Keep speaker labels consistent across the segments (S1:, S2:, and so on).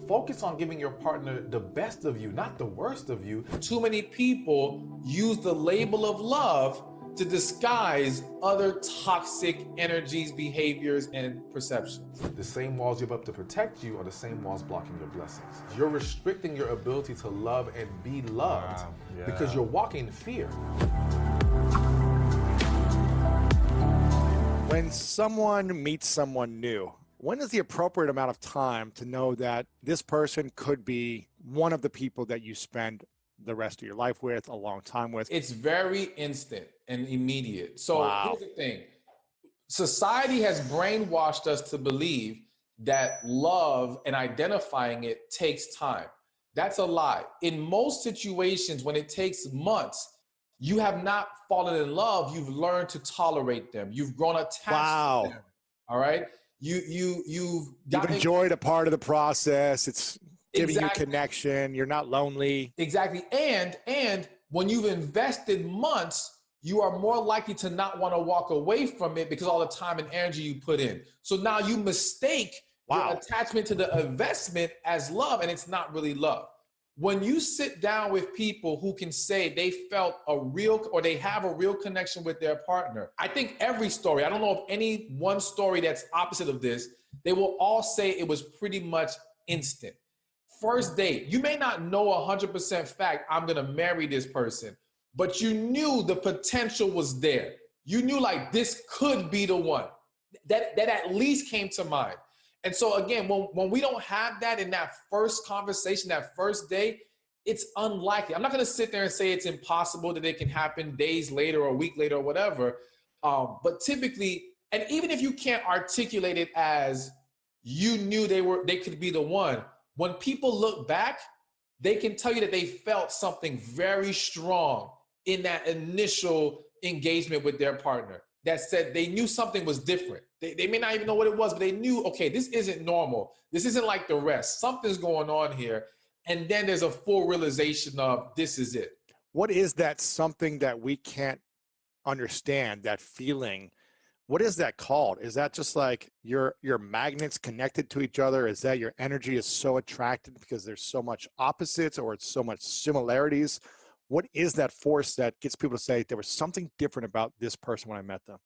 S1: Focus on giving your partner the best of you, not the worst of you.
S2: Too many people use the label of love to disguise other toxic energies, behaviors, and perceptions.
S1: The same walls you have up to protect you are the same walls blocking your blessings. You're restricting your ability to love and be loved because you're walking in fear.
S3: When someone meets someone new, when is the appropriate amount of time to know that this person could be one of the people that you spend the rest of your life with, a long time with?
S2: It's very instant and immediate. So
S3: Wow.
S2: here's the thing. Society has brainwashed us to believe that love and identifying it takes time. That's a lie. In most situations, when it takes months, you have not fallen in love. You've learned to tolerate them. You've grown attached to them. All right. You've
S3: enjoyed a part of the process. It's giving you connection. You're not lonely.
S2: Exactly. And when you've invested months, you are more likely to not want to walk away from it because all the time and energy you put in. So now you mistake your attachment to the investment as love, and it's not really love. When you sit down with people who can say they felt a real, or they have a real connection with their partner, I think every story, I don't know of any one story that's opposite of this, they will all say it was pretty much instant. First date, you may not know 100% fact, I'm gonna marry this person, but you knew the potential was there. You knew like this could be the one. That at least came to mind. And so again, when we don't have that in that first conversation, that first day, it's unlikely. I'm not gonna sit there and say it's impossible that it can happen days later or a week later or whatever. But typically, and even if you can't articulate it as you knew they could be the one, when people look back, they can tell you that they felt something very strong in that initial engagement with their partner that said they knew something was different. They may not even know what it was, but they knew, okay, this isn't normal. This isn't like the rest. Something's going on here. And then there's a full realization of this is it.
S3: What is that something that we can't understand, that feeling? What is that called? Is that just like your magnets connected to each other? Is that your energy is so attracted because there's so much opposites or it's so much similarities? What is that force that gets people to say there was something different about this person when I met them?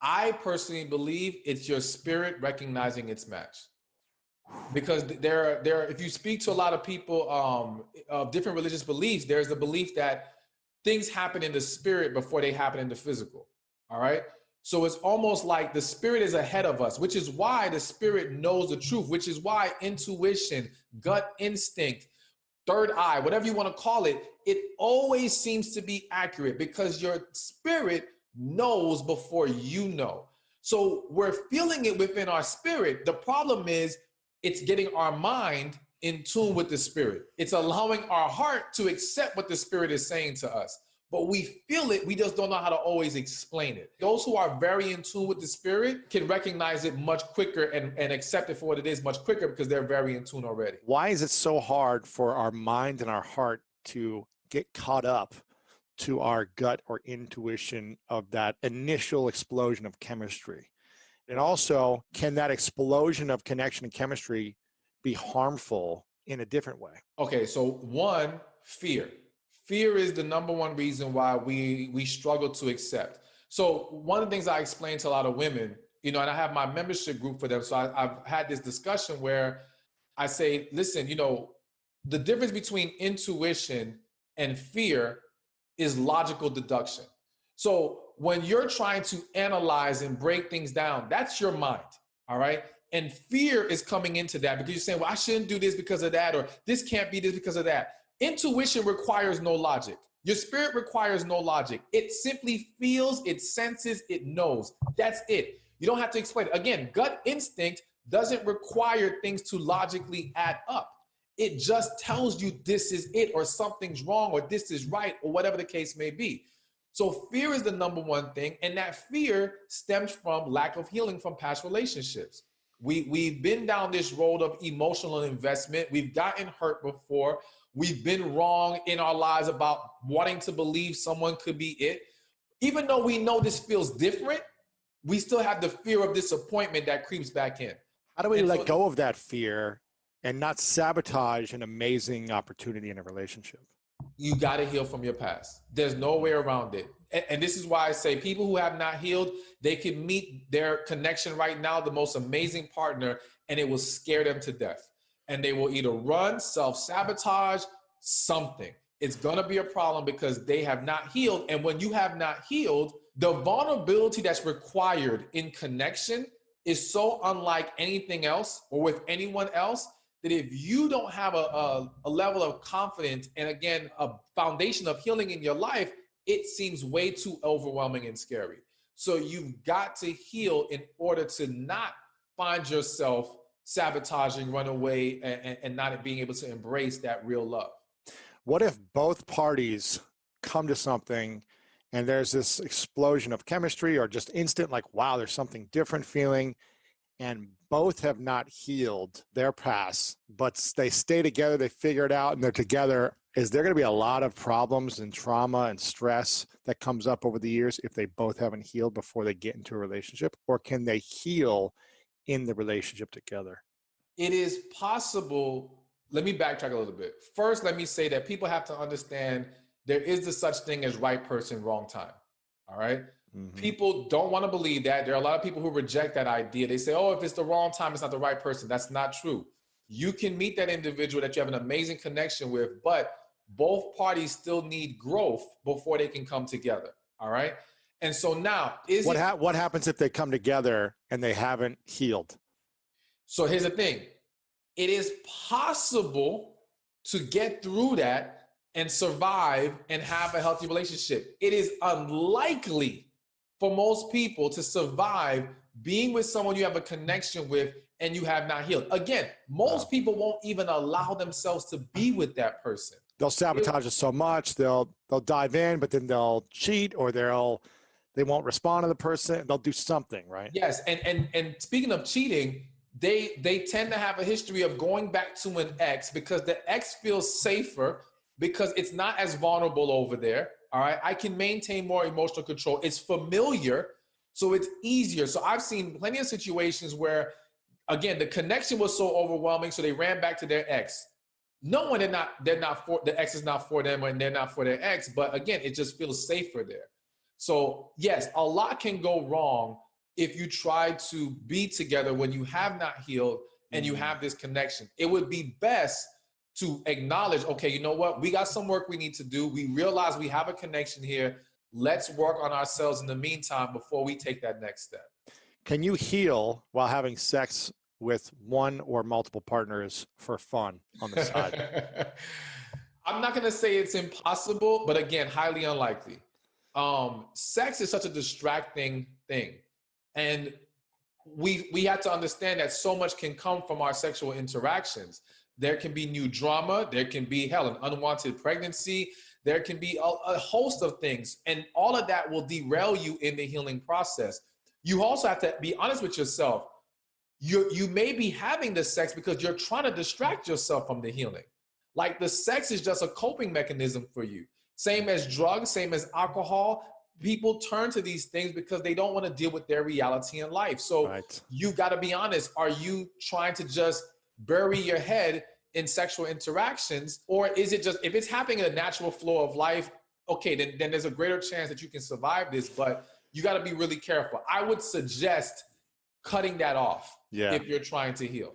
S2: I personally believe it's your spirit recognizing its match. Because there, if you speak to a lot of people of different religious beliefs, there's the belief that things happen in the spirit before they happen in the physical. All right. So it's almost like the spirit is ahead of us, which is why the spirit knows the truth, which is why intuition, gut instinct, third eye, whatever you want to call it, it always seems to be accurate because your spirit knows before you know. So we're feeling it within our spirit. The problem is it's getting our mind in tune with the spirit. It's allowing our heart to accept what the spirit is saying to us. But we feel it, we just don't know how to always explain it. Those who are very in tune with the spirit can recognize it much quicker and accept it for what it is much quicker because they're very in tune already.
S3: Why is it so hard for our mind and our heart to get caught up to our gut or intuition of that initial explosion of chemistry? And also, can that explosion of connection and chemistry be harmful in a different way?
S2: Okay, so one, fear. Fear is the number one reason why we struggle to accept. So one of the things I explain to a lot of women, and I have my membership group for them. So I've had this discussion where I say, listen, the difference between intuition and fear is logical deduction. So when you're trying to analyze and break things down, that's your mind, all right? And fear is coming into that because you're saying, well, I shouldn't do this because of that, or this can't be this because of that. Intuition requires no logic. Your spirit requires no logic. It simply feels, it senses, it knows. That's it. You don't have to explain it. Again, gut instinct doesn't require things to logically add up. It just tells you this is it, or something's wrong, or this is right, or whatever the case may be. So fear is the number one thing, and that fear stems from lack of healing from past relationships. We've been down this road of emotional investment. We've gotten hurt before. We've been wrong in our lives about wanting to believe someone could be it. Even though we know this feels different, we still have the fear of disappointment that creeps back in.
S3: How do we let go of that fear and not sabotage an amazing opportunity in a relationship.
S2: You got to heal from your past. There's no way around it. And this is why I say people who have not healed, they can meet their connection right now, the most amazing partner, and it will scare them to death. And they will either run, self-sabotage, something. It's going to be a problem because they have not healed. And when you have not healed, the vulnerability that's required in connection is so unlike anything else or with anyone else that if you don't have a level of confidence and, again, a foundation of healing in your life, it seems way too overwhelming and scary. So you've got to heal in order to not find yourself sabotaging, run away, and not being able to embrace that real love.
S3: What if both parties come to something and there's this explosion of chemistry or just instant, like, wow, there's something different feeling, and both have not healed their past, but they stay together, they figure it out, and they're together? Is there going to be a lot of problems and trauma and stress that comes up over the years if they both haven't healed before they get into a relationship? Or can they heal in the relationship together?
S2: It is possible. Let me backtrack a little bit. First, let me say that people have to understand there is the such thing as right person, wrong time. All right. Mm-hmm. People don't want to believe that. There are a lot of people who reject that idea. They say, oh, if it's the wrong time, it's not the right person. That's not true. You can meet that individual that you have an amazing connection with, but both parties still need growth before they can come together. All right. And so now,
S3: what happens if they come together and they haven't healed?
S2: So here's the thing. It is possible to get through that and survive and have a healthy relationship. It is unlikely for most people to survive being with someone you have a connection with and you have not healed. Again, most people won't even allow themselves to be with that person.
S3: They'll sabotage it so much. They'll dive in, but then they'll cheat, or they won't respond to the person. They'll do something, right?
S2: Yes, and speaking of cheating, they tend to have a history of going back to an ex because the ex feels safer because it's not as vulnerable over there. All right, I can maintain more emotional control. It's familiar, so it's easier. So I've seen plenty of situations where, again, the connection was so overwhelming, so they ran back to their ex. No one, they're not for the ex is not for them, and they're not for their ex. But again, it just feels safer there. So yes, a lot can go wrong if you try to be together when you have not healed and you have this connection. It would be best to acknowledge, okay, you know what? We got some work we need to do. We realize we have a connection here. Let's work on ourselves in the meantime before we take that next step.
S3: Can you heal while having sex with one or multiple partners for fun on the side?
S2: I'm not going to say it's impossible, but again, highly unlikely. Sex is such a distracting thing. And we have to understand that so much can come from our sexual interactions. There can be new drama. There can be, an unwanted pregnancy. There can be a host of things. And all of that will derail you in the healing process. You also have to be honest with yourself. You may be having the sex because you're trying to distract yourself from the healing. Like the sex is just a coping mechanism for you. Same as drugs, same as alcohol. People turn to these things because they don't want to deal with their reality in life. So you got to be honest. Are you trying to just bury your head in sexual interactions? Or is it just, if it's happening in a natural flow of life, okay, then there's a greater chance that you can survive this, but you got to be really careful. I would suggest cutting that off if you're trying to heal.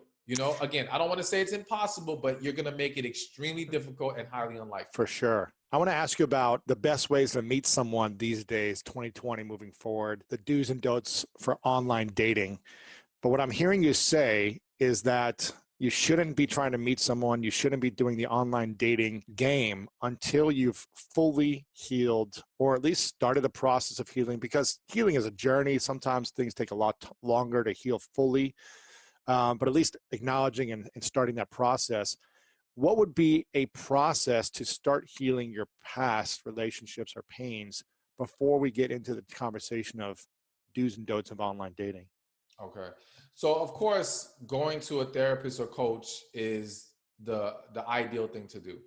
S2: Again, I don't want to say it's impossible, but you're going to make it extremely difficult and highly unlikely.
S3: For sure. I want to ask you about the best ways to meet someone these days, 2020 moving forward, the do's and don'ts for online dating. But what I'm hearing you say is that you shouldn't be trying to meet someone. You shouldn't be doing the online dating game until you've fully healed, or at least started the process of healing, because healing is a journey. Sometimes things take a lot longer to heal fully, but at least acknowledging and starting that process. What would be a process to start healing your past relationships or pains before we get into the conversation of do's and don'ts of online dating?
S2: Okay. So of course, going to a therapist or coach is the ideal thing to do.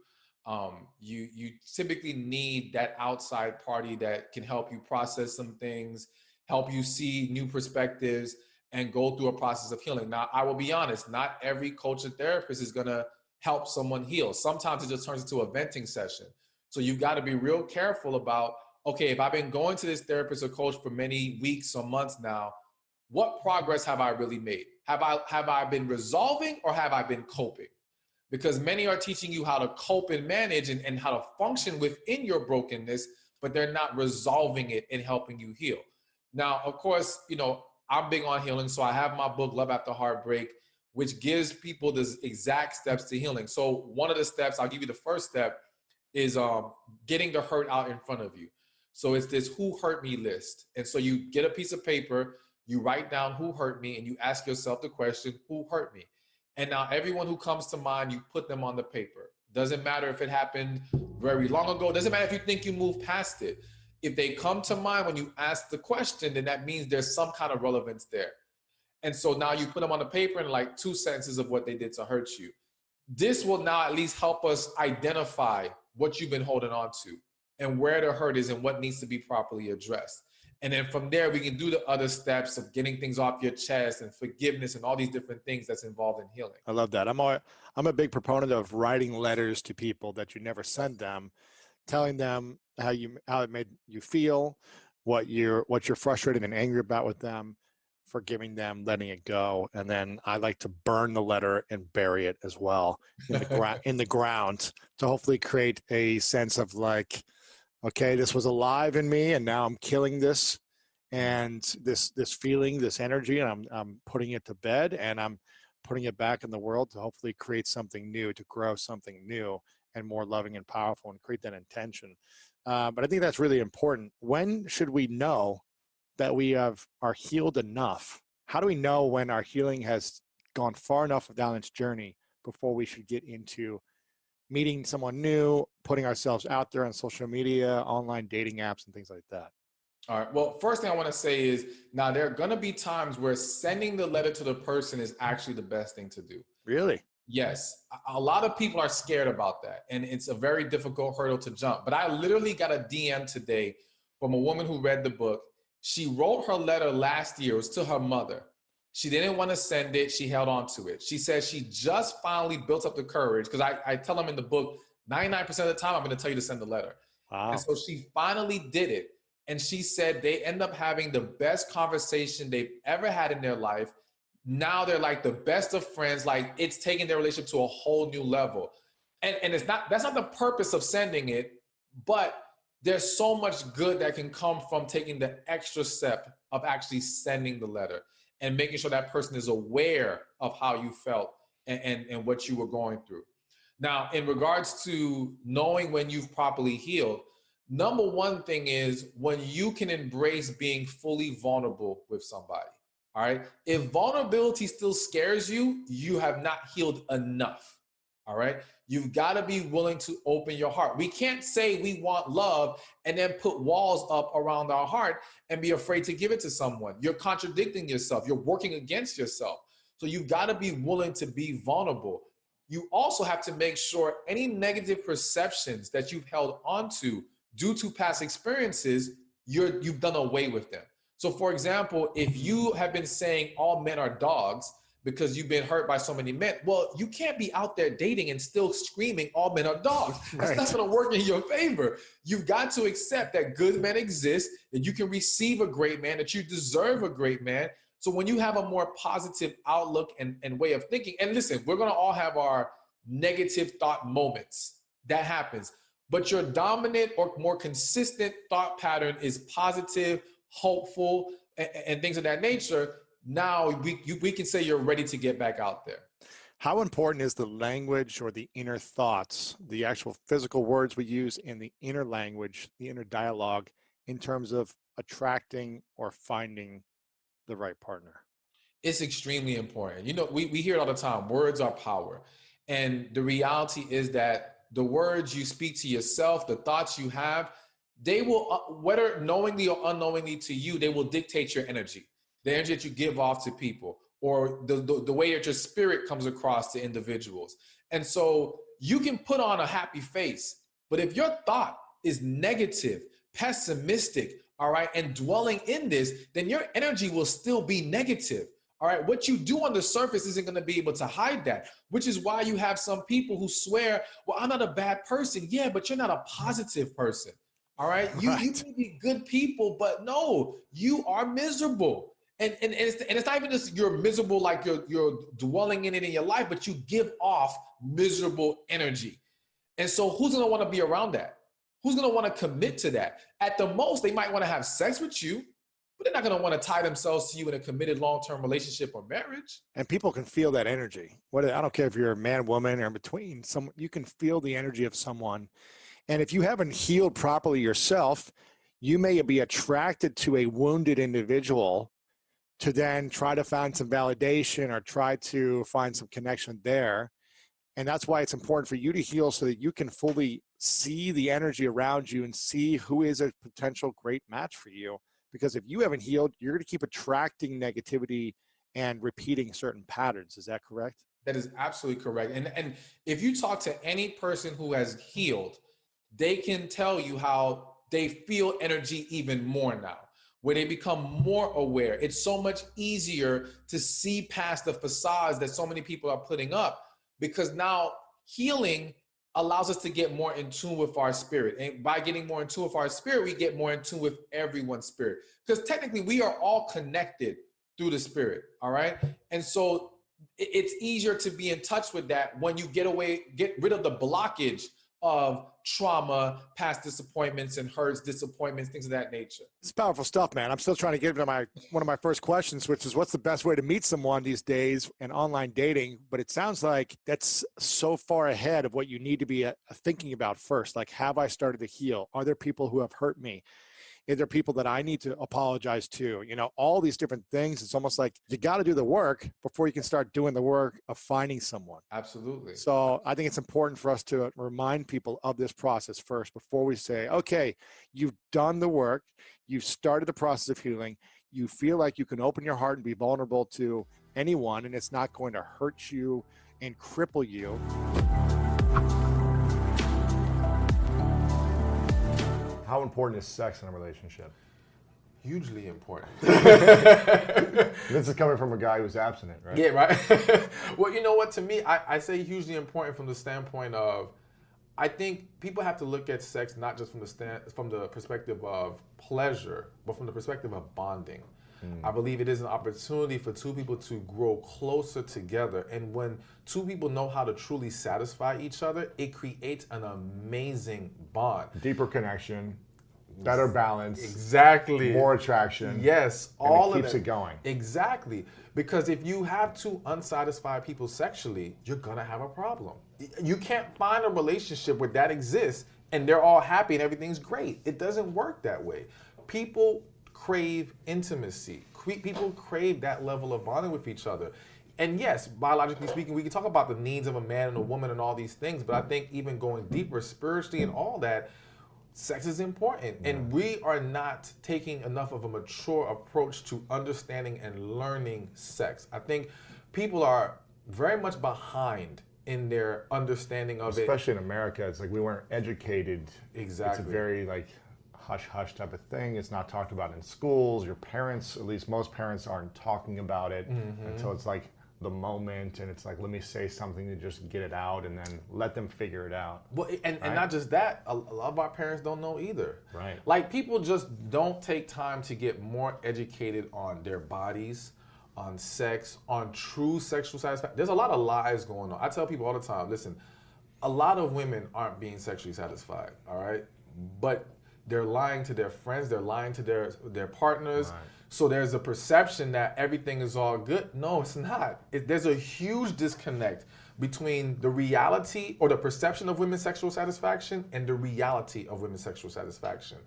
S2: You typically need that outside party that can help you process some things, help you see new perspectives, and go through a process of healing. Now, I will be honest, not every coach and therapist is going to help someone heal. Sometimes it just turns into a venting session. So you've got to be real careful about, okay, if I've been going to this therapist or coach for many weeks or months now, what progress have I really made? Have I been resolving, or have I been coping? Because many are teaching you how to cope and manage and how to function within your brokenness, but they're not resolving it and helping you heal. Now, of course, I'm big on healing. So I have my book, Love After Heartbreak, which gives people the exact steps to healing. So one of the steps, I'll give you the first step, is getting the hurt out in front of you. So it's this who hurt me list. And so you get a piece of paper, you write down who hurt me, and you ask yourself the question, who hurt me? And now everyone who comes to mind, you put them on the paper. Doesn't matter if it happened very long ago. Doesn't matter if you think you moved past it. If they come to mind when you ask the question, then that means there's some kind of relevance there. And so now you put them on the paper in like 2 sentences of what they did to hurt you. This will now at least help us identify what you've been holding on to and where the hurt is and what needs to be properly addressed. And then from there, we can do the other steps of getting things off your chest and forgiveness and all these different things that's involved in healing.
S3: I love that. I'm a big proponent of writing letters to people that you never send them, telling them how it made you feel, what you're frustrated and angry about with them, forgiving them, letting it go. And then I like to burn the letter and bury it as well in the ground to hopefully create a sense of like, okay, this was alive in me and now I'm killing this and this feeling, this energy, and I'm putting it to bed and I'm putting it back in the world to hopefully create something new, to grow something new and more loving and powerful and create that intention. But I think that's really important. When should we know that we are healed enough? How do we know when our healing has gone far enough down its journey before we should get into meeting someone new, putting ourselves out there on social media, online dating apps, and things like that?
S2: All right. Well, first thing I want to say is, now there are going to be times where sending the letter to the person is actually the best thing to do.
S3: Really?
S2: Yes. A lot of people are scared about that, and it's a very difficult hurdle to jump. But I literally got a DM today from a woman who read the book. She wrote her letter last year. It was to her mother. She didn't want to send it. She held on to it. She said she just finally built up the courage, because I tell them in the book, 99% of the time, I'm going to tell you to send the letter.
S3: Wow.
S2: And so she finally did it. And she said they end up having the best conversation they've ever had in their life. Now they're like the best of friends. Like, it's taking their relationship to a whole new level. And that's not the purpose of sending it, but there's so much good that can come from taking the extra step of actually sending the letter and making sure that person is aware of how you felt and what you were going through. Now, in regards to knowing when you've properly healed, number one thing is when you can embrace being fully vulnerable with somebody. All right. If vulnerability still scares you, you have not healed enough. All right. You've got to be willing to open your heart. We can't say we want love and then put walls up around our heart and be afraid to give it to someone. You're contradicting yourself. You're working against yourself. So you've got to be willing to be vulnerable. You also have to make sure any negative perceptions that you've held onto due to past experiences, you've done away with them. So for example, if you have been saying all men are dogs because you've been hurt by so many men, well, you can't be out there dating and still screaming all men are dogs. That's
S3: Right.
S2: not going to work in your favor. You've got to accept that good men exist, that you can receive a great man, that you deserve a great man. So when you have a more positive outlook and way of thinking, and listen, we're going to all have our negative thought moments. That happens. But your dominant or more consistent thought pattern is positive, hopeful, and things of that nature. Now we can say you're ready to get back out there.
S3: How important is the language or the inner thoughts, the actual physical words we use in the inner language, the inner dialogue, in terms of attracting or finding the right partner?
S2: It's extremely important. We hear it all the time. Words are power. And the reality is that the words you speak to yourself, the thoughts you have, they will, whether knowingly or unknowingly to you, they will dictate your energy, the energy that you give off to people, or the way that your spirit comes across to individuals. And so you can put on a happy face, but if your thought is negative, pessimistic, all right, and dwelling in this, then your energy will still be negative. All right, what you do on the surface isn't going to be able to hide that, which is why you have some people who swear, well, I'm not a bad person. Yeah, but you're not a positive person. All right, you may be good people, but no, you are miserable. And it's not even just you're miserable like you're dwelling in it in your life, but you give off miserable energy. And so who's going to want to be around that? Who's going to want to commit to that? At the most, they might want to have sex with you, but they're not going to want to tie themselves to you in a committed long-term relationship or marriage.
S3: And people can feel that energy. I don't care if you're a man, woman, or in between. You can feel the energy of someone. And if you haven't healed properly yourself, you may be attracted to a wounded individual to then try to find some validation or try to find some connection there. And that's why it's important for you to heal so that you can fully see the energy around you and see who is a potential great match for you. Because if you haven't healed, you're going to keep attracting negativity and repeating certain patterns. Is that correct?
S2: That is absolutely correct. And if you talk to any person who has healed, they can tell you how they feel energy even more now, where they become more aware. It's so much easier to see past the facades that so many people are putting up, because now healing allows us to get more in tune with our spirit. And by getting more in tune with our spirit, we get more in tune with everyone's spirit. Because technically we are all connected through the spirit, all right? And so it's easier to be in touch with that when you get rid of the blockage of trauma, past disappointments and hurts, disappointments, things of that nature.
S3: It's powerful stuff, man. I'm still trying to get to one of my first questions, which is what's the best way to meet someone these days in online dating? But it sounds like that's so far ahead of what you need to be thinking about first. Like, have I started to heal? Are there people who have hurt me? Are there people that I need to apologize to? You know, all these different things. It's almost like you got to do the work before you can start doing the work of finding someone.
S2: Absolutely.
S3: So I think it's important for us to remind people of this process first before we say, okay, you've done the work. You've started the process of healing. You feel like you can open your heart and be vulnerable to anyone, and it's not going to hurt you and cripple you.
S4: How important is sex in a relationship?
S1: Hugely important.
S4: This is coming from a guy who's abstinent, right?
S1: Yeah, right. Well, you know what? To me, I say hugely important from the standpoint of, I think people have to look at sex not just from the perspective of pleasure, but from the perspective of bonding. I believe it is an opportunity for two people to grow closer together. And when two people know how to truly satisfy each other, it creates an amazing bond.
S4: Deeper connection, better balance.
S1: Exactly.
S4: More attraction.
S1: Yes.
S4: And
S1: all
S4: it keeps
S1: of
S4: it going.
S1: Exactly. Because if you have two unsatisfied people sexually, you're going to have a problem. You can't find a relationship where that exists and they're all happy and everything's great. It doesn't work that way. People crave intimacy. People crave that level of bonding with each other. And yes, biologically speaking, we can talk about the needs of a man and a woman and all these things, but I think even going deeper spiritually and all that, sex is important. And we are not taking enough of a mature approach to understanding and learning sex. I think people are very much behind in their understanding of
S4: Especially in America, it's like we weren't educated.
S1: Exactly.
S4: It's a very hush-hush type of thing. It's not talked about in schools. Your parents, at least most parents, aren't talking about it. And so it's like the moment, and it's like, let me say something to just get it out and then let them figure it out.
S1: Well, and not just that, a lot of our parents don't know either.
S4: Right.
S1: Like, people just don't take time to get more educated on their bodies, on sex, on true sexual satisfaction. There's a lot of lies going on. I tell people all the time, listen, a lot of women aren't being sexually satisfied, all right? But they're lying to their friends, they're lying to their partners. Right. So there's a perception that everything is all good. No, it's not. There's a huge disconnect between the reality or the perception of women's sexual satisfaction and the reality of women's sexual satisfaction.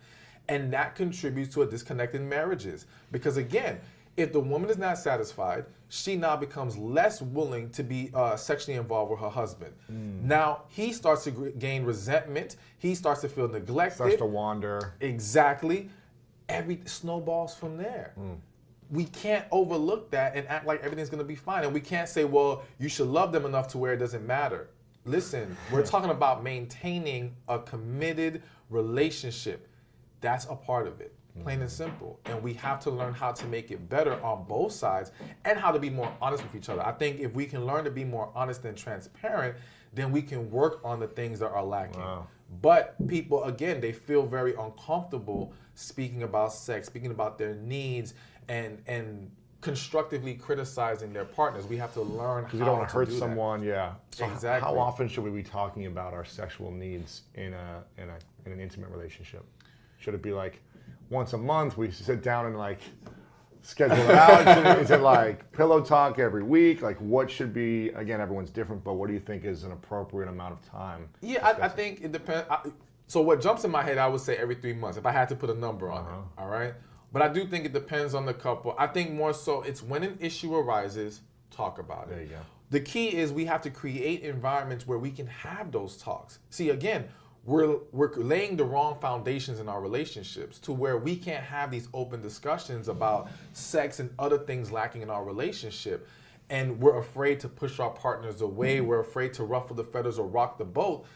S1: And that contributes to a disconnect in marriages. Because again, if the woman is not satisfied, she now becomes less willing to be sexually involved with her husband. Now, he starts to gain resentment. He starts to feel neglected.
S4: Starts to wander.
S1: Exactly. Snowballs from there. We can't overlook that and act like everything's going to be fine. And we can't say, well, you should love them enough to where it doesn't matter. Listen, we're talking about maintaining a committed relationship. That's a part of it. plain and simple. And we have to learn how to make it better on both sides and how to be more honest with each other. I think if we can learn to be more honest and transparent, then we can work on the things that are lacking.
S4: Wow.
S1: But people, again, they feel very uncomfortable speaking about sex, speaking about their needs, and constructively criticizing their partners. We have to learn how to do that.
S4: Because you don't want to hurt someone, yeah. So
S1: exactly.
S4: How often should we be talking about our sexual needs in an intimate relationship? Should it be like once a month we sit down and like schedule it out? Is it like pillow talk every week? Like what should be, again, everyone's different, but what do you think is an appropriate amount of time?
S1: Yeah, I think it depends. So what jumps in my head, I would say every 3 months, if I had to put a number on it, all right? But I do think it depends on the couple. I think more so it's when an issue arises, talk about it.
S4: There you go.
S1: The key is we have to create environments where we can have those talks. See, again, we're laying the wrong foundations in our relationships to where we can't have these open discussions about sex and other things lacking in our relationship. And we're afraid to push our partners away. We're afraid to ruffle the feathers or rock the boat.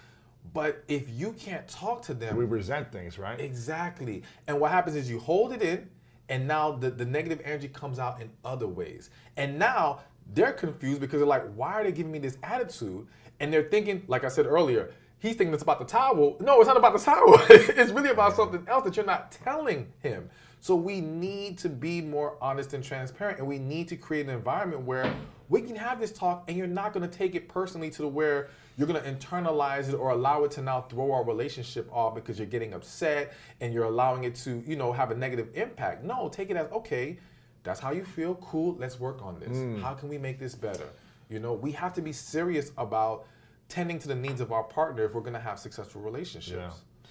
S1: But if you can't talk to them,
S4: we resent things, right?
S1: Exactly. And what happens is you hold it in, and now the negative energy comes out in other ways. And now they're confused because they're like, why are they giving me this attitude? And they're thinking, like I said earlier, he's thinking it's about the towel. No, it's not about the towel. It's really about something else that you're not telling him. So we need to be more honest and transparent, and we need to create an environment where we can have this talk and you're not going to take it personally to where you're going to internalize it or allow it to now throw our relationship off because you're getting upset and you're allowing it to, have a negative impact. No, take it as, okay, that's how you feel. Cool. Let's work on this. How can we make this better? We have to be serious about tending to the needs of our partner if we're going to have successful relationships.
S4: Yeah.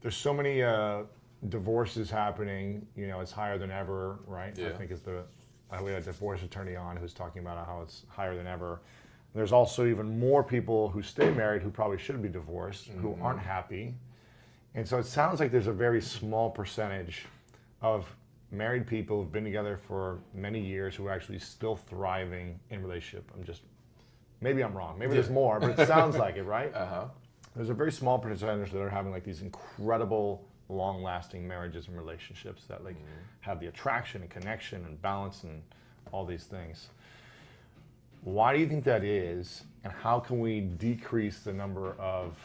S4: There's so many divorces happening. It's higher than ever, right?
S1: Yeah.
S4: I think we had a divorce attorney on who's talking about how it's higher than ever. There's also even more people who stay married who probably should be divorced, who aren't happy. And so it sounds like there's a very small percentage of married people who've been together for many years who are actually still thriving in relationship. Maybe I'm wrong. Maybe there's more, but it sounds like it, right? There's a very small percentage that are having like these incredible long-lasting marriages and relationships that have the attraction and connection and balance and all these things. Why do you think that is, and how can we decrease the number of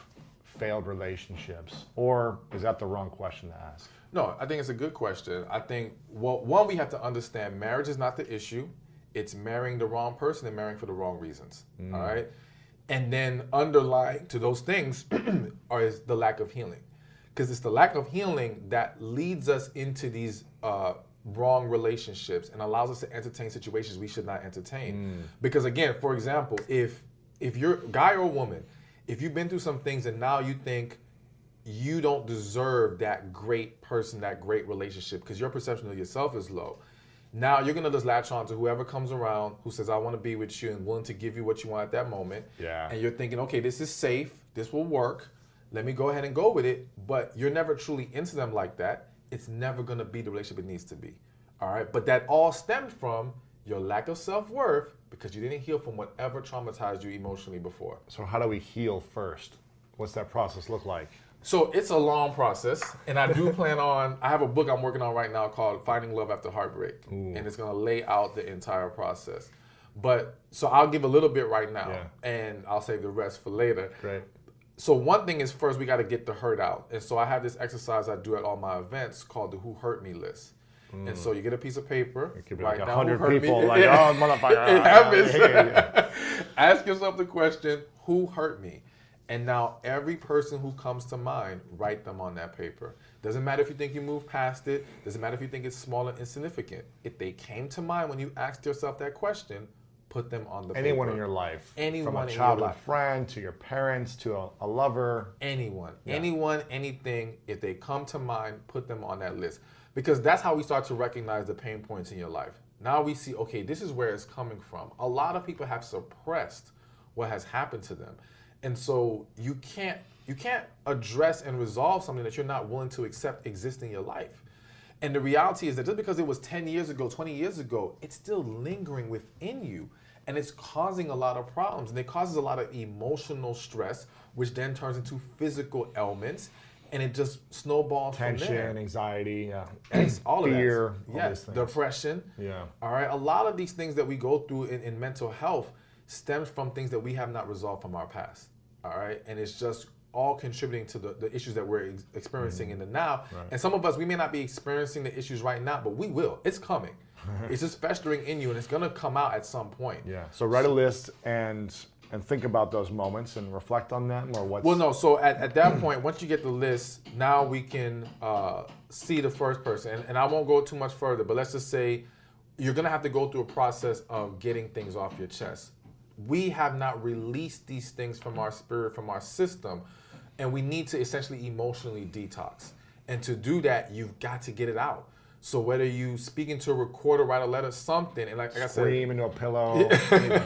S4: failed relationships? Or is that the wrong question to ask?
S1: No, I think it's a good question. I think, one, we have to understand marriage is not the issue. It's marrying the wrong person and marrying for the wrong reasons, all right? And then underlying to those things is the lack of healing. Because it's the lack of healing that leads us into these wrong relationships and allows us to entertain situations we should not entertain. Because again, for example, if you're a guy or woman, if you've been through some things and now you think you don't deserve that great person, that great relationship, because your perception of yourself is low, now you're going to just latch on to whoever comes around who says, I want to be with you and willing to give you what you want at that moment.
S4: Yeah.
S1: And you're thinking, okay, this is safe. This will work. Let me go ahead and go with it. But you're never truly into them like that. It's never going to be the relationship it needs to be. All right. But that all stemmed from your lack of self-worth because you didn't heal from whatever traumatized you emotionally before.
S4: So how do we heal first? What's that process look like?
S1: So it's a long process, and I do I have a book I'm working on right now called Finding Love After Heartbreak, and it's going to lay out the entire process. So I'll give a little bit right now, and I'll save the rest for later.
S4: Great.
S1: So one thing is first we got to get the hurt out. And so I have this exercise I do at all my events called the Who Hurt Me list. And so you get a piece of paper,
S4: It could be
S1: write
S4: like
S1: down
S4: 100
S1: who hurt
S4: people,
S1: me.
S4: like, oh, motherfucker.
S1: It happens. Ask yourself the question, who hurt me? And now every person who comes to mind, write them on that paper. Doesn't matter if you think you moved past it. Doesn't matter if you think it's small and insignificant. If they came to mind when you asked yourself that question, put them on the
S4: Anyone
S1: paper.
S4: in your life.
S1: Anyone
S4: From a
S1: in your
S4: childhood
S1: life.
S4: friend to your parents to a lover.
S1: Anyone, anything, if they come to mind, put them on that list. Because that's how we start to recognize the pain points in your life. Now we see, okay, this is where it's coming from. A lot of people have suppressed what has happened to them. And so you can't address and resolve something that you're not willing to accept exist in your life. And the reality is that just because it was 10 years ago, 20 years ago, it's still lingering within you. And it's causing a lot of problems. And it causes a lot of emotional stress, which then turns into physical ailments. and it just snowballs
S4: Tension,
S1: from there.
S4: anxiety,
S1: All
S4: fear,
S1: of that.
S4: all
S1: Yes,
S4: these things.
S1: depression.
S4: Yeah.
S1: All right. A lot of these things that we go through in mental health stems from things that we have not resolved from our past. All right. And it's just all contributing to the issues that we're experiencing in the now.
S4: Right.
S1: And some of us, we may not be experiencing the issues right now, but we will. It's coming. It's just festering in you, and it's going to come out at some point.
S4: Yeah. So write a list and think about those moments and reflect on them, or what's...
S1: Well, no. So at that point, once you get the list, now we can see the first person. And I won't go too much further, but let's just say you're going to have to go through a process of getting things off your chest. We have not released these things from our spirit, from our system, and we need to essentially emotionally detox. And to do that, you've got to get it out. So whether you speak into a recorder, write a letter, something, and like I said,
S4: Scream into a pillow,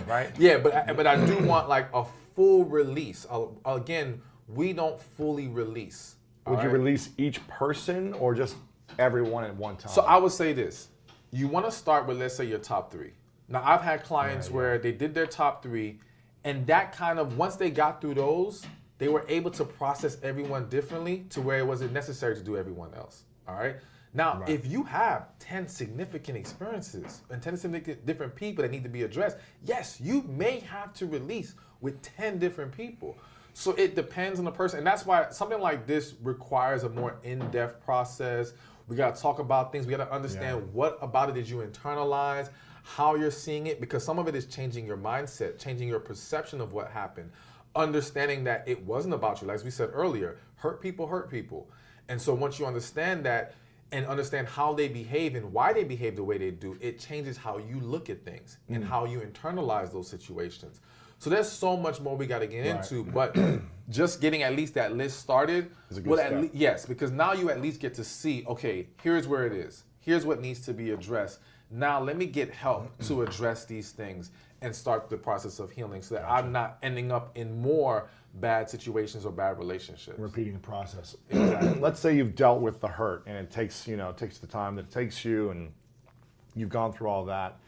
S4: right?
S1: yeah, but I do want like a full release. Again, we don't fully release.
S4: Would you release each person or just everyone at one time?
S1: So I would say this: you want to start with, let's say, your top 3. Now I've had clients where they did their top 3, and that kind of, once they got through those, they were able to process everyone differently to where it wasn't necessary to do everyone else. All right. Now, if you have 10 significant experiences and 10 significant different people that need to be addressed, yes, you may have to release with 10 different people. So it depends on the person. And that's why something like this requires a more in-depth process. We got to talk about things. We got to understand what about it did you internalize, how you're seeing it, because some of it is changing your mindset, changing your perception of what happened, understanding that it wasn't about you. Like we said earlier, hurt people. And so once you understand that, and understand how they behave and why they behave the way they do, it changes how you look at things and how you internalize those situations. So there's so much more we got to get into, but just getting at least that list started will yes, because now you at least get to see, okay, here's where it is. Here's what needs to be addressed. Now let me get help to address these things and start the process of healing so that I'm not ending up in more bad situations or bad relationships.
S4: Repeating the process. Exactly. Let's say you've dealt with the hurt and it takes the time that it takes you and you've gone through all that.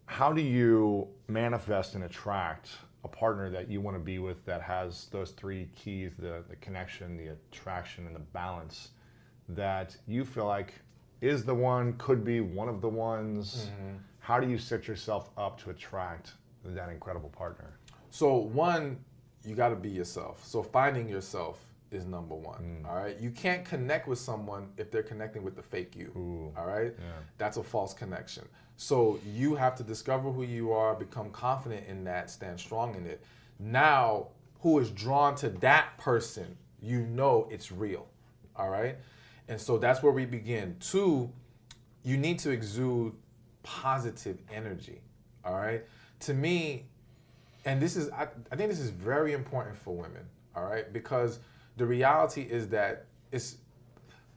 S4: How do you manifest and attract a partner that you want to be with that has those 3 keys, the connection, the attraction, and the balance, that you feel like is the one, could be one of the ones? How do you set yourself up to attract that incredible partner?
S1: So one, you got to be yourself. So finding yourself is number one. All right. You can't connect with someone if they're connecting with the fake you. All right. Yeah. That's a false connection. So you have to discover who you are, become confident in that, stand strong in it. Now, who is drawn to that person, you know it's real. All right. And so that's where we begin. 2, you need to exude positive energy. All right. To me, and this is, I think this is very important for women, all right? Because the reality is that it's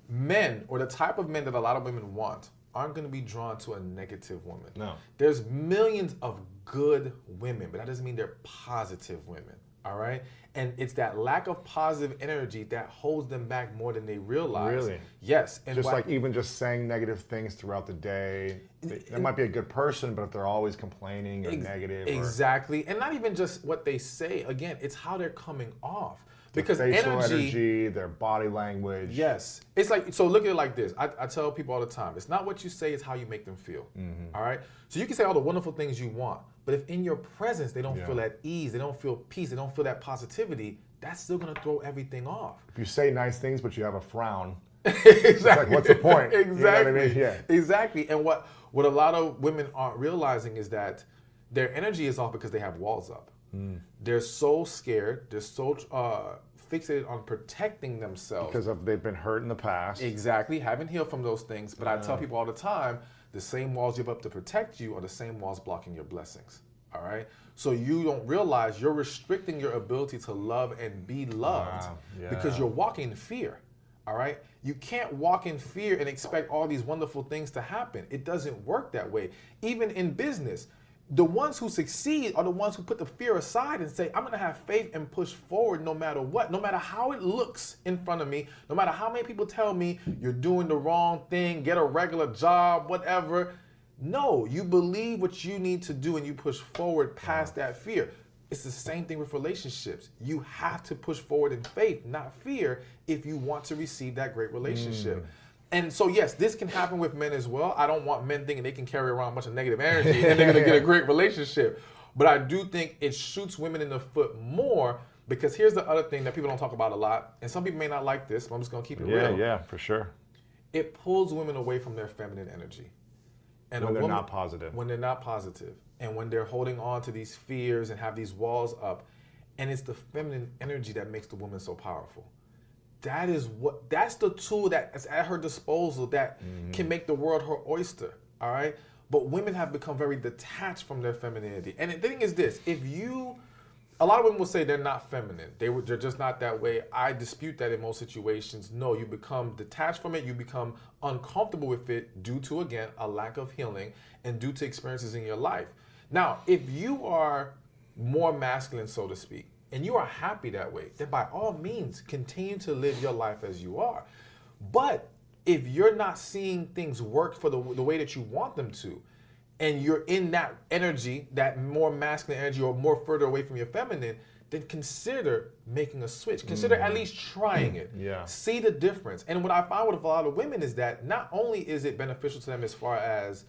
S1: men, or the type of men that a lot of women want, aren't going to be drawn to a negative woman.
S4: No.
S1: There's millions of good women, but that doesn't mean they're positive women, all right? And it's that lack of positive energy that holds them back more than they realize.
S4: Really?
S1: Yes. And
S4: just like even just saying negative things throughout the day. They might be a good person, but if they're always complaining or negative.
S1: Exactly. And not even just what they say. Again, it's how they're coming off. Because
S4: facial energy, their body language.
S1: Yes. It's like, so look at it like this. I tell people all the time, it's not what you say, it's how you make them feel. All right? So you can say all the wonderful things you want, but if in your presence they don't feel at ease, they don't feel peace, they don't feel that positivity, that's still going to throw everything off.
S4: If you say nice things, but you have a frown,
S1: exactly.
S4: It's like, what's the point?
S1: Exactly.
S4: You know what I mean? Yeah.
S1: Exactly. And what a lot of women aren't realizing is that their energy is off because they have walls up. They're so scared. They're so fixated on protecting themselves.
S4: Because they've been hurt in the past.
S1: Exactly. Haven't healed from those things. But I tell people all the time, the same walls you have up to protect you are the same walls blocking your blessings. All right? So you don't realize you're restricting your ability to love and be loved because you're walking in fear. All right? You can't walk in fear and expect all these wonderful things to happen. It doesn't work that way. Even in business, the ones who succeed are the ones who put the fear aside and say, I'm going to have faith and push forward no matter what, no matter how it looks in front of me, no matter how many people tell me you're doing the wrong thing, get a regular job, whatever. No, you believe what you need to do and you push forward past that fear. It's the same thing with relationships. You have to push forward in faith, not fear, if you want to receive that great relationship. And so, yes, this can happen with men as well. I don't want men thinking they can carry around a bunch of negative energy and they're going to get a great relationship. But I do think it shoots women in the foot more, because here's the other thing that people don't talk about a lot, and some people may not like this, but I'm just going to keep it real.
S4: Yeah, for sure.
S1: It pulls women away from their feminine energy. And
S4: when they're not positive.
S1: When they're not positive. And when they're holding on to these fears and have these walls up. And it's the feminine energy that makes the woman so powerful. That's the tool that is at her disposal that can make the world her oyster. All right? But women have become very detached from their femininity. And the thing is this, a lot of women will say they're not feminine. They're just not that way. I dispute that in most situations. No, you become detached from it. You become uncomfortable with it due to, again, a lack of healing and due to experiences in your life. Now, if you are more masculine, so to speak, and you are happy that way, then by all means, continue to live your life as you are. But if you're not seeing things work for the way that you want them to, and you're in that energy, that more masculine energy, or more further away from your feminine, then consider making a switch. Consider at least trying it. See the difference. And what I find with a lot of women is that not only is it beneficial to them as far as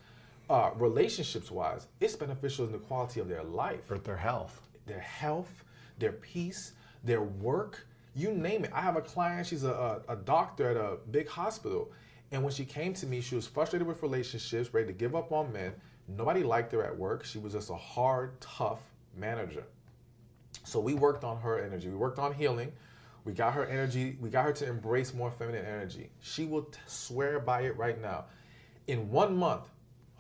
S1: relationships-wise, it's beneficial in the quality of their life.
S4: Or their health.
S1: Their health, their peace, their work, you name it. I have a client, she's a doctor at a big hospital. And when she came to me, she was frustrated with relationships, ready to give up on men. Nobody liked her at work. She was just a hard, tough manager. So we worked on her energy. We worked on healing. We got her energy. We got her to embrace more feminine energy. She will swear by it right now. In 1 month,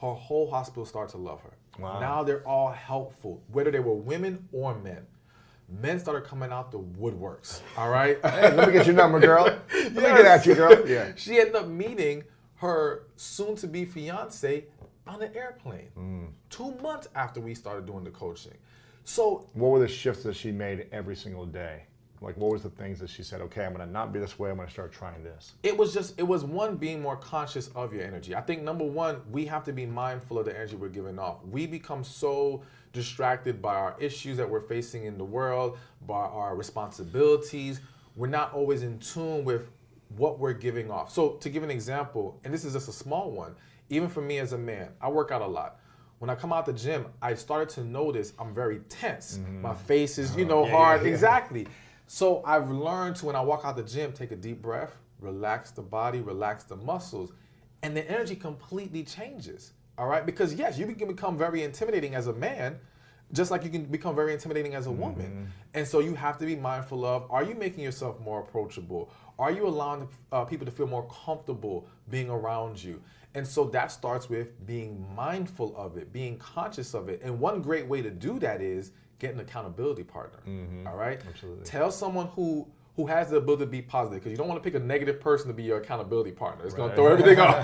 S1: her whole hospital started to love her.
S4: Wow.
S1: Now they're all helpful, whether they were women or men. Men started coming out the woodworks, all right?
S4: Hey, let me get your number, girl. Let me get at you, girl. Yeah.
S1: She ended up meeting her soon-to-be fiance on an airplane 2 months after we started doing the coaching. So
S4: what were the shifts that she made every single day? Like, what was the things that she said, okay, I'm going to not be this way, I'm going to start trying this?
S1: It was one, being more conscious of your energy. I think number one, we have to be mindful of the energy we're giving off. We become so distracted by our issues that we're facing in the world, by our responsibilities. We're not always in tune with what we're giving off. So to give an example, and this is just a small one, even for me as a man, I work out a lot. When I come out the gym, I started to notice I'm very tense. My face is, hard. Yeah. Exactly. So I've learned to, when I walk out the gym, take a deep breath, relax the body, relax the muscles, and the energy completely changes. All right? Because yes, you can become very intimidating as a man, just like you can become very intimidating as a woman. And so you have to be mindful of, are you making yourself more approachable? Are you allowing people to feel more comfortable being around you? And so that starts with being mindful of it, being conscious of it. And one great way to do that is get an accountability partner. All right?
S4: Absolutely.
S1: Tell someone who has the ability to be positive, because you don't want to pick a negative person to be your accountability partner. It's going to throw everything off.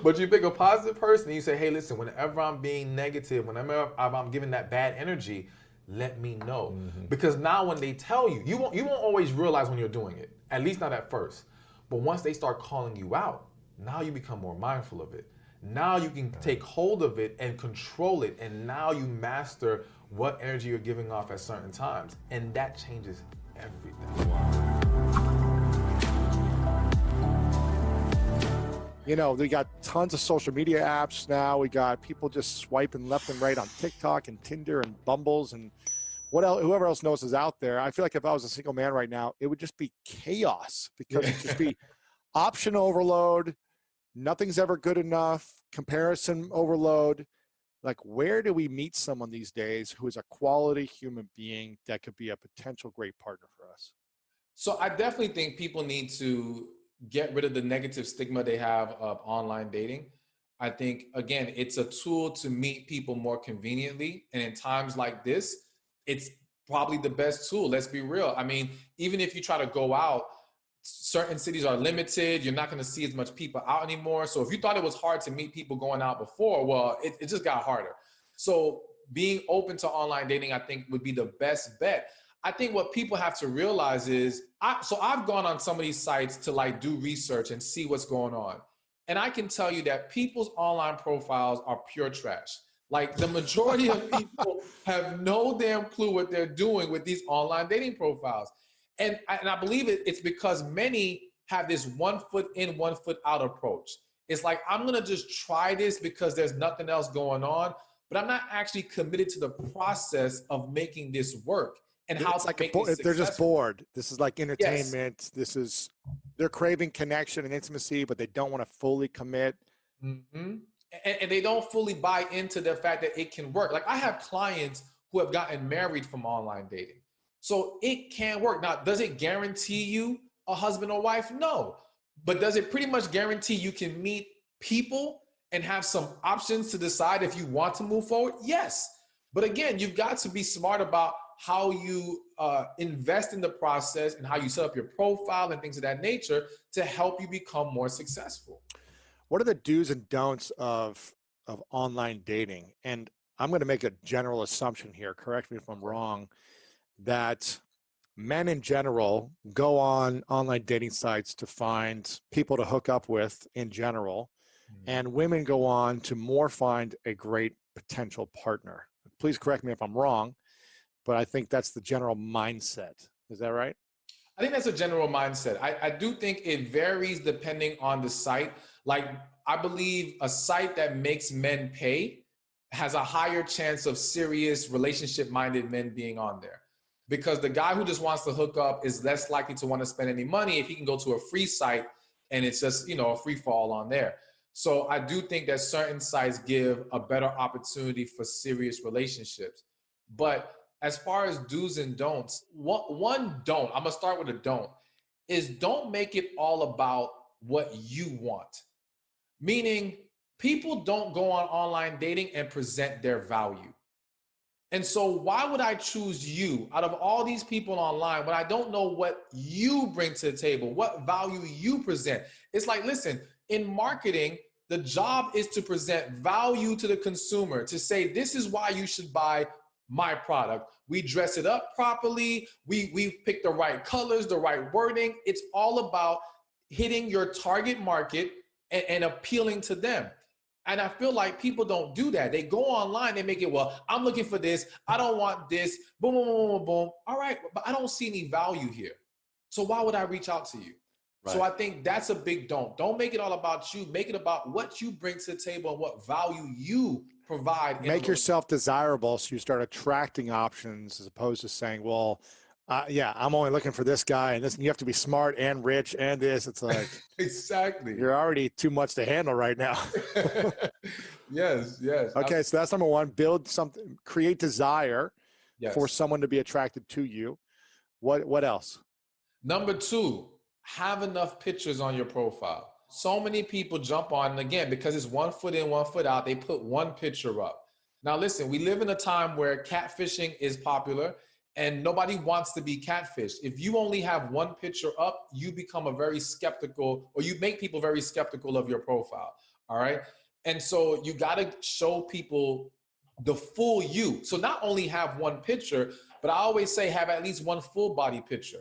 S1: But you pick a positive person and you say, hey, listen, whenever I'm being negative, whenever I'm giving that bad energy, let me know. Because now when they tell you, you won't always realize when you're doing it, at least not at first. But once they start calling you out, now you become more mindful of it. Now you can take hold of it and control it, and now you master what energy you're giving off at certain times. And that changes everything.
S3: We got tons of social media apps now. We got people just swiping left and right on TikTok and Tinder and Bumbles and whoever else knows is out there. I feel like if I was a single man right now, it would just be chaos, because it'd just be option overload. Nothing's ever good enough. Comparison overload. Like, where do we meet someone these days who is a quality human being that could be a potential great partner for us?
S2: So I definitely think people need to get rid of the negative stigma they have of online dating. I think, again, it's a tool to meet people more conveniently. And in times like this, it's probably the best tool. Let's be real. I mean, even if you try to go out, certain cities are limited. You're not going to see as much people out anymore. So if you thought it was hard to meet people going out before, well, it just got harder. So being open to online dating, I think, would be the best bet. I think what people have to realize is, I've gone on some of these sites to do research and see what's going on. And I can tell you that people's online profiles are pure trash. Like the majority of people have no damn clue what they're doing with these online dating profiles. And I believe it's because many have this 1 foot in, 1 foot out approach. It's like, I'm going to just try this because there's nothing else going on, but I'm not actually committed to the process of making this work and how
S3: It's
S2: to
S3: like
S2: make it
S3: they're just
S2: successful.
S3: bored. This is like
S2: Yes.
S3: entertainment. They're craving connection and intimacy, but they don't want to fully commit.
S2: Mm-hmm. And they don't fully buy into the fact that it can work. Like I have clients who have gotten married from online dating. So it can work. Now, does it guarantee you a husband or wife? No. But does it pretty much guarantee you can meet people and have some options to decide if you want to move forward? Yes. But again, you've got to be smart about how you invest in the process and how you set up your profile and things of that nature to help you become more successful.
S3: What are the do's and don'ts of online dating? And I'm going to make a general assumption here. Correct me if I'm wrong. That men in general go on online dating sites to find people to hook up with in general, and women go on to more find a great potential partner. Please correct me if I'm wrong, but I think that's the general mindset. Is that right?
S2: I think that's a general mindset. I do think it varies depending on the site. Like, I believe a site that makes men pay has a higher chance of serious relationship minded men being on there. Because the guy who just wants to hook up is less likely to want to spend any money if he can go to a free site and it's just, a free fall on there. So I do think that certain sites give a better opportunity for serious relationships. But as far as do's and don'ts, one don't, I'm gonna start with a don't, is don't make it all about what you want. Meaning, people don't go on online dating and present their value. And so, why would I choose you out of all these people online when I don't know what you bring to the table, what value you present? It's like, listen, in marketing, the job is to present value to the consumer, to say, this is why you should buy my product. We dress it up properly. We pick the right colors, the right wording. It's all about hitting your target market and appealing to them. And I feel like people don't do that. They go online, they make it, well, I'm looking for this. I don't want this. Boom, boom, boom, boom, boom. All right, but I don't see any value here. So why would I reach out to you? Right. So I think that's a big don't. Don't make it all about you. Make it about what you bring to the table and what value you provide.
S3: Make yourself desirable so you start attracting options as opposed to saying, well, yeah, I'm only looking for this guy and this. You have to be smart and rich and this. It's like
S2: exactly.
S3: You're already too much to handle right now.
S2: Yes.
S3: Okay, so that's number one. Build something, create desire for someone to be attracted to you. What else?
S2: Number two, have enough pictures on your profile. So many people jump on, and again, because it's 1 foot in, 1 foot out, they put one picture up. Now, listen, we live in a time where catfishing is popular and nobody wants to be catfished. If you only have one picture up, you become a very skeptical, or you make people very skeptical of your profile. All right. And so you got to show people the full you. So not only have one picture, but I always say have at least one full body picture.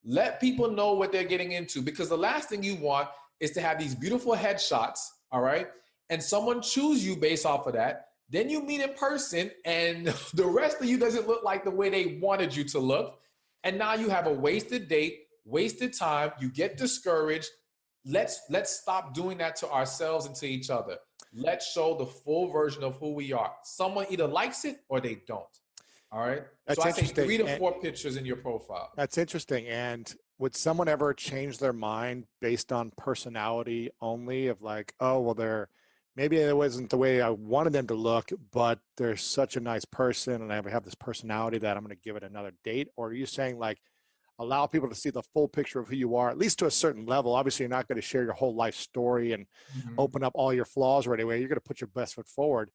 S2: Let people know what they're getting into, because the last thing you want is to have these beautiful headshots, all right? And someone choose you based off of that. Then you meet in person and the rest of you doesn't look like the way they wanted you to look. And now you have a wasted date, wasted time, you get discouraged. Let's stop doing that to ourselves and to each other. Let's show the full version of who we are. Someone either likes it or they don't. All right.
S3: That's
S2: so I say 3 to 4
S3: and
S2: pictures in your profile.
S3: That's interesting. And would someone ever change their mind based on personality only, of like, oh, well, maybe it wasn't the way I wanted them to look, but they're such a nice person and I have this personality that I'm going to give it another date? Or are you saying like, allow people to see the full picture of who you are, at least to a certain level? Obviously, you're not going to share your whole life story and open up all your flaws right away. You're going to put your best foot forward,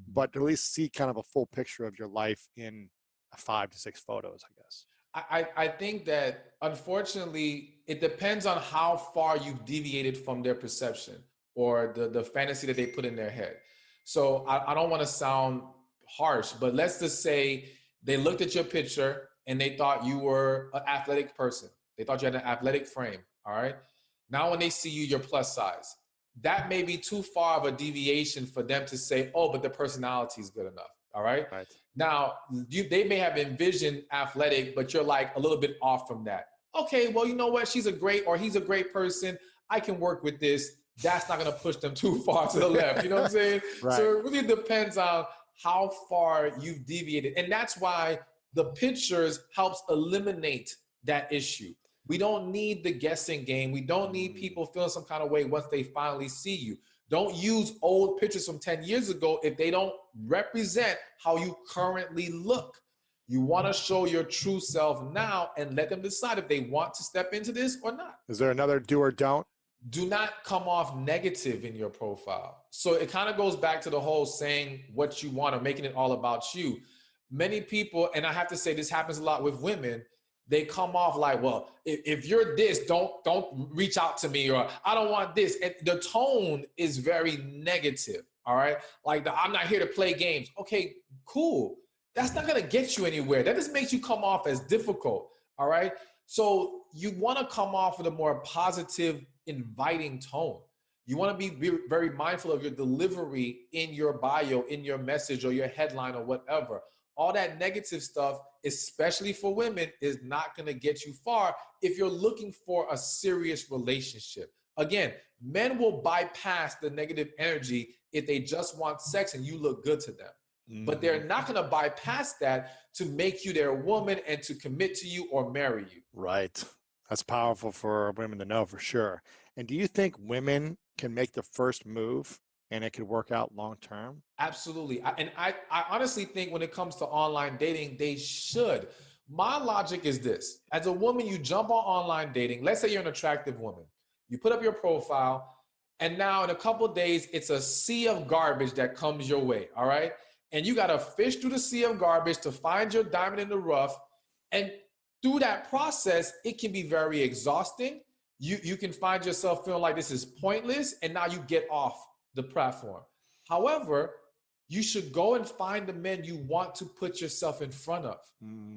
S3: but at least see kind of a full picture of your life in 5 to 6 photos, I guess.
S2: I think that, unfortunately, it depends on how far you've deviated from their perception or the fantasy that they put in their head. So I don't want to sound harsh, but let's just say they looked at your picture and they thought you were an athletic person. They thought you had an athletic frame, all right? Now when they see you, you're plus size. that may be too far of a deviation for them to say, oh, but the personality is good enough. All right.
S3: Right.
S2: Now, they may have envisioned athletic, but you're like a little bit off from that. Okay, well, you know what? He's a great person. I can work with this. That's not going to push them too far to the left. You know what I'm saying?
S3: Right.
S2: So it really depends on how far you've deviated. And that's why the pictures helps eliminate that issue. We don't need the guessing game. We don't need people feeling some kind of way once they finally see you. Don't use old pictures from 10 years ago if they don't represent how you currently look. You want to show your true self now and let them decide if they want to step into this or not.
S3: Is there another do or don't?
S2: Do not come off negative in your profile. So it kind of goes back to the whole saying what you want or making it all about you. Many people, and I have to say this happens a lot with women, they come off like, well, if you're this, don't reach out to me, or I don't want this. And the tone is very negative, all right? Like, I'm not here to play games. Okay, cool. That's not gonna get you anywhere. That just makes you come off as difficult, all right? So you wanna come off with a more positive, inviting tone. You wanna be very mindful of your delivery in your bio, in your message, or your headline, or whatever. All that negative stuff, especially for women, is not going to get you far if you're looking for a serious relationship. Again, men will bypass the negative energy if they just want sex and you look good to them. But they're not going to bypass that to make you their woman and to commit to you or marry you.
S3: Right. That's powerful for women to know for sure. And do you think women can make the first move and it could work out long term?
S2: Absolutely. I honestly think when it comes to online dating, they should. My logic is this. As a woman, you jump on online dating. Let's say you're an attractive woman. You put up your profile, and now in a couple of days, it's a sea of garbage that comes your way, all right? And you got to fish through the sea of garbage to find your diamond in the rough. And through that process, it can be very exhausting. You can find yourself feeling like this is pointless, and now you get off the platform. However, you should go and find the men you want to put yourself in front of.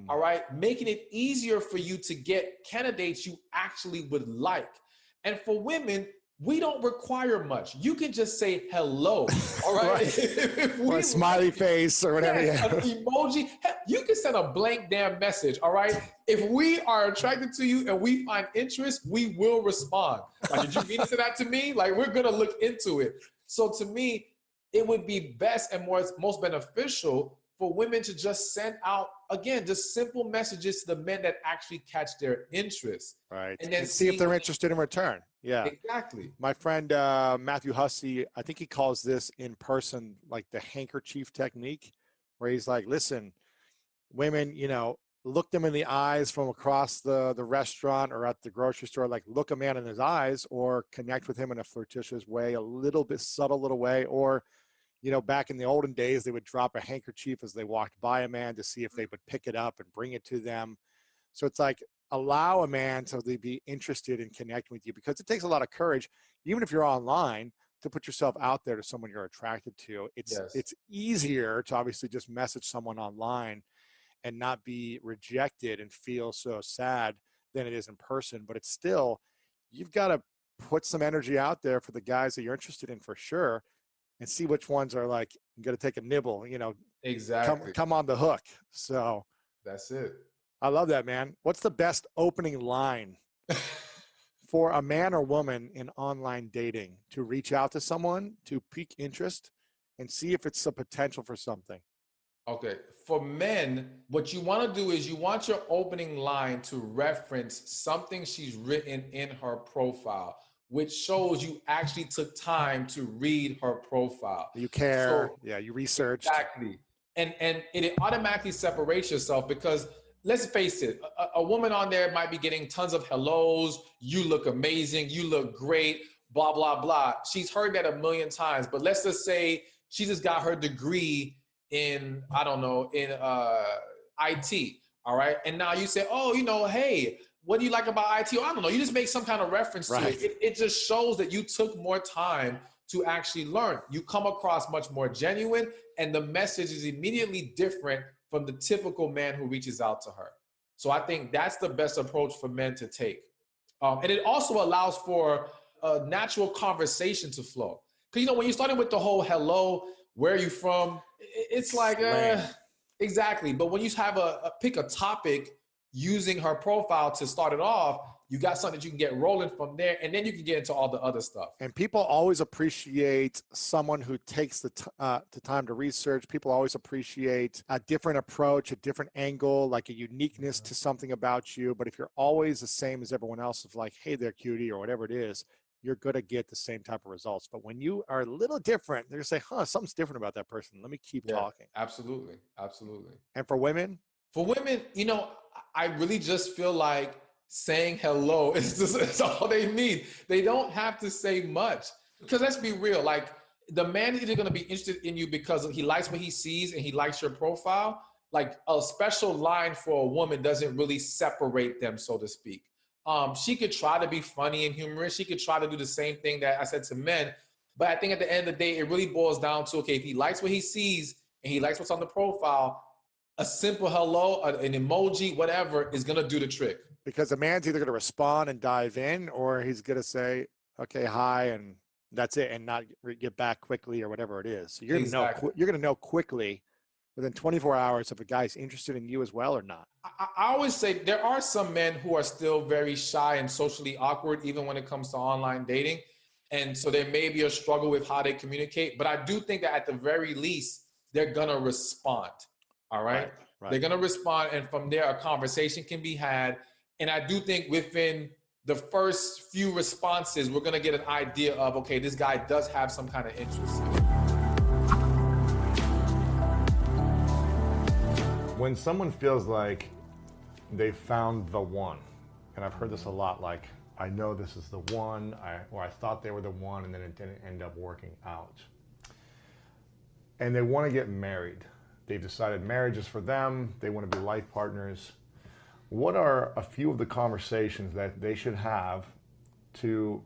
S2: All right, making it easier for you to get candidates you actually would like. And for women, we don't require much. You can just say hello. All right,
S3: right. Or a smiley face or whatever.
S2: Yeah, an emoji. You can send a blank damn message. All right, if we are attracted to you and we find interest, we will respond. Like, did you mean to say that to me? Like, we're gonna look into it. So to me, it would be best and most beneficial for women to just send out, again, just simple messages to the men that actually catch their interest.
S3: Right.
S2: And then
S3: see if they're interested in return. Yeah.
S2: Exactly.
S3: My friend Matthew Hussey, I think he calls this in person like the handkerchief technique, where he's like, listen, women, look them in the eyes from across the restaurant or at the grocery store, like look a man in his eyes or connect with him in a flirtatious way, a little bit subtle little way. Or, back in the olden days, they would drop a handkerchief as they walked by a man to see if they would pick it up and bring it to them. So it's like, allow a man to be interested in connecting with you, because it takes a lot of courage, even if you're online, to put yourself out there to someone you're attracted to. It's easier to obviously just message someone online and not be rejected and feel so sad than it is in person. But it's still, you've got to put some energy out there for the guys that you're interested in for sure, and see which ones are like, you got to take a nibble,
S2: Exactly.
S3: come on the hook. So
S2: that's it.
S3: I love that, man. What's the best opening line for a man or woman in online dating to reach out to someone, to pique interest and see if it's a potential for something?
S2: Okay. For men, what you want to do is you want your opening line to reference something she's written in her profile, which shows you actually took time to read her profile.
S3: You care. So, you researched.
S2: Exactly. And it automatically separates yourself, because let's face it, a woman on there might be getting tons of hellos. You look amazing. You look great. Blah, blah, blah. She's heard that a million times. But let's just say she just got her degree in, I don't know, in IT. All right. And now you say, oh, hey, what do you like about IT? Oh, I don't know. You just make some kind of reference to it. It just shows that you took more time to actually learn. You come across much more genuine, and the message is immediately different from the typical man who reaches out to her. So I think that's the best approach for men to take. And it also allows for a natural conversation to flow. Because, when you're starting with the whole hello, where are you from? It's like, exactly. But when you have pick a topic using her profile to start it off, you got something that you can get rolling from there, and then you can get into all the other stuff.
S3: And people always appreciate someone who takes the time to research. People always appreciate a different approach, a different angle, like a uniqueness to something about you. But if you're always the same as everyone else, of like, hey there, cutie, or whatever it is, you're going to get the same type of results. But when you are a little different, they're going to say, something's different about that person. Let me keep talking.
S2: Absolutely. Absolutely.
S3: And for women?
S2: For women, I really just feel like saying hello is all they need. They don't have to say much. Because let's be real, like the man is either going to be interested in you because he likes what he sees and he likes your profile. Like a special line for a woman doesn't really separate them, so to speak. She could try to be funny and humorous. She could try to do the same thing that I said to men. But I think at the end of the day, it really boils down to, okay, if he likes what he sees and he likes what's on the profile, a simple hello, an emoji, whatever, is going to do the trick.
S3: Because a man's either going to respond and dive in, or he's going to say, okay, hi, and that's it, and not get back quickly or whatever it is. So you're going to know quickly within 24 hours if a guy's interested in you as well or not.
S2: I always say there are some men who are still very shy and socially awkward, even when it comes to online dating. And so there may be a struggle with how they communicate. But I do think that at the very least, they're going to respond. All right? They're going to respond. And from there, a conversation can be had. And I do think within the first few responses, we're going to get an idea of, okay, this guy does have some kind of interest.
S4: When someone feels like they found the one, and I've heard this a lot, like, I know this is the one, or I thought they were the one, and then it didn't end up working out. And they want to get married. They've decided marriage is for them. They want to be life partners. What are a few of the conversations that they should have to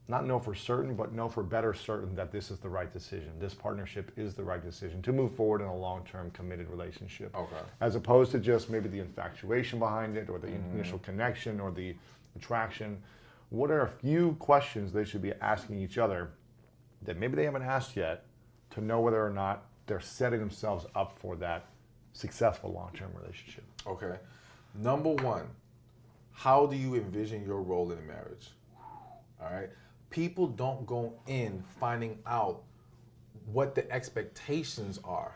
S4: not know for certain, but know for better certain that this is the right decision? This partnership is the right decision to move forward in a long-term committed relationship.
S1: Okay.
S4: As opposed to just maybe the infatuation behind it, or the initial connection, or the attraction. What are a few questions they should be asking each other that maybe they haven't asked yet to know whether or not they're setting themselves up for that successful long-term relationship?
S1: Okay. Number one, how do you envision your role in a marriage? All right. People don't go in finding out what the expectations are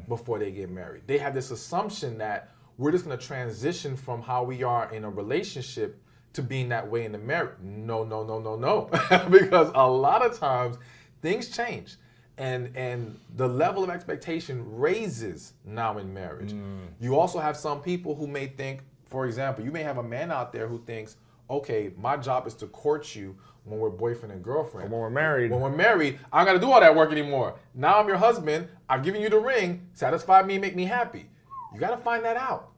S1: before they get married. They have this assumption that we're just going to transition from how we are in a relationship to being that way in the marriage. No. Because a lot of times things change. And the level of expectation raises now in marriage. You also have some people who may think, for example, you may have a man out there who thinks, okay, my job is to court you when we're boyfriend and girlfriend.
S4: But when we're married.
S1: When we're married, I don't got to do all that work anymore. Now I'm your husband. I've given you the ring. Satisfy me, make me happy. You got to find that out.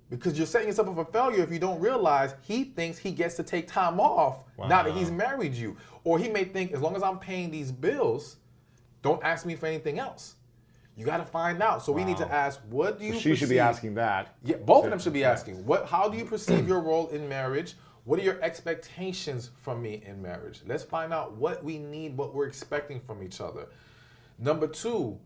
S1: Because you're setting yourself up for failure if you don't realize he thinks he gets to take time off now that he's married you. Or he may think, as long as I'm paying these bills, don't ask me for anything else. You got to find out. So we need to ask, what do you perceive?
S4: She should be asking that.
S1: Yeah, both of them should be asking. How do you perceive your role in marriage? What are your expectations from me in marriage? Let's find out what we need, what we're expecting from each other. Number two,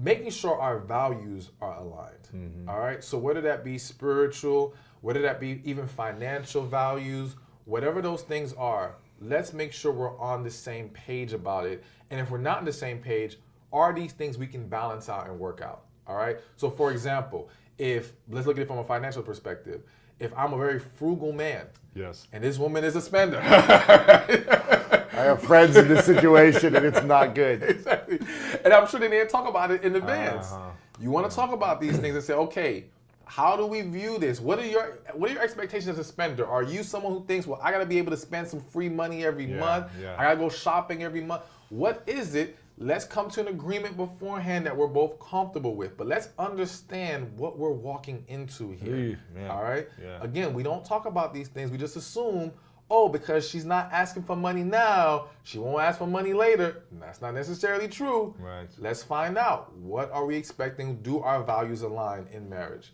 S1: making sure our values are aligned. All right? So whether that be spiritual, whether that be even financial values, whatever those things are, let's make sure we're on the same page about it. And if we're not on the same page, are these things we can balance out and work out? All right? So for example, let's look at it from a financial perspective. If I'm a very frugal man,
S4: yes,
S1: and this woman is a spender.
S4: I have friends in this situation and it's not good.
S1: Exactly. And I'm sure they didn't talk about it in advance. You want to talk about these things and say, okay, how do we view this? What are your expectations as a spender? Are you someone who thinks, well, I got to be able to spend some free money every month. I got to go shopping every month. What is it? Let's come to an agreement beforehand that we're both comfortable with. But let's understand what we're walking into here. All right? Yeah. Again, we don't talk about these things. We just assume, oh, because she's not asking for money now, she won't ask for money later. And that's not necessarily true.
S4: Right.
S1: Let's find out. What are we expecting? Do our values align in marriage?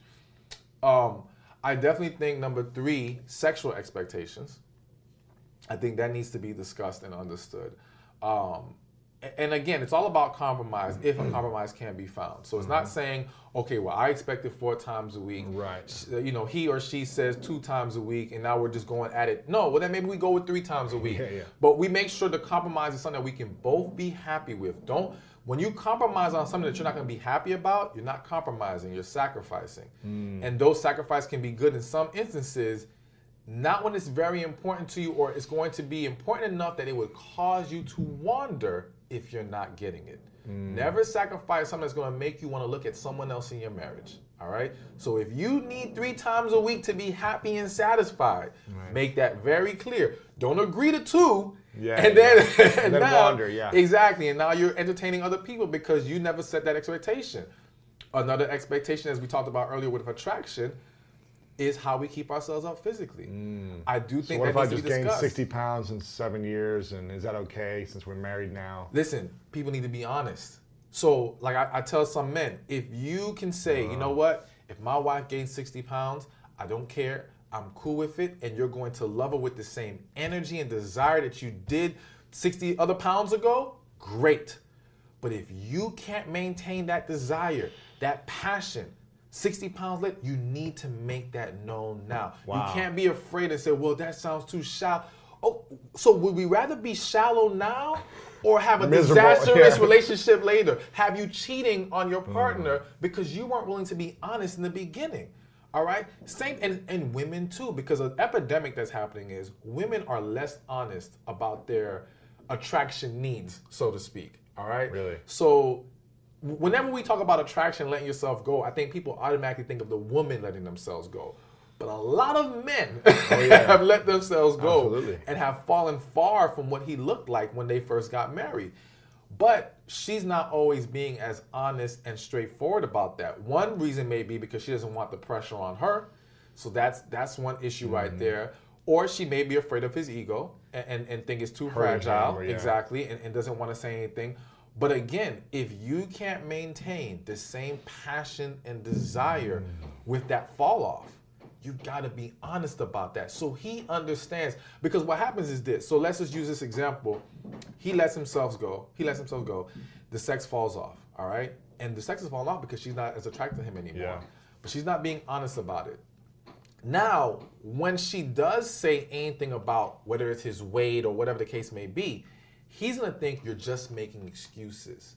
S1: I definitely think number three, sexual expectations. I think that needs to be discussed and understood. And again, it's all about compromise if a compromise can be found. So it's not saying, okay, well, I expected 4 times a week.
S4: Right.
S1: You know, he or she says 2 times a week, and now we're just going at it. No, well, then maybe we go with 3 times a week.
S4: Yeah.
S1: But we make sure the compromise is something that we can both be happy with. When you compromise on something that you're not going to be happy about, you're not compromising, you're sacrificing. And those sacrifices can be good in some instances, not when it's very important to you or it's going to be important enough that it would cause you to wander if you're not getting it. Never sacrifice something that's going to make you want to look at someone else in your marriage. All right? So if you need 3 times a week to be happy and satisfied, make that very clear. Don't agree to 2. And then now,
S4: wander,
S1: exactly. And now you're entertaining other people because you never set that expectation. Another expectation, as we talked about earlier with attraction, is how we keep ourselves up physically. I do think
S4: what
S1: that
S4: if I
S1: needs to
S4: just
S1: be
S4: gained
S1: discussed.
S4: 60 pounds in 7 years, and is that okay since we're married now?
S1: Listen, people need to be honest. So, like I tell some men, if you can say, you know what, if my wife gained 60 pounds, I don't care, I'm cool with it, and you're going to love her with the same energy and desire that you did 60 other pounds ago, great. But if you can't maintain that desire, that passion, 60 pounds later, you need to make that known now.
S4: Wow.
S1: You can't be afraid and say, well, that sounds too shallow. Oh, so would we rather be shallow now or have a disastrous relationship later? Have you cheating on your partner because you weren't willing to be honest in the beginning? All right? Same, and women too, because an epidemic that's happening is women are less honest about their attraction needs, so to speak. All right?
S4: Really?
S1: So whenever we talk about attraction, letting yourself go, I think people automatically think of the woman letting themselves go. But a lot of men have let themselves go and have fallen far from what he looked like when they first got married. But she's not always being as honest and straightforward about that. One reason may be because she doesn't want the pressure on her. So that's one issue right there. Or she may be afraid of his ego and think it's too fragile. Exactly. And doesn't want to say anything. But again, if you can't maintain the same passion and desire with that fall off, you got to be honest about that. So he understands, because what happens is this. So let's just use this example. He lets himself go. The sex falls off, all right? And the sex is falling off because she's not as attracted to him anymore.
S4: Yeah.
S1: But she's not being honest about it. Now, when she does say anything about whether it's his weight or whatever the case may be, he's going to think you're just making excuses.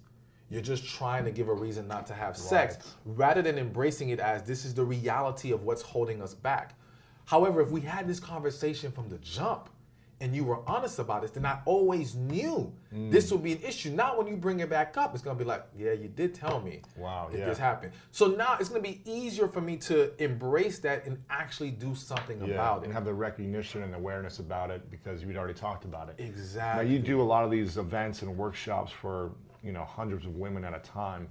S1: You're just trying to give a reason not to have sex, rather than embracing it as this is the reality of what's holding us back. However, if we had this conversation from the jump and you were honest about it, then I always knew this would be an issue. Now when you bring it back up, it's going to be like, yeah, you did tell me that this happened. So now it's going to be easier for me to embrace that and actually do something about it.
S4: And have the recognition and awareness about it because you'd already talked about it.
S1: Exactly.
S4: Now you do a lot of these events and workshops for hundreds of women at a time.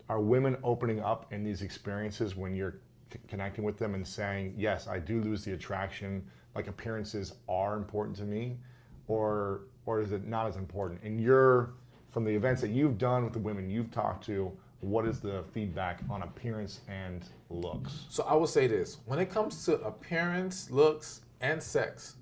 S4: Are women opening up in these experiences when you're connecting with them and saying, yes, I do lose the attraction, like appearances are important to me, or is it not as important? And from the events that you've done with the women you've talked to, what is the feedback on appearance and looks?
S1: So I will say this, when it comes to appearance, looks, and sex,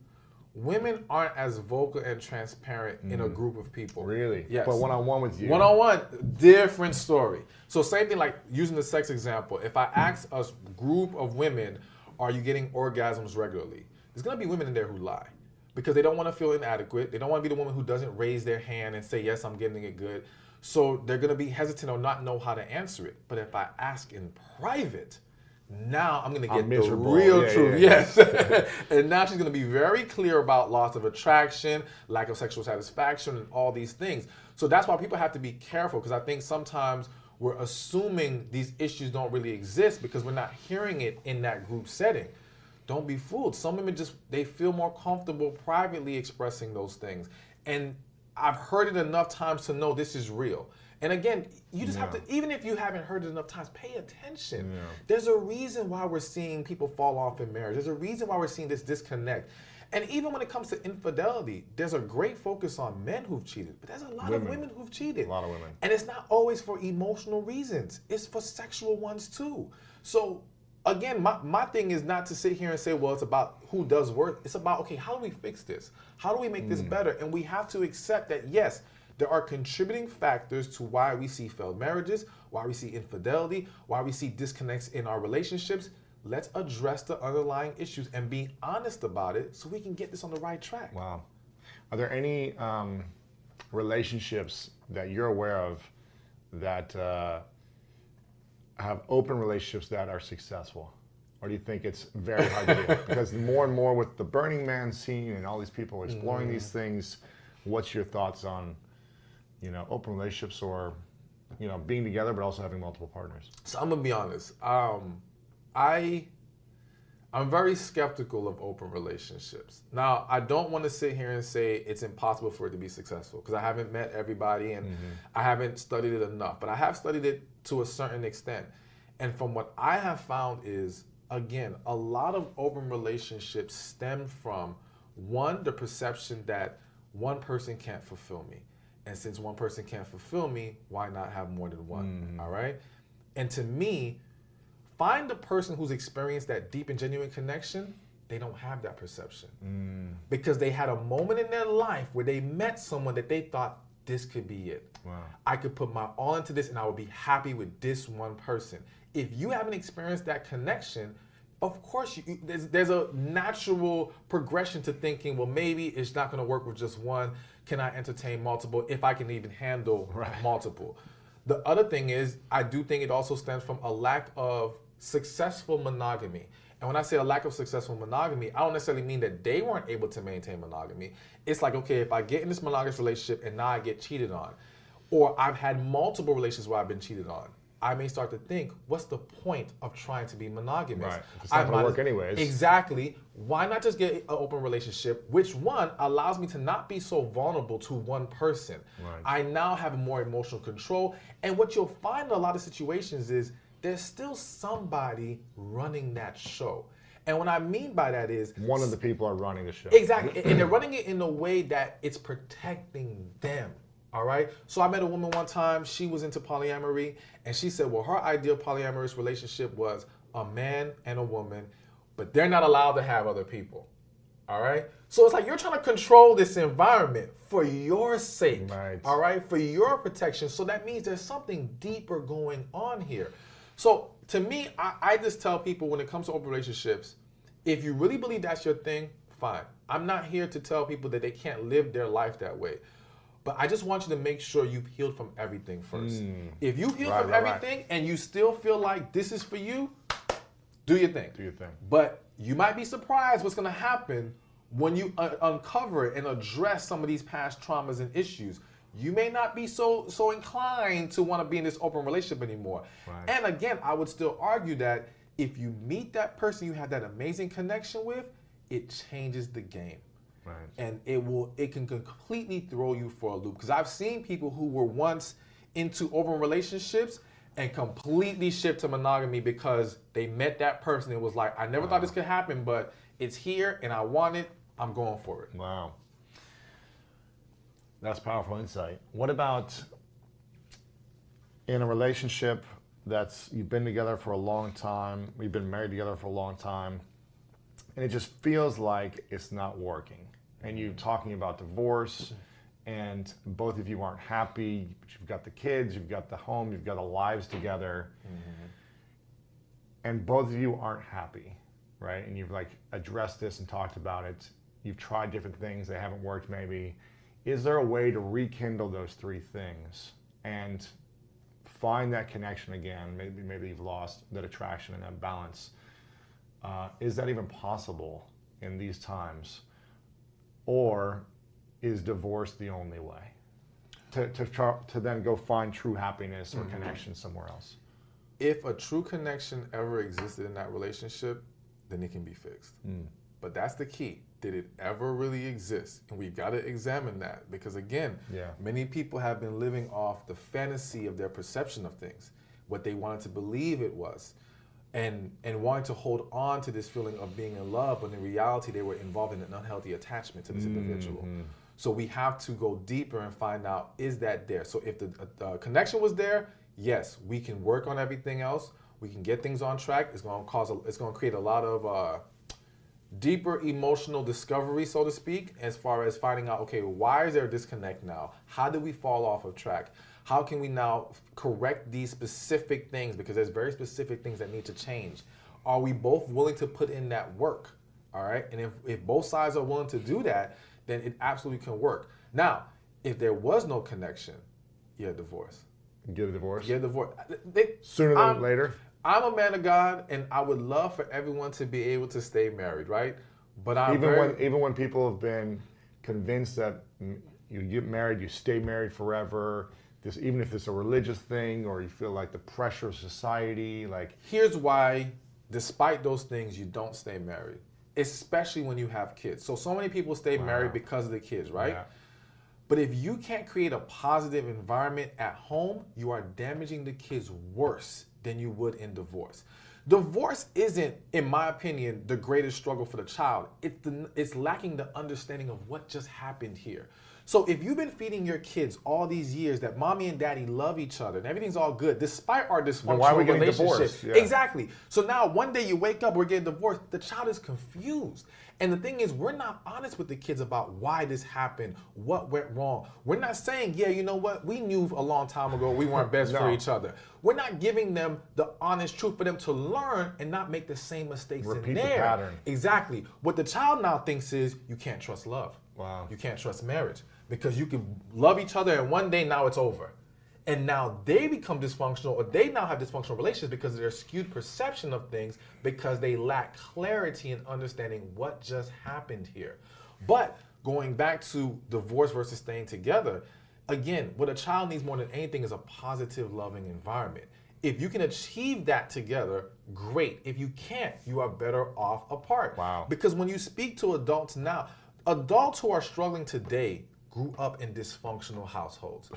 S1: women aren't as vocal and transparent in a group of people.
S4: Really?
S1: Yes.
S4: But one-on-one with you?
S1: One-on-one, different story. So same thing like using the sex example. If I ask a group of women, are you getting orgasms regularly? There's going to be women in there who lie because they don't want to feel inadequate. They don't want to be the woman who doesn't raise their hand and say, yes, I'm getting it good. So they're going to be hesitant or not know how to answer it. But if I ask in private, now I'm going to get the real truth. Yes. And now she's going to be very clear about loss of attraction, lack of sexual satisfaction, and all these things. So that's why people have to be careful, because I think sometimes we're assuming these issues don't really exist because we're not hearing it in that group setting. Don't be fooled. Some women they feel more comfortable privately expressing those things. And I've heard it enough times to know this is real. And again, you just have to, even if you haven't heard it enough times, pay attention. There's a reason why we're seeing people fall off in marriage. There's a reason why we're seeing this disconnect. And even when it comes to infidelity, there's a great focus on men who've cheated, but there's a lot of women who've cheated.
S4: A lot of women.
S1: And it's not always for emotional reasons. It's for sexual ones too. So again, my thing is not to sit here and say, well, it's about who does work. It's about, okay, how do we fix this? How do we make this better? And we have to accept that, yes, there are contributing factors to why we see failed marriages, why we see infidelity, why we see disconnects in our relationships. Let's address the underlying issues and be honest about it so we can get this on the right track.
S4: Wow. Are there any relationships that you're aware of that have open relationships that are successful? Or do you think it's very hard to do? Because more and more with the Burning Man scene and all these people exploring these things, what's your thoughts on, open relationships or, being together but also having multiple partners?
S1: So I'm gonna be honest. I'm very skeptical of open relationships. Now, I don't want to sit here and say it's impossible for it to be successful because I haven't met everybody and I haven't studied it enough, but I have studied it to a certain extent. And from what I have found is, again, a lot of open relationships stem from, one, the perception that one person can't fulfill me. And since one person can't fulfill me, why not have more than one, all right? And to me, find the person who's experienced that deep and genuine connection, they don't have that perception. Because they had a moment in their life where they met someone that they thought, this could be it.
S4: Wow.
S1: I could put my all into this and I would be happy with this one person. If you haven't experienced that connection, of course, there's a natural progression to thinking, well, maybe it's not gonna work with just one. Can I entertain multiple if I can even handle multiple? The other thing is, I do think it also stems from a lack of successful monogamy. And when I say a lack of successful monogamy, I don't necessarily mean that they weren't able to maintain monogamy. It's like, okay, if I get in this monogamous relationship and now I get cheated on, or I've had multiple relationships where I've been cheated on, I may start to think, what's the point of trying to be monogamous?
S4: Right. It's not going to work anyways.
S1: Exactly. Why not just get an open relationship, which one allows me to not be so vulnerable to one person.
S4: Right.
S1: I now have more emotional control. And what you'll find in a lot of situations is there's still somebody running that show. And what I mean by that is,
S4: one of the people are running the show.
S1: Exactly. And they're running it in a way that it's protecting them. All right. So I met a woman one time, she was into polyamory, and she said, well, her ideal polyamorous relationship was a man and a woman, but they're not allowed to have other people. All right. So it's like you're trying to control this environment for your sake.
S4: Right.
S1: All right. For your protection. So that means there's something deeper going on here. So to me, I just tell people when it comes to open relationships, if you really believe that's your thing, fine. I'm not here to tell people that they can't live their life that way. But I just want you to make sure you've healed from everything first. If you heal from everything and you still feel like this is for you, do your thing.
S4: Do your thing.
S1: But you might be surprised what's going to happen when you uncover and address some of these past traumas and issues. You may not be so inclined to want to be in this open relationship anymore.
S4: Right.
S1: And again, I would still argue that if you meet that person you have that amazing connection with, it changes the game.
S4: Right.
S1: And it can completely throw you for a loop. Because I've seen people who were once into open relationships and completely shift to monogamy because they met that person. It was like, I never thought this could happen, but it's here and I want it. I'm going for it.
S4: Wow. That's powerful insight. What about in a relationship that's you've been together for a long time, we've been married together for a long time, and it just feels like it's not working. And you're talking about divorce, and both of you aren't happy. You've got the kids, you've got the home, you've got the lives together, and both of you aren't happy, right? And you've like addressed this and talked about it. You've tried different things, they haven't worked maybe. Is there a way to rekindle those three things and find that connection again? Maybe you've lost that attraction and that balance. Is that even possible in these times? Or is divorce the only way to then go find true happiness or connection somewhere else?
S1: If a true connection ever existed in that relationship, then it can be fixed. But that's the key. Did it ever really exist? And we've got to examine that because again, many people have been living off the fantasy of their perception of things, what they wanted to believe it was, and wanting to hold on to this feeling of being in love, when in reality they were involved in an unhealthy attachment to this individual. So we have to go deeper and find out, is that there? So if the connection was there, yes, we can work on everything else. We can get things on track. It's going to create a lot of deeper emotional discovery, so to speak, as far as finding out, okay, why is there a disconnect now? How did we fall off of track? How can we now correct these specific things? Because there's very specific things that need to change. Are we both willing to put in that work? All right. And if both sides are willing to do that, then it absolutely can work. Now, if there was no connection, you divorce.
S4: Get a divorce?
S1: Get a divorce.
S4: Sooner than later?
S1: I'm a man of God, and I would love for everyone to be able to stay married, right? But
S4: even when people have been convinced that you get married, you stay married forever, even if it's a religious thing, or you feel like the pressure of society, like...
S1: Here's why, despite those things, you don't stay married, especially when you have kids. So many people stay married because of the kids, right?
S4: Yeah.
S1: But if you can't create a positive environment at home, you are damaging the kids worse than you would in divorce isn't, in my opinion, the greatest struggle for the child. It's lacking the understanding of what just happened here. So if you've been feeding your kids all these years that mommy and daddy love each other and everything's all good, despite our dysfunctional
S4: why are we getting
S1: relationship.
S4: divorced? Yeah.
S1: Exactly. So now one day you wake up, we're getting divorced. The child is confused. And the thing is, we're not honest with the kids about why this happened, what went wrong. We're not saying, yeah, you know what? We knew a long time ago we weren't best for each other. We're not giving them the honest truth for them to learn and not make the same mistakes
S4: Repeat
S1: in
S4: the
S1: there.
S4: pattern.
S1: Exactly. What the child now thinks is, you can't trust love.
S4: Wow.
S1: You can't trust marriage because you can love each other and one day now it's over. And now they become dysfunctional, or they now have dysfunctional relationships because of their skewed perception of things, because they lack clarity in understanding what just happened here. But going back to divorce versus staying together, again, what a child needs more than anything is a positive, loving environment. If you can achieve that together, great. If you can't, you are better off apart.
S4: Wow.
S1: Because when you speak to adults now, adults who are struggling today grew up in dysfunctional households.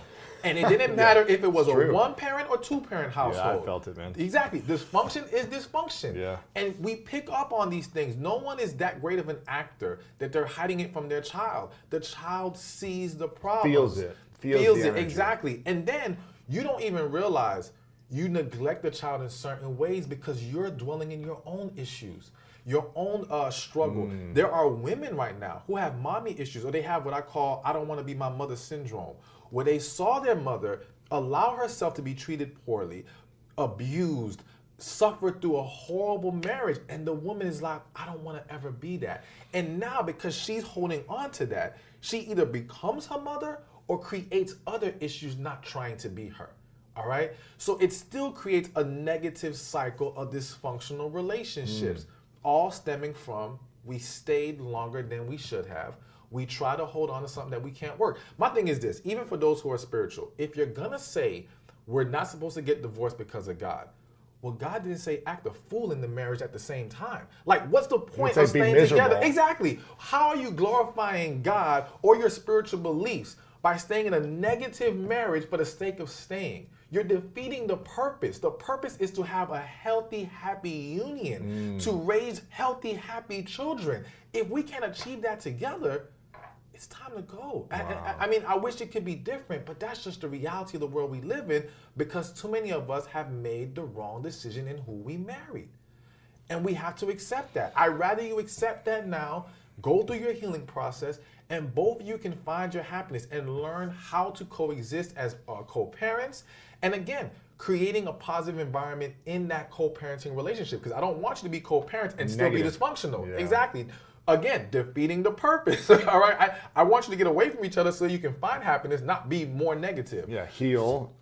S1: And it didn't matter if it was a one-parent or two-parent household.
S4: Yeah, I felt it, man.
S1: Exactly. Dysfunction is dysfunction.
S4: Yeah.
S1: And we pick up on these things. No one is that great of an actor that they're hiding it from their child. The child sees the problem.
S4: Feels it.
S1: Feels it, exactly. And then you don't even realize you neglect the child in certain ways because you're dwelling in your own issues, your own struggle. There are women right now who have mommy issues, or they have what I call, I don't want to be my mother syndrome, where they saw their mother allow herself to be treated poorly, abused, suffered through a horrible marriage, and the woman is like, I don't want to ever be that. And now, because she's holding on to that, she either becomes her mother or creates other issues not trying to be her. All right? So it still creates a negative cycle of dysfunctional relationships. All stemming from we stayed longer than we should have. We try to hold on to something that we can't work. My thing is this, even for those who are spiritual, if you're gonna say we're not supposed to get divorced because of God, well, God didn't say act a fool in the marriage at the same time. Like, what's the point of staying together? Exactly. How are you glorifying God or your spiritual beliefs by staying in a negative marriage for the sake of staying? You're defeating the purpose. The purpose is to have a healthy, happy union, to raise healthy, happy children. If we can't achieve that together, it's time to go. Wow. I mean, I wish it could be different, but that's just the reality of the world we live in, because too many of us have made the wrong decision in who we married. And we have to accept that. I'd rather you accept that now, go through your healing process, and both of you can find your happiness and learn how to coexist as co-parents. And again, creating a positive environment in that co-parenting relationship, because I don't want you to be co-parents and still be dysfunctional. Yeah. Exactly. Again, defeating the purpose. All right. I want you to get away from each other so you can find happiness, not be more negative.
S4: Yeah. Heal,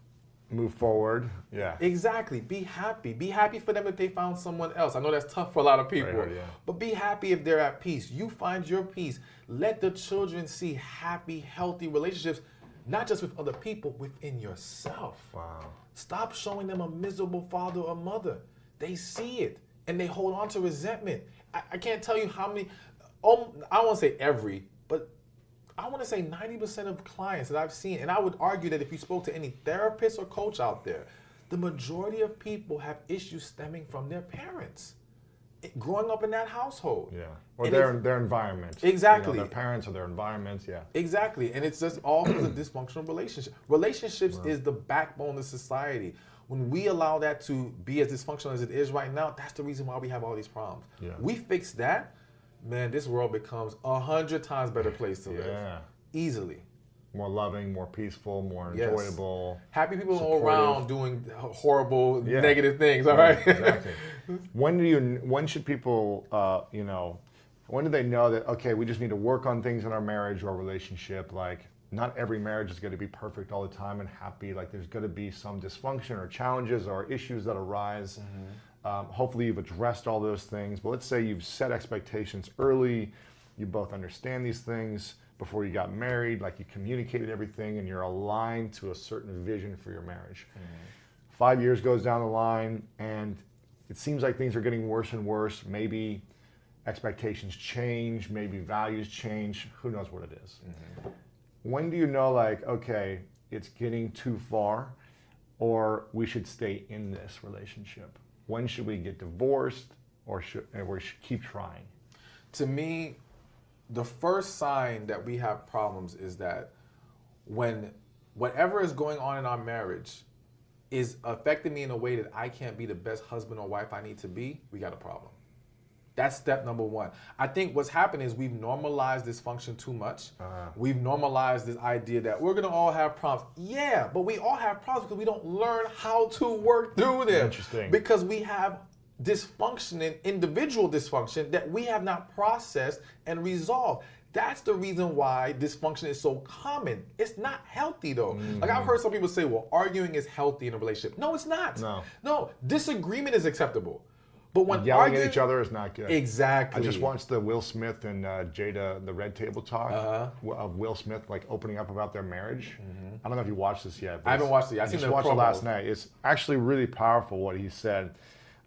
S4: move forward. Yeah.
S1: Exactly. Be happy. Be happy for them if they found someone else. I know that's tough for a lot of people. Right, yeah. But be happy if they're at peace. You find your peace. Let the children see happy, healthy relationships, not just with other people, within yourself. Wow. Stop showing them a miserable father or mother. They see it and they hold on to resentment. I can't tell you how many, I don't want to say every, but I want to say 90% of clients that I've seen, and I would argue that if you spoke to any therapist or coach out there, the majority of people have issues stemming from their parents. Growing up in that household.
S4: Yeah. Or their environment.
S1: Exactly.
S4: You know, their parents or their environments, yeah.
S1: Exactly. And it's just all because of dysfunctional relationships. Relationships is the backbone of society. When we allow that to be as dysfunctional as it is right now, that's the reason why we have all these problems.
S4: Yeah.
S1: We fix that, man, this world becomes 100 times better place to live. Easily.
S4: More loving, more peaceful, more enjoyable.
S1: Happy people
S4: supportive.
S1: around doing horrible, negative things. All right.
S4: Exactly. When should people, when do they know that, okay, we just need to work on things in our marriage or relationship? Like, not every marriage is going to be perfect all the time and happy. Like, there's going to be some dysfunction or challenges or issues that arise. Hopefully you've addressed all those things. But let's say you've set expectations early. You both understand these things before you got married, like you communicated everything and you're aligned to a certain vision for your marriage. 5 years goes down the line and it seems like things are getting worse and worse. Maybe expectations change, maybe values change, who knows what it is. When do you know, like, okay, it's getting too far or we should stay in this relationship? When should we get divorced or should we keep trying?
S1: To me, the first sign that we have problems is that when whatever is going on in our marriage is affecting me in a way that I can't be the best husband or wife I need to be, we got a problem. That's step number one. I think what's happened is we've normalized dysfunction too much. We've normalized this idea that we're gonna all have problems. Yeah, but we all have problems because we don't learn how to work through them.
S4: Interesting.
S1: Because we have dysfunction and individual dysfunction that we have not processed and resolved. That's the reason why dysfunction is so common. It's not healthy though. Like I've heard some people say, well, arguing is healthy in a relationship. No, it's not. No, disagreement is acceptable. But when
S4: yelling at each other is not good.
S1: Exactly.
S4: I just watched the Will Smith and Jada, the Red Table talk of Will Smith like opening up about their marriage. I don't know if you watched this yet.
S1: I haven't watched it yet.
S4: I just watched it last night. It's actually really powerful what he said.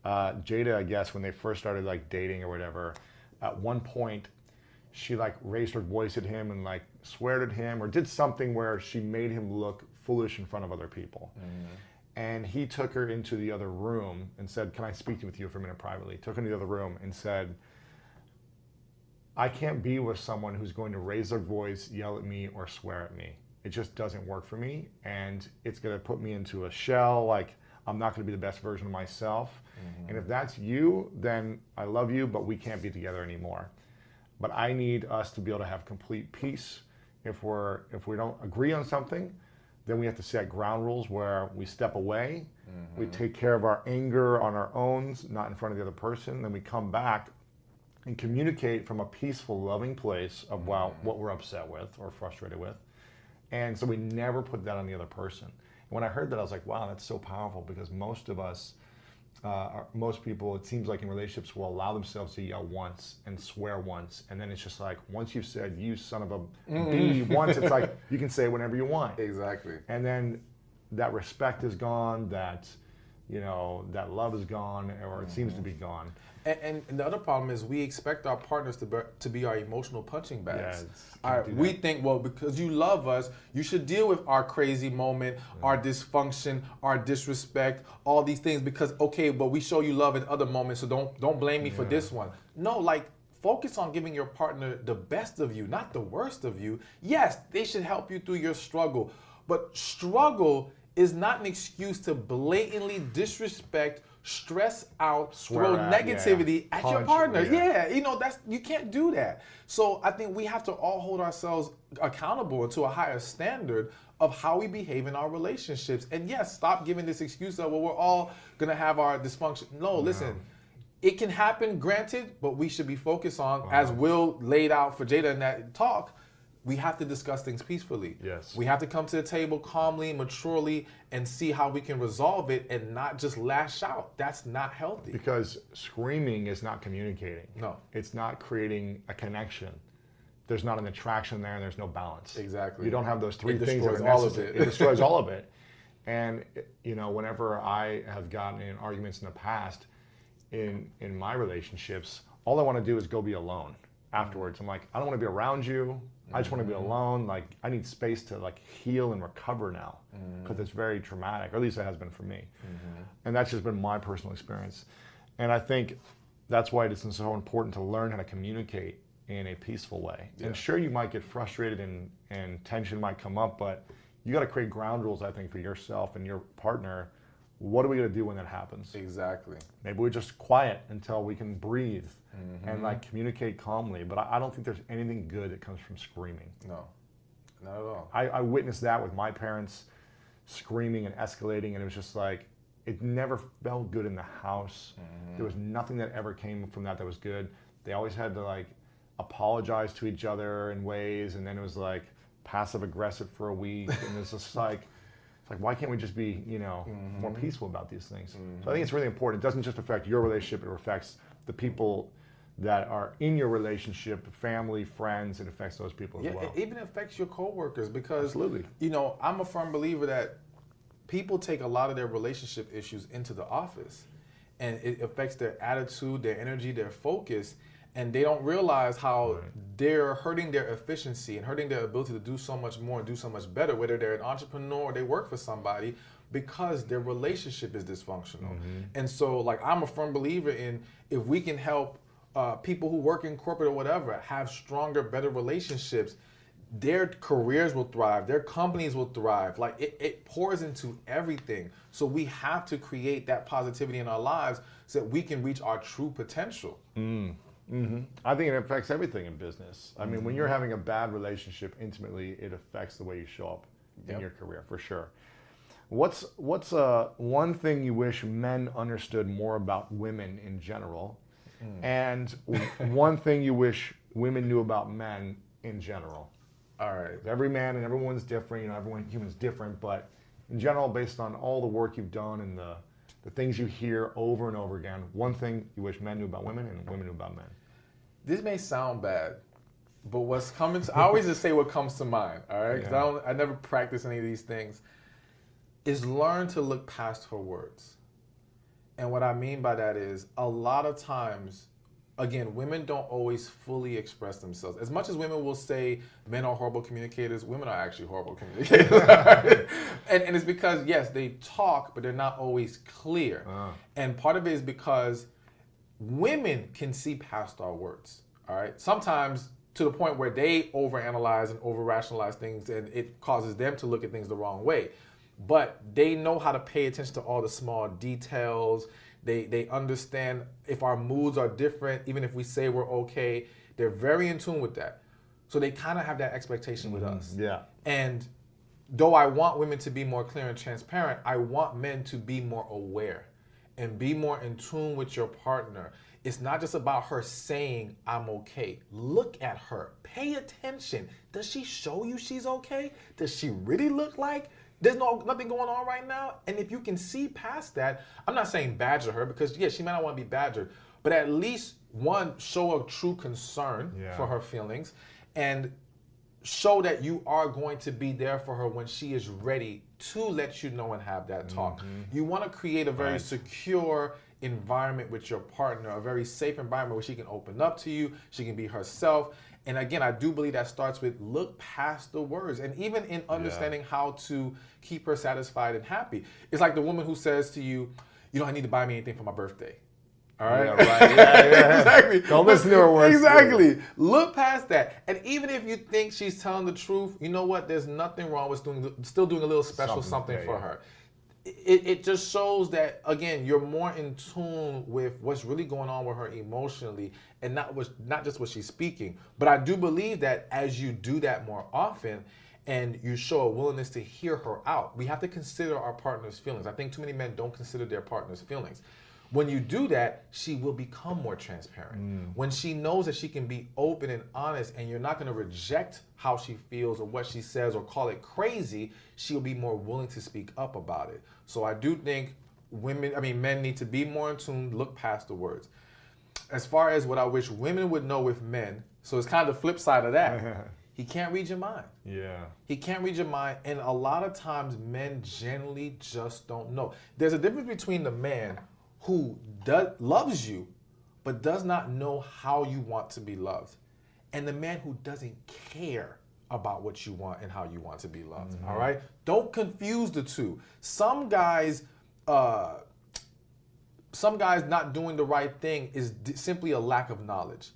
S4: Jada, I guess, when they first started like dating or whatever, at one point she like raised her voice at him and like sweared at him or did something where she made him look foolish in front of other people. And he took her into the other room and said, can I speak with you for a minute privately? Took her into the other room and said, I can't be with someone who's going to raise their voice, yell at me, or swear at me. It just doesn't work for me. And it's going to put me into a shell. Like, I'm not going to be the best version of myself. And if that's you, then I love you, but we can't be together anymore. But I need us to be able to have complete peace. If we don't agree on something, then we have to set ground rules where we step away, we take care of our anger on our own, not in front of the other person, then we come back and communicate from a peaceful, loving place of what we're upset with or frustrated with. And so we never put that on the other person. And when I heard that, I was like, wow, that's so powerful, because most of us, most people, it seems like in relationships, will allow themselves to yell once and swear once, and then it's just like, once you've said you son of a B once, it's like you can say it whenever you want.
S1: Exactly.
S4: And then that respect is gone, that that love is gone, or it seems to be gone.
S1: And the other problem is we expect our partners to be our emotional punching bags.
S4: Yeah,
S1: We think, well, because you love us, you should deal with our crazy moment, our dysfunction, our disrespect, all these things, because, okay, but we show you love in other moments, so don't blame me for this one. No, like, focus on giving your partner the best of you, not the worst of you. Yes, they should help you through your struggle, but struggle is not an excuse to blatantly disrespect, stress out, throw negativity at your partner. You can't do that. So I think we have to all hold ourselves accountable to a higher standard of how we behave in our relationships. And yes, stop giving this excuse of, well, we're all gonna have our dysfunction. No, listen, it can happen, granted, but we should be focused on, as Will laid out for Jada in that talk, we have to discuss things peacefully.
S4: Yes.
S1: We have to come to the table calmly, maturely, and see how we can resolve it and not just lash out. That's not healthy.
S4: Because screaming is not communicating.
S1: No.
S4: It's not creating a connection. There's not an attraction there, and there's no balance.
S1: Exactly.
S4: You don't have those three things.
S1: Destroys all of it.
S4: It destroys all of it. And whenever I have gotten in arguments in the past, in my relationships, all I want to do is go be alone afterwards. I'm like, I don't want to be around you. I just want to be alone. Like, I need space to like heal and recover now, because it's very traumatic, or at least it has been for me. And that's just been my personal experience. And I think that's why it's so important to learn how to communicate in a peaceful way. And sure, you might get frustrated and tension might come up, but you got to create ground rules, I think, for yourself and your partner, what are we going to do when that happens?
S1: Exactly.
S4: Maybe we just quiet until we can breathe and like communicate calmly. But I don't think there's anything good that comes from screaming.
S1: No, not at all.
S4: I witnessed that with my parents, screaming and escalating, and it was just like, it never felt good in the house. There was nothing that ever came from that was good. They always had to like apologize to each other in ways, and then it was like passive aggressive for a week, and it's just like, why can't we just be, you know, more peaceful about these things? So I think it's really important. It doesn't just affect your relationship, it affects the people that are in your relationship, family, friends. It affects those people as well.
S1: It even affects your coworkers, because,
S4: Absolutely.
S1: you know, I'm a firm believer that people take a lot of their relationship issues into the office, and it affects their attitude, their energy, their focus, and they don't realize how they're hurting their efficiency and hurting their ability to do so much more and do so much better, whether they're an entrepreneur or they work for somebody, because their relationship is dysfunctional. And so, like, I'm a firm believer in, if we can help people who work in corporate or whatever have stronger, better relationships, their careers will thrive, their companies will thrive. Like, it pours into everything. So we have to create that positivity in our lives so that we can reach our true potential.
S4: I think it affects everything in business. I mean, when you're having a bad relationship intimately, it affects the way you show up in your career, for sure. What's one thing you wish men understood more about women in general, and one thing you wish women knew about men in general?
S1: All right.
S4: Every man and everyone's different, you know, everyone human's different, but in general, based on all the work you've done and the things you hear over and over again, one thing you wish men knew about women and women knew about men.
S1: This may sound bad, but what's coming to, I always just say what comes to mind, all right? Because I never practice any of these things, is learn to look past her words. And what I mean by that is, a lot of times, again, women don't always fully express themselves. As much as women will say men are horrible communicators, women are actually horrible communicators. and it's because, yes, they talk, but they're not always clear. And part of it is because women can see past our words, all right? Sometimes to the point where they overanalyze and over-rationalize things, and it causes them to look at things the wrong way. But they know how to pay attention to all the small details. They understand if our moods are different, even if we say we're okay, they're very in tune with that. So they kind of have that expectation with us.
S4: Yeah.
S1: And though I want women to be more clear and transparent, I want men to be more aware and be more in tune with your partner. It's not just about her saying, I'm okay. Look at her. Pay attention. Does she show you she's okay? Does she really look like there's nothing going on right now? And if you can see past that, I'm not saying badger her, because yeah, she might not want to be badgered, but at least one, show a true concern for her feelings, and show that you are going to be there for her when she is ready to let you know and have that talk. You want to create a very secure environment with your partner, a very safe environment where she can open up to you, she can be herself. And again, I do believe that starts with look past the words, and even in understanding how to keep her satisfied and happy. It's like the woman who says to you, you don't need to buy me anything for my birthday. All right?
S4: Yeah, right. Yeah.
S1: Exactly.
S4: Don't listen to her words.
S1: Exactly. Look past that. And even if you think she's telling the truth, you know what? There's nothing wrong with still doing a little special something for her. It just shows that, again, you're more in tune with what's really going on with her emotionally, and not just what she's speaking. But I do believe that as you do that more often and you show a willingness to hear her out, we have to consider our partner's feelings. I think too many men don't consider their partner's feelings. When you do that, she will become more transparent. When she knows that she can be open and honest, and you're not going to reject how she feels or what she says or call it crazy, she'll be more willing to speak up about it. So I do think men need to be more in tune, look past the words. As far as what I wish women would know with men, so it's kind of the flip side of that. He can't read your mind.
S4: Yeah.
S1: He can't read your mind, and a lot of times men generally just don't know. There's a difference between the man who loves you but does not know how you want to be loved, and the man who doesn't care about what you want and how you want to be loved. All right? Don't confuse the two. Some guys not doing the right thing is simply a lack of knowledge.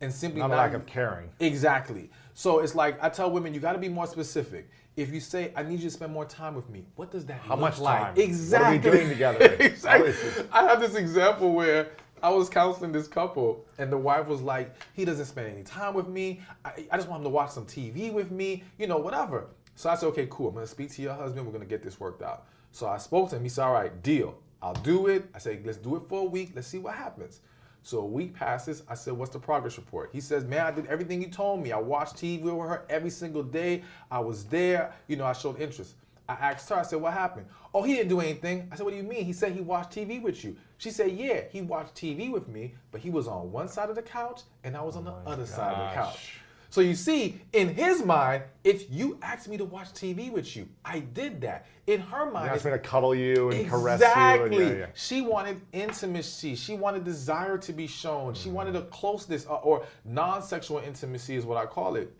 S1: and simply
S4: Not a lack of caring.
S1: Exactly. So it's like I tell women, you got to be more specific. If you say, I need you to spend more time with me, what does that
S4: How
S1: look
S4: much
S1: like?
S4: time?
S1: Exactly.
S4: What are we doing together?
S1: Exactly. I have this example where I was counseling this couple, and the wife was like, he doesn't spend any time with me. I just want him to watch some TV with me, you know, whatever. So I said, okay, cool. I'm going to speak to your husband. We're going to get this worked out. So I spoke to him. He said, all right, deal. I'll do it. I said, let's do it for a week. Let's see what happens. So a week passes. I said, what's the progress report? He says, man, I did everything you told me. I watched TV with her every single day. I was there. You know, I showed interest. I asked her, I said, what happened? Oh, he didn't do anything. I said, what do you mean? He said he watched TV with you. She said, yeah, he watched TV with me, but he was on one side of the couch and I was on the other side of the couch. So you see, in his mind, if you asked me to watch TV with you, I did that. In her mind,
S4: You asked me to cuddle you and caress you.
S1: Exactly. She wanted intimacy. She wanted desire to be shown. She wanted a closeness or non-sexual intimacy is what I call it.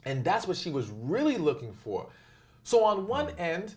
S1: And that's what she was really looking for. So on one end,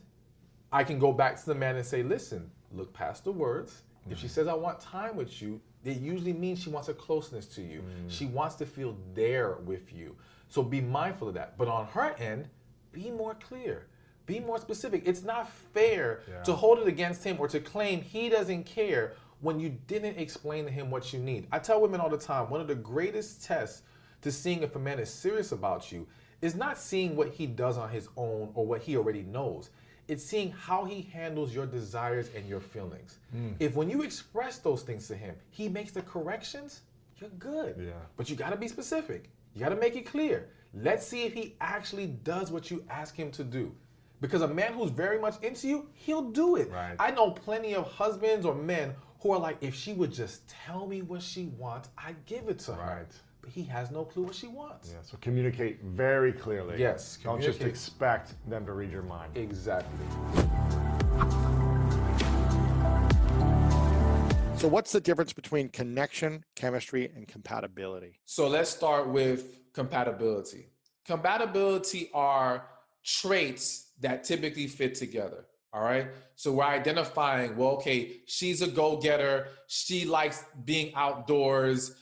S1: I can go back to the man and say, listen, look past the words. If she says, I want time with you, it usually means she wants a closeness to you. She wants to feel there with you. So be mindful of that. But on her end, be more clear. Be more specific. It's not fair to hold it against him or to claim he doesn't care when you didn't explain to him what you need. I tell women all the time, one of the greatest tests to seeing if a man is serious about you is not seeing what he does on his own or what he already knows. It's seeing how he handles your desires and your feelings. If when you express those things to him, he makes the corrections, you're good.
S4: Yeah.
S1: But you gotta be specific. You gotta make it clear. Let's see if he actually does what you ask him to do. Because a man who's very much into you, he'll do it.
S4: Right.
S1: I know plenty of husbands or men who are like, if she would just tell me what she wants, I'd give it to her.
S4: Right.
S1: But he has no clue what she wants.
S4: Yeah, so communicate very clearly.
S1: Yes,
S4: Don't just
S1: communicate.
S4: expect them to read your mind.
S1: Exactly.
S3: So what's the difference between connection, chemistry, and compatibility?
S2: So let's start with compatibility. Compatibility are traits that typically fit together. All right. So we're identifying, well, okay, she's a go-getter. She likes being outdoors.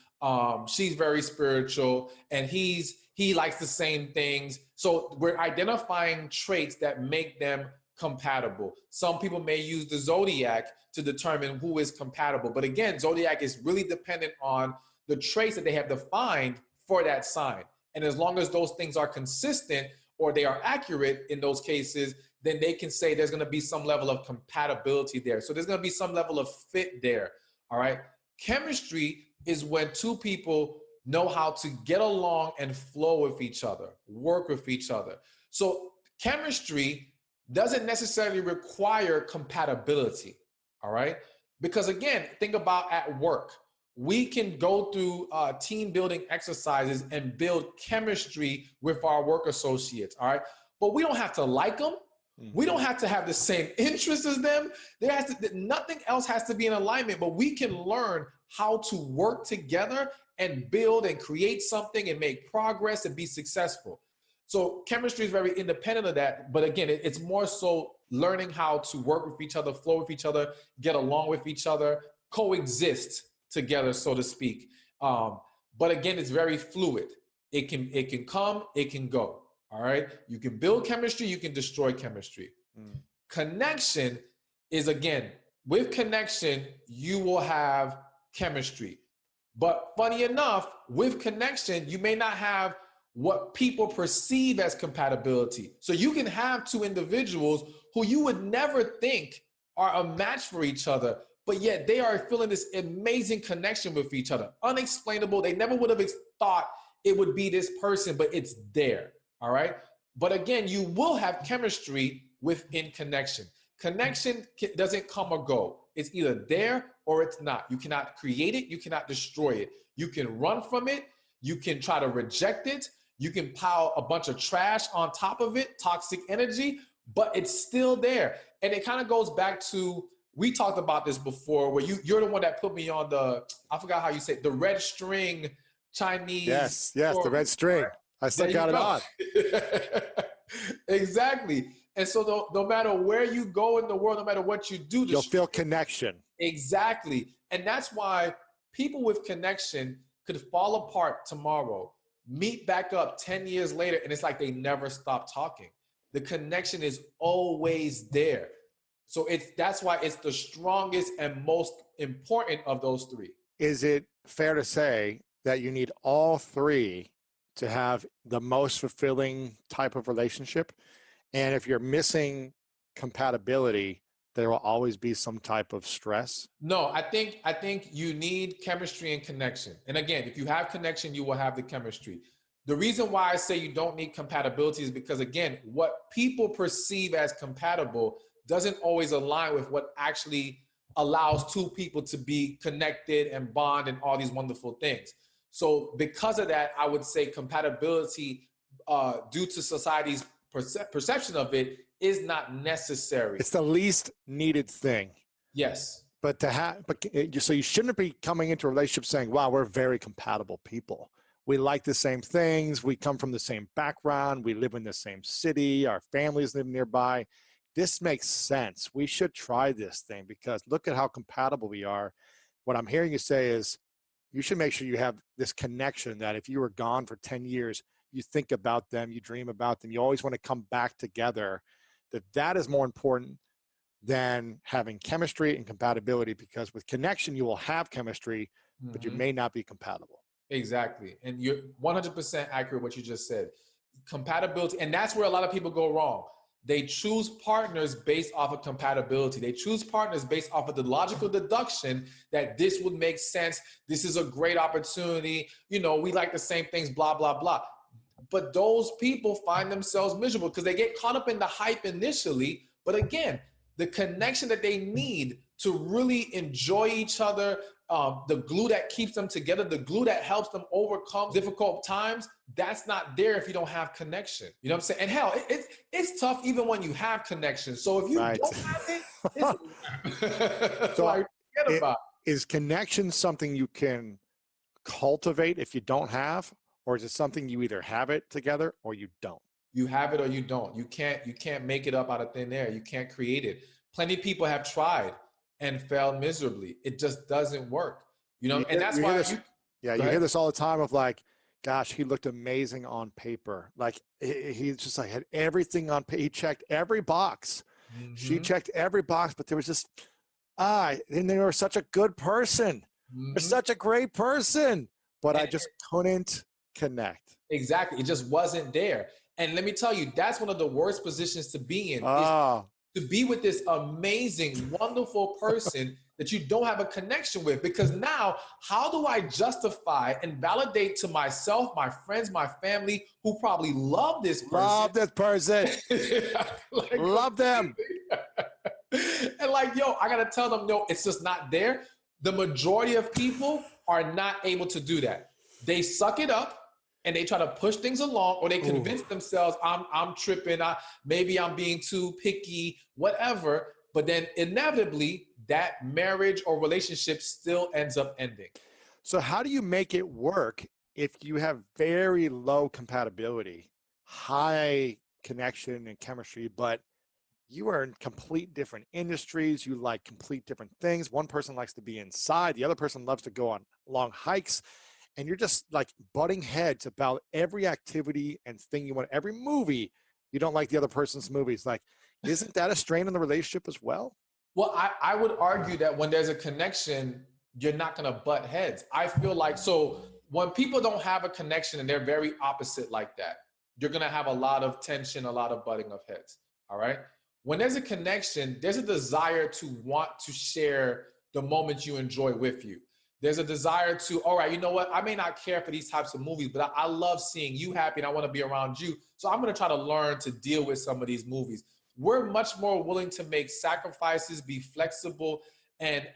S2: She's very spiritual, and he likes the same things. So we're identifying traits that make them compatible. Some people may use the zodiac to determine who is compatible. But again, zodiac is really dependent on the traits that they have defined for that sign. And as long as those things are consistent or they are accurate in those cases, then they can say there's going to be some level of compatibility there. So there's going to be some level of fit there. All right. Chemistry is when two people know how to get along and flow with each other, work with each other. So chemistry doesn't necessarily require compatibility. All right. Because again, think about at work. We can go through team building exercises and build chemistry with our work associates. All right. But we don't have to like them. We don't have to have the same interests as them. Nothing else has to be in alignment, but we can learn how to work together and build and create something and make progress and be successful. So chemistry is very independent of that. But again, it's more so learning how to work with each other, flow with each other, get along with each other, coexist together, so to speak. But again, it's very fluid. It can come, it can go. All right. You can build chemistry, you can destroy chemistry. Connection is, again, with connection, you will have chemistry. But funny enough, with connection, you may not have what people perceive as compatibility. So you can have two individuals who you would never think are a match for each other, but yet they are feeling this amazing connection with each other. Unexplainable. They never would have thought it would be this person, but it's there. All right. But again, you will have chemistry within connection. Connection doesn't come or go. It's either there or it's not. You cannot create it. You cannot destroy it. You can run from it. You can try to reject it. You can pile a bunch of trash on top of it, toxic energy, but it's still there. And it kind of goes back to, we talked about this before, where you're the one that put me on I forgot how you say it, the red string Chinese.
S3: Yes, the red string. I still got it on.
S2: Exactly. And so no matter where you go in the world, no matter what you do,
S3: you'll feel connection.
S2: Exactly. And that's why people with connection, could fall apart tomorrow, meet back up 10 years later, and it's like they never stopped talking. The connection is always there. So that's why it's the strongest and most important of those three.
S3: Is it fair to say that you need all three to have the most fulfilling type of relationship? And if you're missing compatibility, there will always be some type of stress?
S2: No, I think you need chemistry and connection. And again, if you have connection, you will have the chemistry. The reason why I say you don't need compatibility is because, again, what people perceive as compatible doesn't always align with what actually allows two people to be connected and bond and all these wonderful things. So because of that, I would say compatibility, due to society's perception of it, is not necessary.
S3: It's the least needed thing.
S2: Yes.
S3: But so you shouldn't be coming into a relationship saying, wow, we're very compatible people. We like the same things. We come from the same background. We live in the same city. Our families live nearby. This makes sense. We should try this thing because look at how compatible we are. What I'm hearing you say is you should make sure you have this connection that if you were gone for 10 years, you think about them, you dream about them, you always want to come back together, that is more important than having chemistry and compatibility, because with connection, you will have chemistry, but you may not be compatible.
S2: Exactly. And you're 100% accurate what you just said. Compatibility, and that's where a lot of people go wrong. They choose partners based off of compatibility. They choose partners based off of the logical deduction that this would make sense. This is a great opportunity. You know, we like the same things, blah, blah, blah. But those people find themselves miserable because they get caught up in the hype initially. But again, the connection that they need to really enjoy each other, the glue that keeps them together, the glue that helps them overcome difficult times, that's not there if you don't have connection. You know what I'm saying? And hell, it's tough even when you have connection. So if you don't have it, it's
S3: so
S2: like, forget about it.
S3: Is connection something you can cultivate if you don't have, or is it something you either have it together or you don't?
S2: You have it or you don't. You can't make it up out of thin air. You can't create it. Plenty of people have tried and failed miserably. It just doesn't work. You know, and that's why
S3: you hear this all the time of like, gosh, he looked amazing on paper. Like he just like had everything on paper. He checked every box. She checked every box, but there was just, and they were such a good person. They're such a great person, but I just couldn't connect.
S2: Exactly. It just wasn't there. And let me tell you, that's one of the worst positions to be in. Is to be with this amazing, wonderful person that you don't have a connection with. Because now, how do I justify and validate to myself, my friends, my family, who probably love this person?
S3: Love this person.
S2: Like,
S3: love them.
S2: And like, yo, I got to tell them, no, it's just not there. The majority of people are not able to do that. They suck it up. And they try to push things along, or they convince themselves, I'm tripping, maybe I'm being too picky, whatever. But then inevitably, that marriage or relationship still ends up ending.
S3: So how do you make it work if you have very low compatibility, high connection and chemistry, but you are in complete different industries, you like complete different things. One person likes to be inside, the other person loves to go on long hikes. And you're just like butting heads about every activity and thing you want, every movie. You don't like the other person's movies. Like, isn't that a strain on the relationship as well?
S2: Well, I would argue that when there's a connection, you're not going to butt heads. I feel like, so when people don't have a connection and they're very opposite like that, you're going to have a lot of tension, a lot of butting of heads. All right. When there's a connection, there's a desire to want to share the moments you enjoy with you. There's a desire to, all right, you know what? I may not care for these types of movies, but I love seeing you happy and I want to be around you. So I'm going to try to learn to deal with some of these movies. We're much more willing to make sacrifices, be flexible, and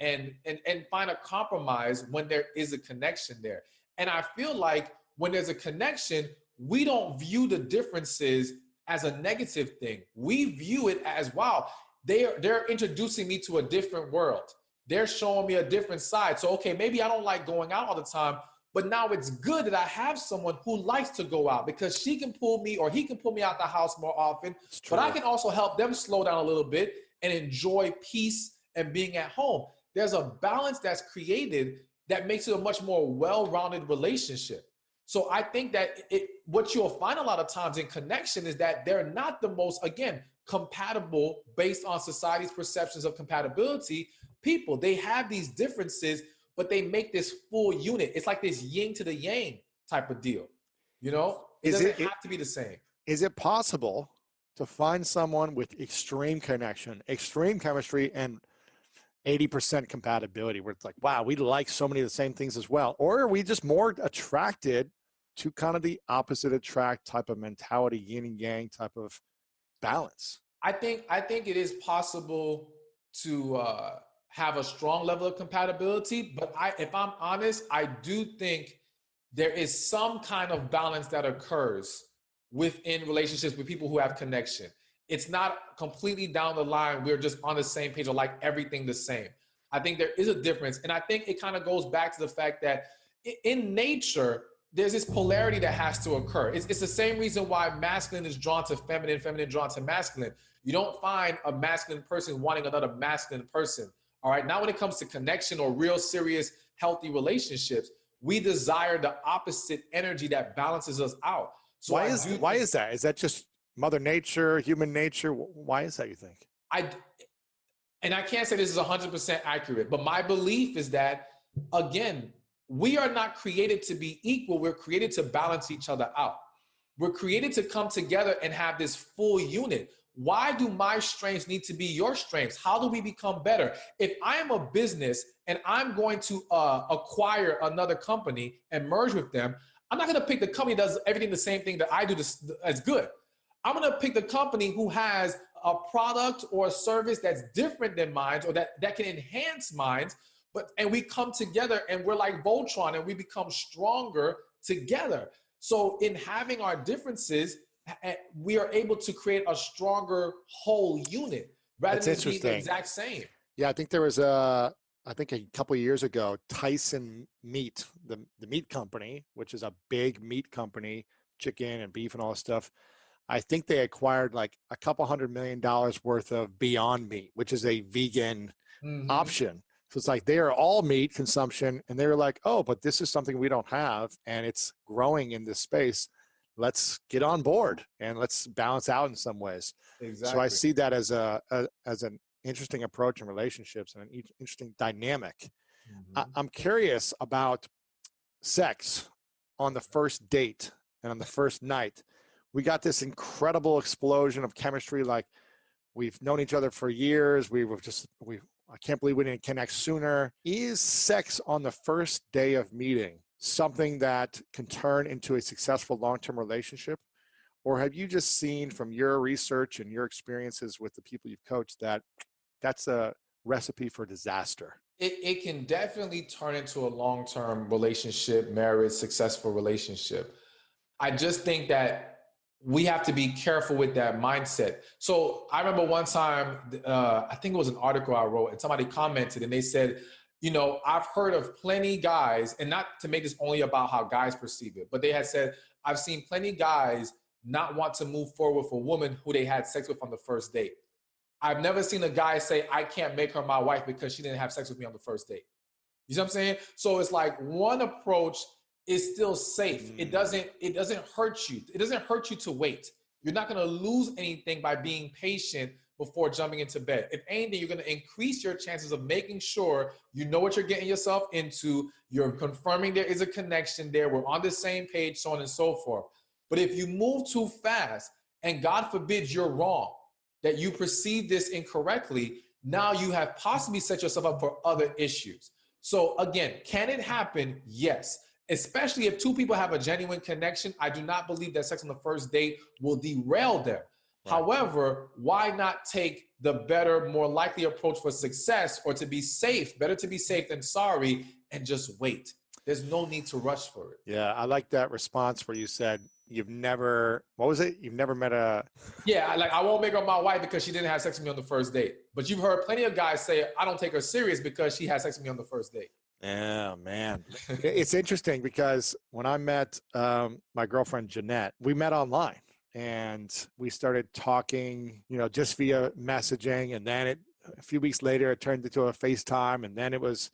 S2: find a compromise when there is a connection there. And I feel like when there's a connection, we don't view the differences as a negative thing. We view it as, wow, they're introducing me to a different world. They're showing me a different side. So, okay, maybe I don't like going out all the time, but now it's good that I have someone who likes to go out because she can pull me or he can pull me out the house more often. But I can also help them slow down a little bit and enjoy peace and being at home. There's a balance that's created that makes it a much more well-rounded relationship. So I think that what you'll find a lot of times in connection is that they're not the most, again, compatible based on society's perceptions of compatibility. People, they have these differences, but they make this full unit. It's like this yin to the yang type of deal. You know, it doesn't have to be the same.
S3: Is it possible to find someone with extreme connection, extreme chemistry, and 80% compatibility, where it's like, wow, we like so many of the same things as well? Or are we just more attracted to kind of the opposite attract type of mentality, yin and yang type of balance?
S2: I think it is possible to have a strong level of compatibility, but if I'm honest, I do think there is some kind of balance that occurs within relationships with people who have connection. It's not completely down the line, we're just on the same page or like everything the same. I think there is a difference. And I think it kind of goes back to the fact that in nature, there's this polarity that has to occur. It's the same reason why masculine is drawn to feminine, feminine drawn to masculine. You don't find a masculine person wanting another masculine person. All right. Now, when it comes to connection or real serious, healthy relationships, we desire the opposite energy that balances us out. So
S3: why is that? Is that just Mother Nature, human nature? Why is that, you think?
S2: And I can't say this is 100% accurate, but my belief is that, again, we are not created to be equal. We're created to balance each other out. We're created to come together and have this full unit. Why do my strengths need to be your strengths? How do we become better? If I am a business and I'm going to acquire another company and merge with them, I'm not going to pick the company that does everything the same thing that I do as good. I'm going to pick the company who has a product or a service that's different than mine, or that can enhance mine. And we come together and we're like Voltron and we become stronger together. So in having our differences, we are able to create a stronger whole unit rather than being the exact same.
S3: Yeah, I think there was a couple of years ago, Tyson Meat, the meat company, which is a big meat company, chicken and beef and all that stuff. I think they acquired like a couple $100 million worth of Beyond Meat, which is a vegan option. So it's like they are all meat consumption, and they were like, oh, but this is something we don't have, and it's growing in this space. Let's get on board and let's balance out in some ways.
S2: Exactly.
S3: So I see that as an interesting approach in relationships and an interesting dynamic. I'm curious about sex on the first date and on the first night. We got this incredible explosion of chemistry. Like, we've known each other for years. I can't believe we didn't connect sooner. Is sex on the first day of meeting something that can turn into a successful long-term relationship? Or have you just seen from your research and your experiences with the people you've coached that that's a recipe for disaster?
S2: It can definitely turn into a long-term relationship, marriage, successful relationship. I just think that we have to be careful with that mindset. So I remember one time, I think it was an article I wrote, and somebody commented and they said, you know, I've heard of plenty guys, and not to make this only about how guys perceive it, but they had said, I've seen plenty guys not want to move forward with a woman who they had sex with on the first date. I've never seen a guy say, I can't make her my wife because she didn't have sex with me on the first date. You know what I'm saying? So it's like one approach is still safe. It doesn't hurt you. It doesn't hurt you to wait. You're not going to lose anything by being patient before jumping into bed. If anything, you're going to increase your chances of making sure you know what you're getting yourself into. You're confirming there is a connection there. We're on the same page, so on and so forth. But if you move too fast, and God forbid you're wrong, that you perceive this incorrectly, now you have possibly set yourself up for other issues. So again, can it happen? Yes. Especially if two people have a genuine connection. I do not believe that sex on the first date will derail them. Right. However, why not take the better, more likely approach for success, or to be safe? Better to be safe than sorry, and just wait. There's no need to rush for it.
S3: Yeah, I like that response where you said you've never, what was it? You've never met a...
S2: Yeah, like I won't make her my wife because she didn't have sex with me on the first date. But you've heard plenty of guys say, I don't take her serious because she had sex with me on the first date.
S3: Yeah, man. It's interesting because when I met my girlfriend, Jeanette, we met online and we started talking, you know, just via messaging. And then a few weeks later, it turned into a FaceTime. And then it was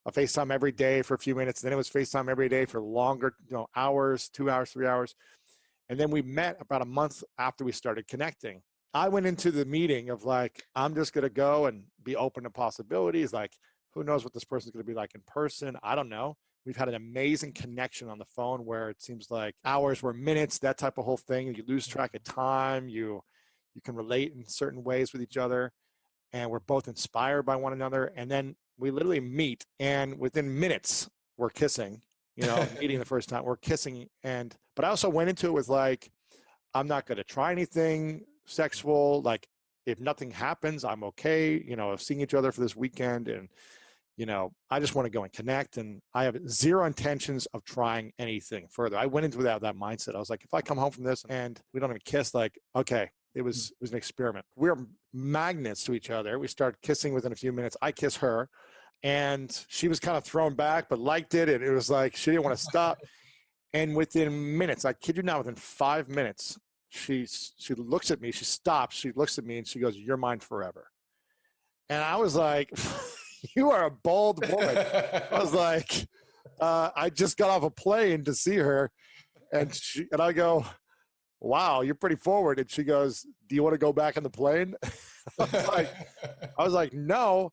S3: a FaceTime every day for a few minutes. Then it was FaceTime every day for longer, hours, 2 hours, 3 hours. And then we met about a month after we started connecting. I went into the meeting of like, I'm just going to go and be open to possibilities. Like, who knows what this person's going to be like in person? I don't know. We've had an amazing connection on the phone where it seems like hours were minutes, that type of whole thing. You lose track of time. You can relate in certain ways with each other. And we're both inspired by one another. And then we literally meet, and within minutes, we're kissing, meeting the first time, we're kissing. But I also went into it with like, I'm not going to try anything sexual. Like, if nothing happens, I'm okay, seeing each other for this weekend. And, I just want to go and connect. And I have zero intentions of trying anything further. I went into that mindset. I was like, if I come home from this and we don't even kiss, like, okay, it was an experiment. We're magnets to each other. We started kissing within a few minutes. I kiss her, and she was kind of thrown back, but liked it. And it was like, she didn't want to stop. And within minutes, I kid you not, within 5 minutes, she looks at me, she stops, she looks at me and she goes, "You're mine forever." And I was like, you are a bold woman. I was like, I just got off a plane to see her. And I go, "Wow, you're pretty forward." And she goes, "Do you want to go back on the plane?" I was like, "No,"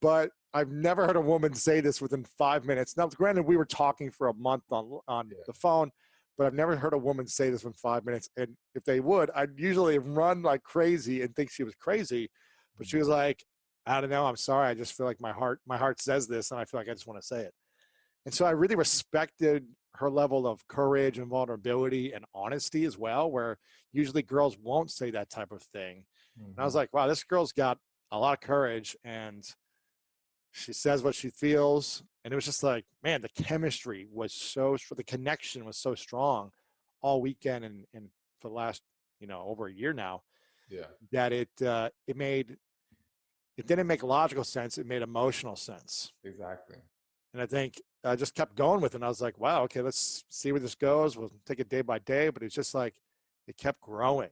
S3: but I've never heard a woman say this within 5 minutes. Now, granted, we were talking for a month on the phone, but I've never heard a woman say this in 5 minutes. And if they would, I'd usually run like crazy and think she was crazy. But she was like, "I don't know. I'm sorry. I just feel like my heart says this, and I feel like I just want to say it." And so I really respected her level of courage and vulnerability and honesty as well, where usually girls won't say that type of thing. And I was like, wow, this girl's got a lot of courage, and she says what she feels. And it was just like, man, the chemistry was the connection was so strong all weekend and for the last, over a year now, that it didn't make logical sense. It made emotional sense.
S2: Exactly.
S3: And I think I just kept going with it. And I was like, wow, okay, let's see where this goes. We'll take it day by day. But it's just like, it kept growing.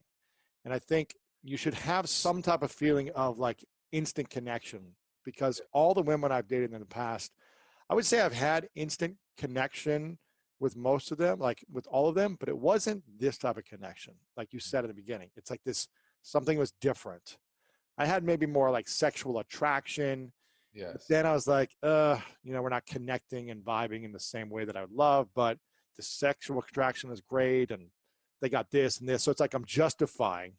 S3: And I think you should have some type of feeling of like instant connection, because all the women I've dated in the past, I would say I've had instant connection with most of them, like with all of them, but it wasn't this type of connection. Like you said at the beginning, it's like something was different. I had maybe more like sexual attraction.
S2: Yes.
S3: But then I was like, we're not connecting and vibing in the same way that I would love, but the sexual attraction is great. And they got this and this. So it's like, I'm justifying,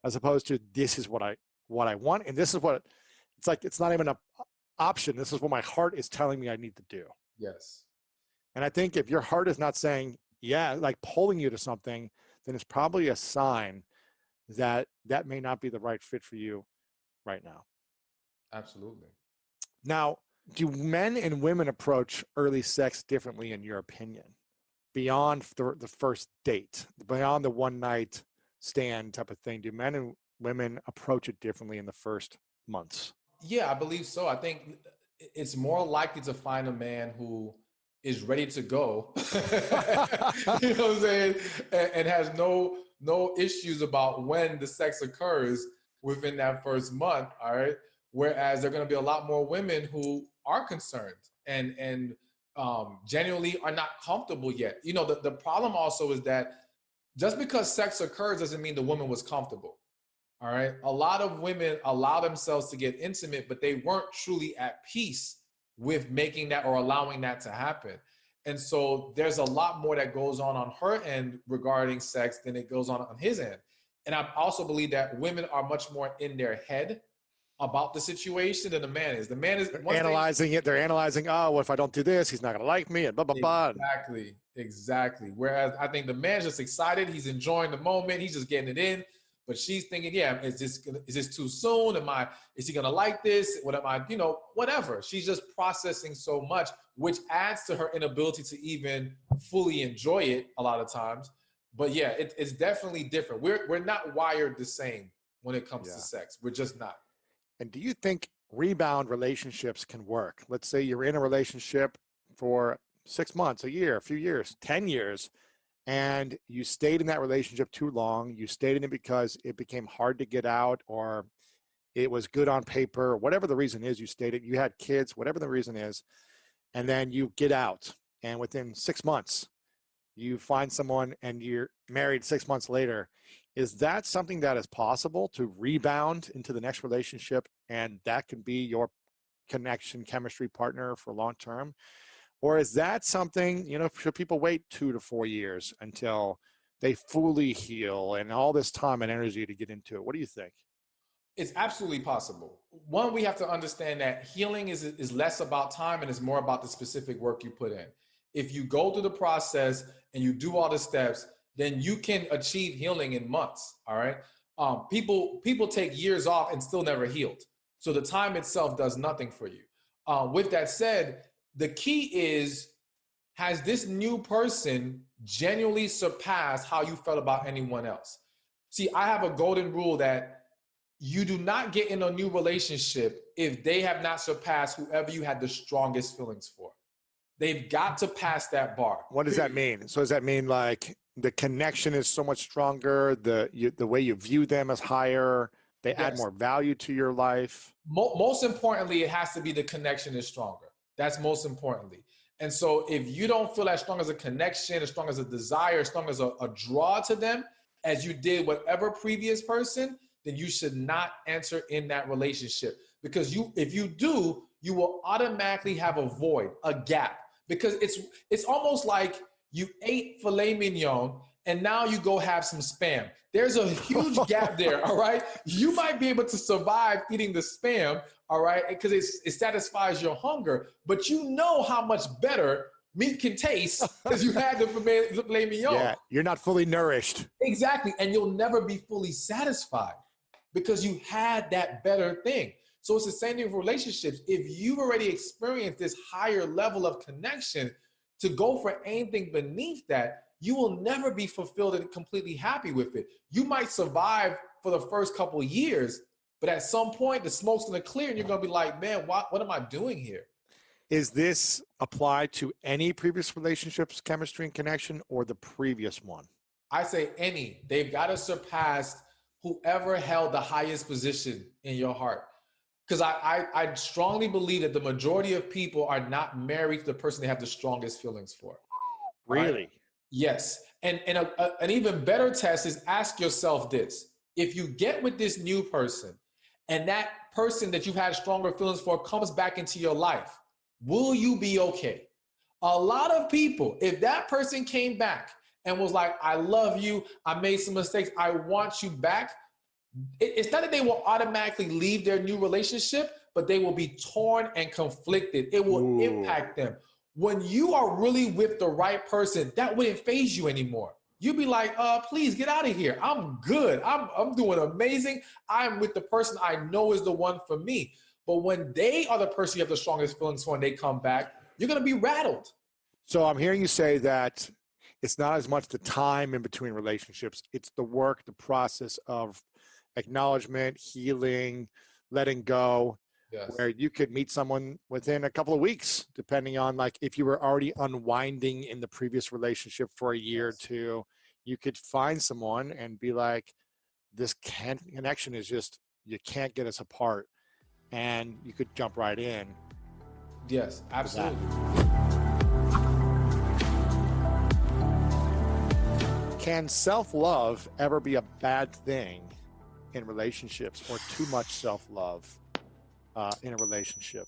S3: as opposed to this is what I want. And this is what it's like. It's not even an option. This is what my heart is telling me I need to do.
S2: Yes.
S3: And I think if your heart is not saying, like pulling you to something, then it's probably a sign that may not be the right fit for you right now.
S2: Absolutely.
S3: Now, do men and women approach early sex differently in your opinion? Beyond the first date, beyond the one night stand type of thing, do men and women approach it differently in the first months?
S2: Yeah, I believe so. I think it's more likely to find a man who is ready to go, you know what I'm saying, and has no issues about when the sex occurs within that first month. All right. Whereas there are going to be a lot more women who are concerned and genuinely are not comfortable yet. The problem also is that just because sex occurs doesn't mean the woman was comfortable. All right. A lot of women allow themselves to get intimate, but they weren't truly at peace with making that or allowing that to happen. And so there's a lot more that goes on her end regarding sex than it goes on his end. And I also believe that women are much more in their head about the situation than the man is. The man is
S3: analyzing it. They're analyzing, oh, well, if I don't do this, he's not going to like me, and blah, blah, blah.
S2: Exactly. Whereas I think the man's just excited. He's enjoying the moment. He's just getting it in. But she's thinking, is this too soon? Is he going to like this? What am I, whatever. She's just processing so much, which adds to her inability to even fully enjoy it a lot of times. But yeah, it's definitely different. We're not wired the same when it comes to sex. We're just not.
S3: And do you think rebound relationships can work? Let's say you're in a relationship for 6 months, a year, a few years, 10 years, and you stayed in that relationship too long. You stayed in it because it became hard to get out, or it was good on paper, whatever the reason is, you stayed it, you had kids, whatever the reason is. and then you get out, and within 6 months, you find someone and you're married 6 months later. Is that something that is possible to rebound into the next relationship, and that can be your connection, chemistry partner for long term? Or is that something, should people wait 2 to 4 years until they fully heal and all this time and energy to get into it? What do you think?
S2: It's absolutely possible. One, we have to understand that healing is less about time and is more about the specific work you put in. If you go through the process and you do all the steps, then you can achieve healing in months. All right. People take years off and still never healed. So the time itself does nothing for you. With that said, the key is, has this new person genuinely surpassed how you felt about anyone else? See, I have a golden rule that you do not get in a new relationship if they have not surpassed whoever you had the strongest feelings for. They've got to pass that bar.
S3: What does that mean? So does that mean like the connection is so much stronger, the way you view them is higher, they add more value to your life?
S2: Most importantly, it has to be the connection is stronger. That's most importantly. And so if you don't feel as strong as a connection, as strong as a desire, as strong as a draw to them as you did whatever previous person, then you should not enter in that relationship. Because if you do, you will automatically have a void, a gap. Because it's almost like you ate filet mignon and now you go have some Spam. There's a huge gap there, all right? You might be able to survive eating the Spam, all right, because it satisfies your hunger, but you know how much better meat can taste because you had the filet mignon.
S3: Yeah, you're not fully nourished.
S2: Exactly, and you'll never be fully satisfied because you had that better thing. So it's the same thing for relationships. If you've already experienced this higher level of connection, to go for anything beneath that, you will never be fulfilled and completely happy with it. You might survive for the first couple of years, but at some point the smoke's gonna clear and you're gonna be like, man, what am I doing here?
S3: Is this applied to any previous relationships, chemistry and connection, or the previous one?
S2: I say any. They've got to surpass whoever held the highest position in your heart. Because I strongly believe that the majority of people are not married to the person they have the strongest feelings for.
S3: Really?
S2: Right? Yes. And an even better test is ask yourself this. If you get with this new person and that person that you've had stronger feelings for comes back into your life, will you be okay? A lot of people, if that person came back and was like, I love you, I made some mistakes, I want you back, it's not that they will automatically leave their new relationship, but they will be torn and conflicted. It will impact them. When you are really with the right person, that wouldn't faze you anymore. You'd be like, please get out of here. I'm good. I'm doing amazing. I'm with the person I know is the one for me. But when they are the person you have the strongest feelings for and they come back, you're going to be rattled.
S3: So I'm hearing you say that it's not as much the time in between relationships. It's the work, the process of acknowledgement, healing, letting go, where you could meet someone within a couple of weeks, depending on like if you were already unwinding in the previous relationship for a year or two, you could find someone and be like, this connection is just, you can't get us apart. And you could jump right in.
S2: Yes, absolutely.
S3: Can self-love ever be a bad thing in relationships, or too much self-love in a relationship?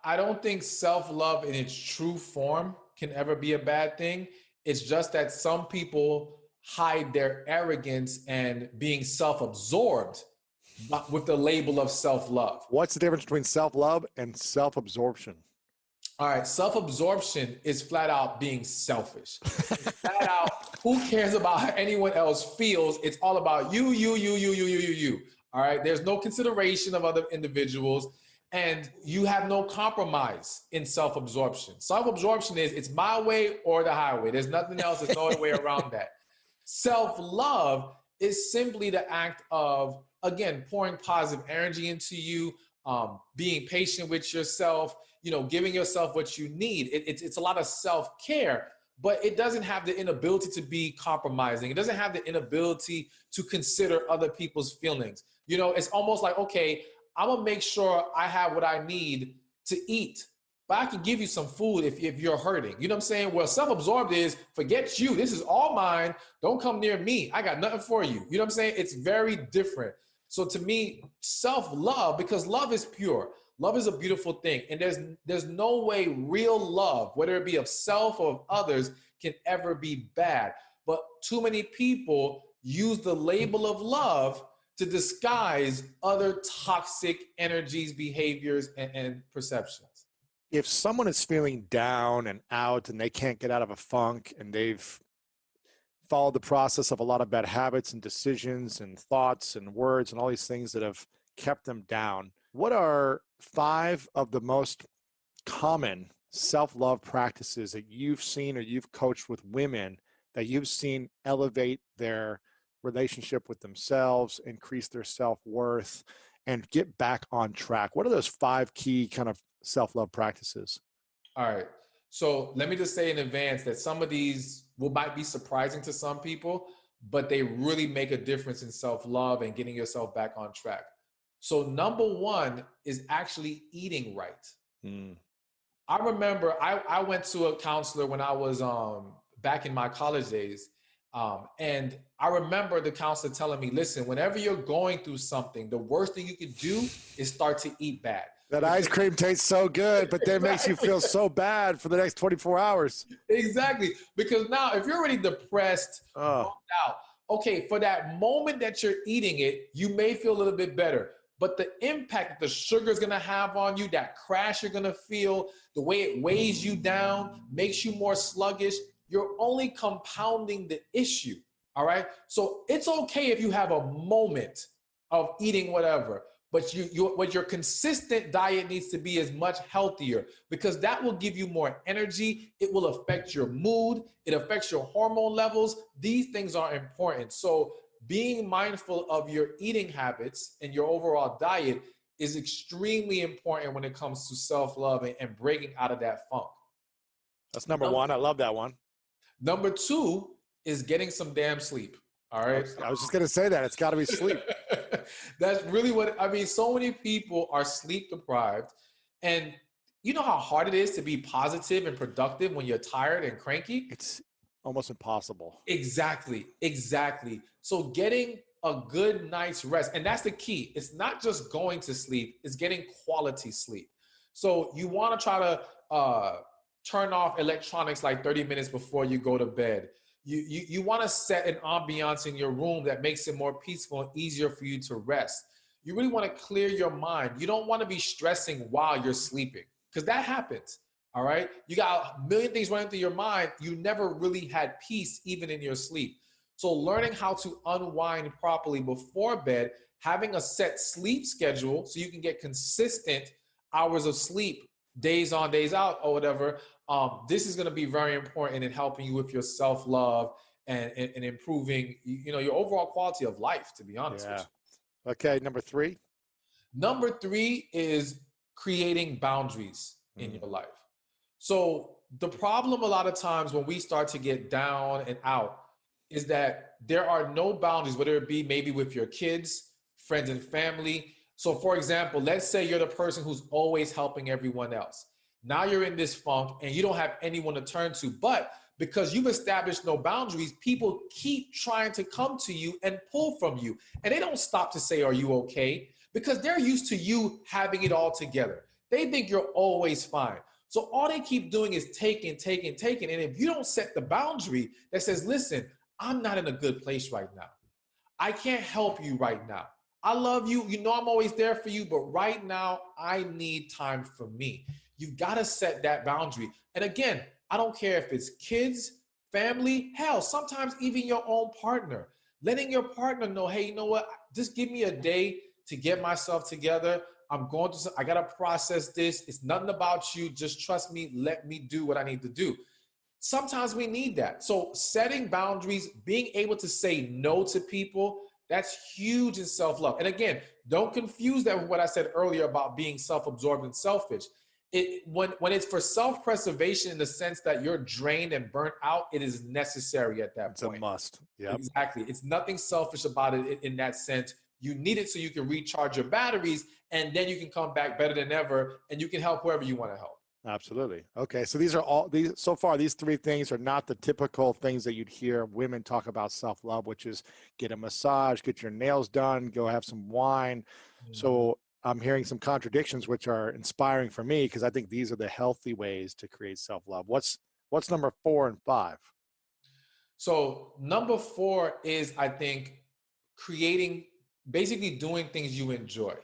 S2: I don't think self-love in its true form can ever be a bad thing. It's just that some people hide their arrogance and being self-absorbed with the label of self-love.
S3: What's the difference between self-love and self-absorption?
S2: All right, self-absorption is flat out being selfish. It's flat out, who cares about how anyone else feels? It's all about you. All right, there's no consideration of other individuals, and you have no compromise in self-absorption. Self-absorption is, it's my way or the highway. There's nothing else. There's no other way around that. Self-love is simply the act of, again, pouring positive energy into you, being patient with yourself, giving yourself what you need. It's a lot of self-care, but it doesn't have the inability to be compromising. It doesn't have the inability to consider other people's feelings. It's almost like, okay, I'm gonna make sure I have what I need to eat. but I can give you some food if you're hurting. You know what I'm saying? Well, self-absorbed is forget you. This is all mine. Don't come near me. I got nothing for you. You know what I'm saying? It's very different. So to me, self-love, because love is pure. Love is a beautiful thing. And there's no way real love, whether it be of self or of others, can ever be bad. But too many people use the label of love to disguise other toxic energies, behaviors, and perceptions.
S3: If someone is feeling down and out and they can't get out of a funk and they've followed the process of a lot of bad habits and decisions and thoughts and words and all these things that have kept them down, what are 5 of the most common self-love practices that you've seen or you've coached with women that you've seen elevate their relationship with themselves, increase their self-worth, and get back on track? What are those 5 key kind of self-love practices?
S2: All right. So let me just say in advance that some of these might be surprising to some people, but they really make a difference in self-love and getting yourself back on track. So number 1 is actually eating right. I remember I went to a counselor when I was back in my college days. And I remember the counselor telling me, listen, whenever you're going through something, the worst thing you could do is start to eat bad.
S3: That ice cream tastes so good, but then makes you feel so bad for the next 24 hours.
S2: Exactly. Because now if you're already depressed, out, okay, for that moment that you're eating it, you may feel a little bit better. But the impact that the sugar is going to have on you, that crash you're going to feel, the way it weighs you down, makes you more sluggish, you're only compounding the issue. All right. So it's okay if you have a moment of eating whatever, but what your consistent diet needs to be is much healthier, because that will give you more energy. It will affect your mood. It affects your hormone levels. These things are important. So being mindful of your eating habits and your overall diet is extremely important when it comes to self-love and breaking out of that funk.
S3: That's number 1. I love that one.
S2: Number 2 is getting some damn sleep. All right.
S3: I was just going to say that. It's got to be sleep.
S2: That's really what I mean. So many people are sleep deprived. And you know how hard it is to be positive and productive when you're tired and cranky?
S3: It's almost impossible.
S2: Exactly. So getting a good night's rest, and that's the key. It's not just going to sleep, it's getting quality sleep. So you want to try to turn off electronics like 30 minutes before you go to bed. You want to set an ambiance in your room that makes it more peaceful and easier for you to rest. You really want to clear your mind. You don't want to be stressing while you're sleeping, because that happens. All right. You got a million things running through your mind. You never really had peace even in your sleep. So learning how to unwind properly before bed, having a set sleep schedule so you can get consistent hours of sleep, days on, days out, or whatever. This is going to be very important in helping you with your self-love and improving, your overall quality of life, to be honest with you.
S3: Okay, number 3.
S2: Number 3 is creating boundaries in your life. So the problem a lot of times when we start to get down and out is that there are no boundaries, whether it be maybe with your kids, friends and family. So for example, let's say you're the person who's always helping everyone else. Now you're in this funk and you don't have anyone to turn to, but because you've established no boundaries, people keep trying to come to you and pull from you. And they don't stop to say, are you okay? Because they're used to you having it all together. They think you're always fine. So all they keep doing is taking. And if you don't set the boundary that says, listen, I'm not in a good place right now. I can't help you right now. I love you. You know I'm always there for you, but right now I need time for me. You've got to set that boundary. And again, I don't care if it's kids, family, hell, sometimes even your own partner. Letting your partner know, hey, you know what? Just give me a day to get myself together. I got to process this. It's nothing about you. Just trust me. Let me do what I need to do. Sometimes we need that. So setting boundaries, being able to say no to people, that's huge in self-love. And again, don't confuse that with what I said earlier about being self-absorbed and selfish. When it's for self-preservation in the sense that you're drained and burnt out, it is necessary at that point.
S3: It's a must. Yeah,
S2: exactly. It's nothing selfish about it in that sense. You need it so you can recharge your batteries, and then you can come back better than ever, and you can help whoever you want to help.
S3: Absolutely. Okay. So these are all these so far, these three things are not the typical things that you'd hear women talk about self-love, which is get a massage, get your nails done, go have some wine. So I'm hearing some contradictions, which are inspiring for me because I think these are the healthy ways to create self-love. What's number 4 and 5?
S2: So number 4 is, I think, creating, basically doing things you enjoy.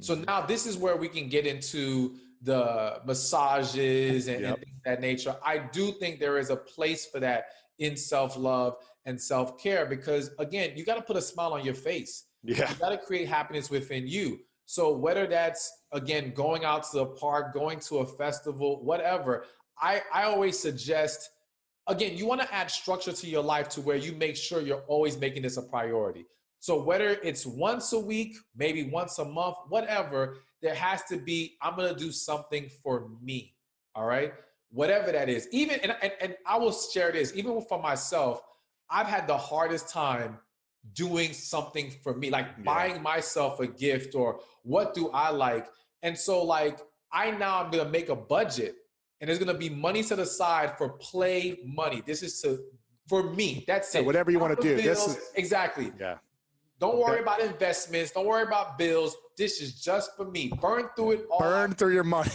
S2: So now this is where we can get into the massages and things of that nature. I do think there is a place for that in self-love and self-care because, again, you got to put a smile on your face.
S3: Yeah.
S2: You got to create happiness within you. So whether that's, again, going out to the park, going to a festival, whatever, I always suggest, again, you want to add structure to your life to where you make sure you're always making this a priority. So whether it's once a week, maybe once a month, whatever, there has to be, I'm going to do something for me. All right. Whatever that is. Even, and I will share this, even for myself, I've had the hardest time doing something for me, like buying myself a gift or what do I like. And so like, I'm going to make a budget and there's going to be money set aside for play money. This is for me. That's it.
S3: Whatever you want to do.
S2: Bills,
S3: This is
S2: exactly.
S3: Yeah.
S2: Don't worry about investments. Don't worry about bills. This is just for me. Burn through it all.
S3: Burn through your money.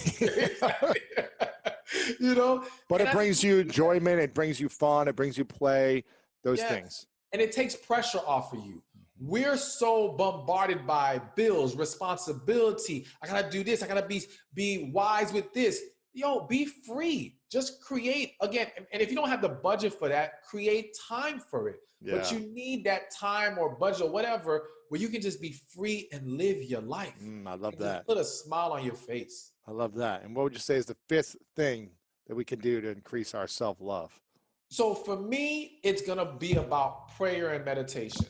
S2: You know?
S3: But it brings you enjoyment. It brings you fun. It brings you play. Those things.
S2: And it takes pressure off of you. We're so bombarded by bills, responsibility. I got to do this. I got to be wise with this. Yo, be free. Just create. Again, and if you don't have the budget for that, create time for it. Yeah. But you need that time or budget or whatever where you can just be free and live your life.
S3: I love that.
S2: Put a smile on your face.
S3: I love that. And what would you say is the 5th thing that we can do to increase our self-love?
S2: So for me, it's going to be about prayer and meditation.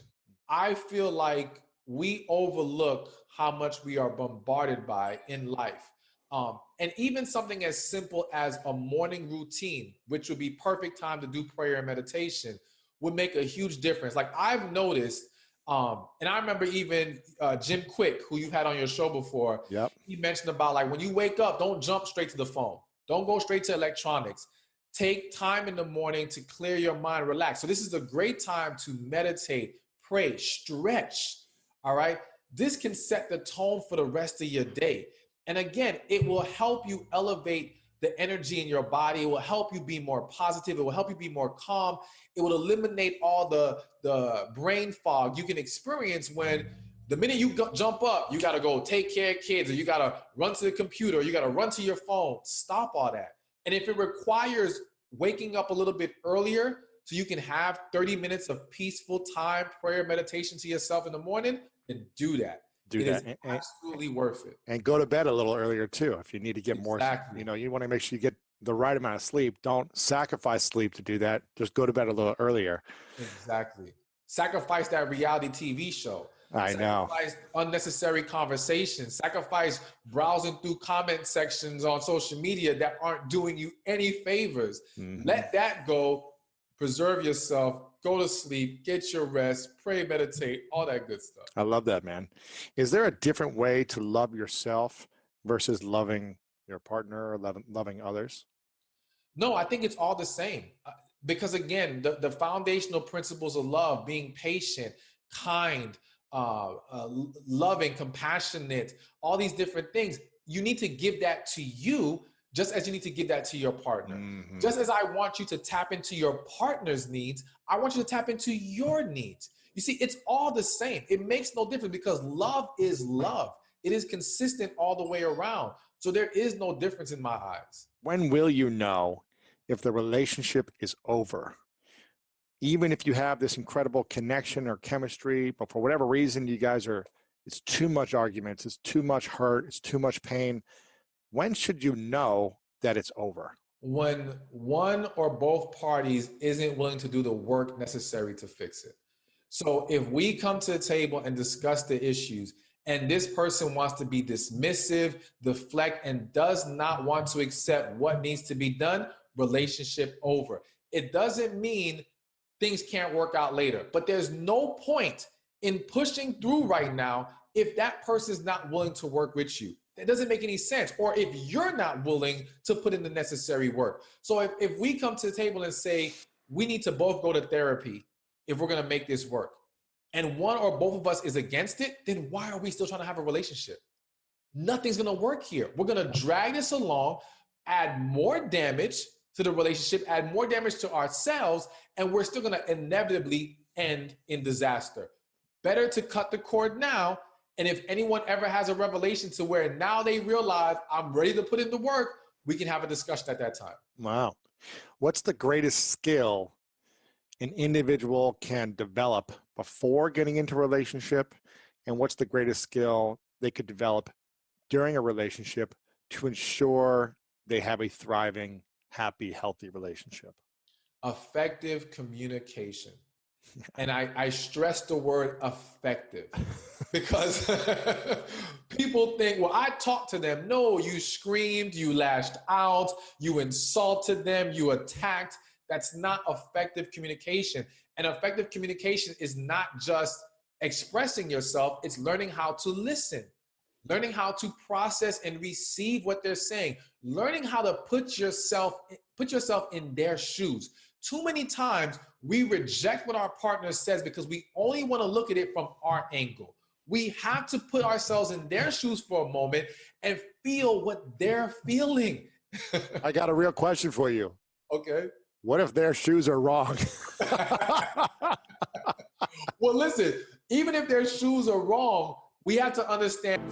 S2: I feel like we overlook how much we are bombarded by in life. And even something as simple as a morning routine, which would be perfect time to do prayer and meditation, would make a huge difference. Like I've noticed, and I remember even Jim Quick, who you've had on your show before, he mentioned about like when you wake up, don't jump straight to the phone. Don't go straight to electronics. Take time in the morning to clear your mind, relax. So this is a great time to meditate, pray, stretch, all right? This can set the tone for the rest of your day. And again, it will help you elevate the energy in your body. It will help you be more positive. It will help you be more calm. It will eliminate all the brain fog you can experience when the minute you jump up, you got to go take care of kids, or you got to run to the computer, or you got to run to your phone. Stop all that. And if it requires waking up a little bit earlier so you can have 30 minutes of peaceful time, prayer, meditation to yourself in the morning, then do that. It is absolutely worth it.
S3: And go to bed a little earlier too. If you need to get more, you want to make sure you get the right amount of sleep. Don't sacrifice sleep to do that. Just go to bed a little earlier.
S2: Exactly. Sacrifice that reality TV show.
S3: Sacrifice
S2: unnecessary conversations. Sacrifice browsing through comment sections on social media that aren't doing you any favors. Let that go. Preserve yourself. Go to sleep. Get your rest. Pray, meditate. All that good stuff.
S3: I love that, man. Is there a different way to love yourself versus loving your partner or loving others?
S2: No, I think it's all the same. Because again, the foundational principles of love, being patient, kind, loving, compassionate, all these different things, you need to give that to you just as you need to give that to your partner. Just as I want you to tap into your partner's needs, I want you to tap into your needs. You see, it's all the same. It makes no difference because love is love. It is consistent all the way around. So there is no difference in my eyes.
S3: When will you know if the relationship is over? Even if you have this incredible connection or chemistry, but for whatever reason, it's too much arguments, it's too much hurt, it's too much pain. When should you know that it's over?
S2: When one or both parties isn't willing to do the work necessary to fix it. So if we come to the table and discuss the issues and this person wants to be dismissive, deflect, and does not want to accept what needs to be done, relationship over. It doesn't mean things can't work out later, but there's no point in pushing through right now if that person is not willing to work with you. That doesn't make any sense. Or if you're not willing to put in the necessary work. So if we come to the table and say, we need to both go to therapy if we're going to make this work, and one or both of us is against it, then why are we still trying to have a relationship? Nothing's going to work here. We're going to drag this along, add more damage to the relationship, add more damage to ourselves, and we're still going to inevitably end in disaster. Better to cut the cord now. And if anyone ever has a revelation to where now they realize I'm ready to put in the work, we can have a discussion at that time.
S3: Wow. What's the greatest skill an individual can develop before getting into a relationship? And what's the greatest skill they could develop during a relationship to ensure they have a thriving, happy, healthy relationship?
S2: Effective communication. And I stress the word effective because people think, well, I talked to them. No, you screamed, you lashed out, you insulted them, you attacked. That's not effective communication. And effective communication is not just expressing yourself, it's learning how to listen, learning how to process and receive what they're saying, learning how to put yourself in their shoes. Too many times we reject what our partner says because we only want to look at it from our angle. We have to put ourselves in their shoes for a moment and feel what they're feeling.
S3: I got a real question for you.
S2: Okay.
S3: What if their shoes are wrong?
S2: Well, listen, even if their shoes are wrong, we have to understand.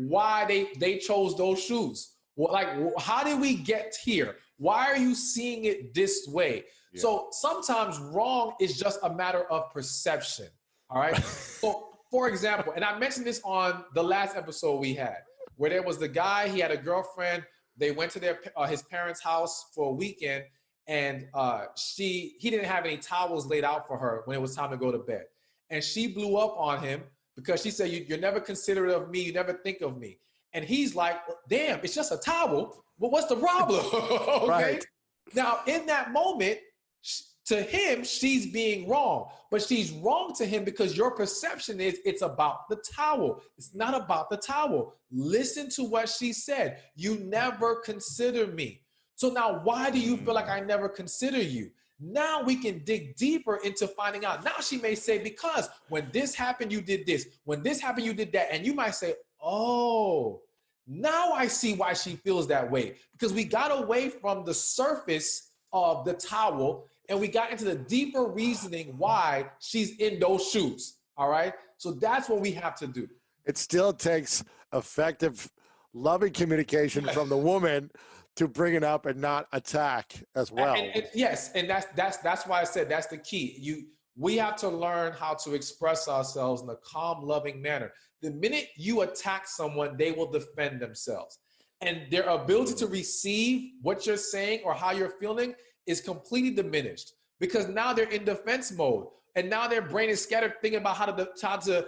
S2: Why they chose those shoes. Well, like, how did we get here? Why are you seeing it this way? Yeah. So sometimes wrong is just a matter of perception. All right. So for example, and I mentioned this on the last episode we had, where there was the guy, he had a girlfriend. They went to his parents' house for a weekend, and he didn't have any towels laid out for her when it was time to go to bed. And she blew up on him because she said, you're never considerate of me. You never think of me. And he's like, damn, it's just a towel. Well, what's the problem? Okay. Right. Now, in that moment, to him, she's being wrong. But she's wrong to him because your perception is it's about the towel. It's not about the towel. Listen to what she said. You never consider me. So now, why do you feel like I never consider you? Now we can dig deeper into finding out. Now she may say, because when this happened, you did this. When this happened, you did that. And you might say, oh, now I see why she feels that way. Because we got away from the surface of the towel and we got into the deeper reasoning why she's in those shoes. All right. So that's what we have to do.
S3: It still takes effective, loving communication from the woman to bring it up and not attack as well.
S2: Yes, and that's why I said that's the key. We have to learn how to express ourselves in a calm, loving manner. The minute you attack someone, they will defend themselves. And their ability to receive what you're saying or how you're feeling is completely diminished because now they're in defense mode. And now their brain is scattered thinking about how to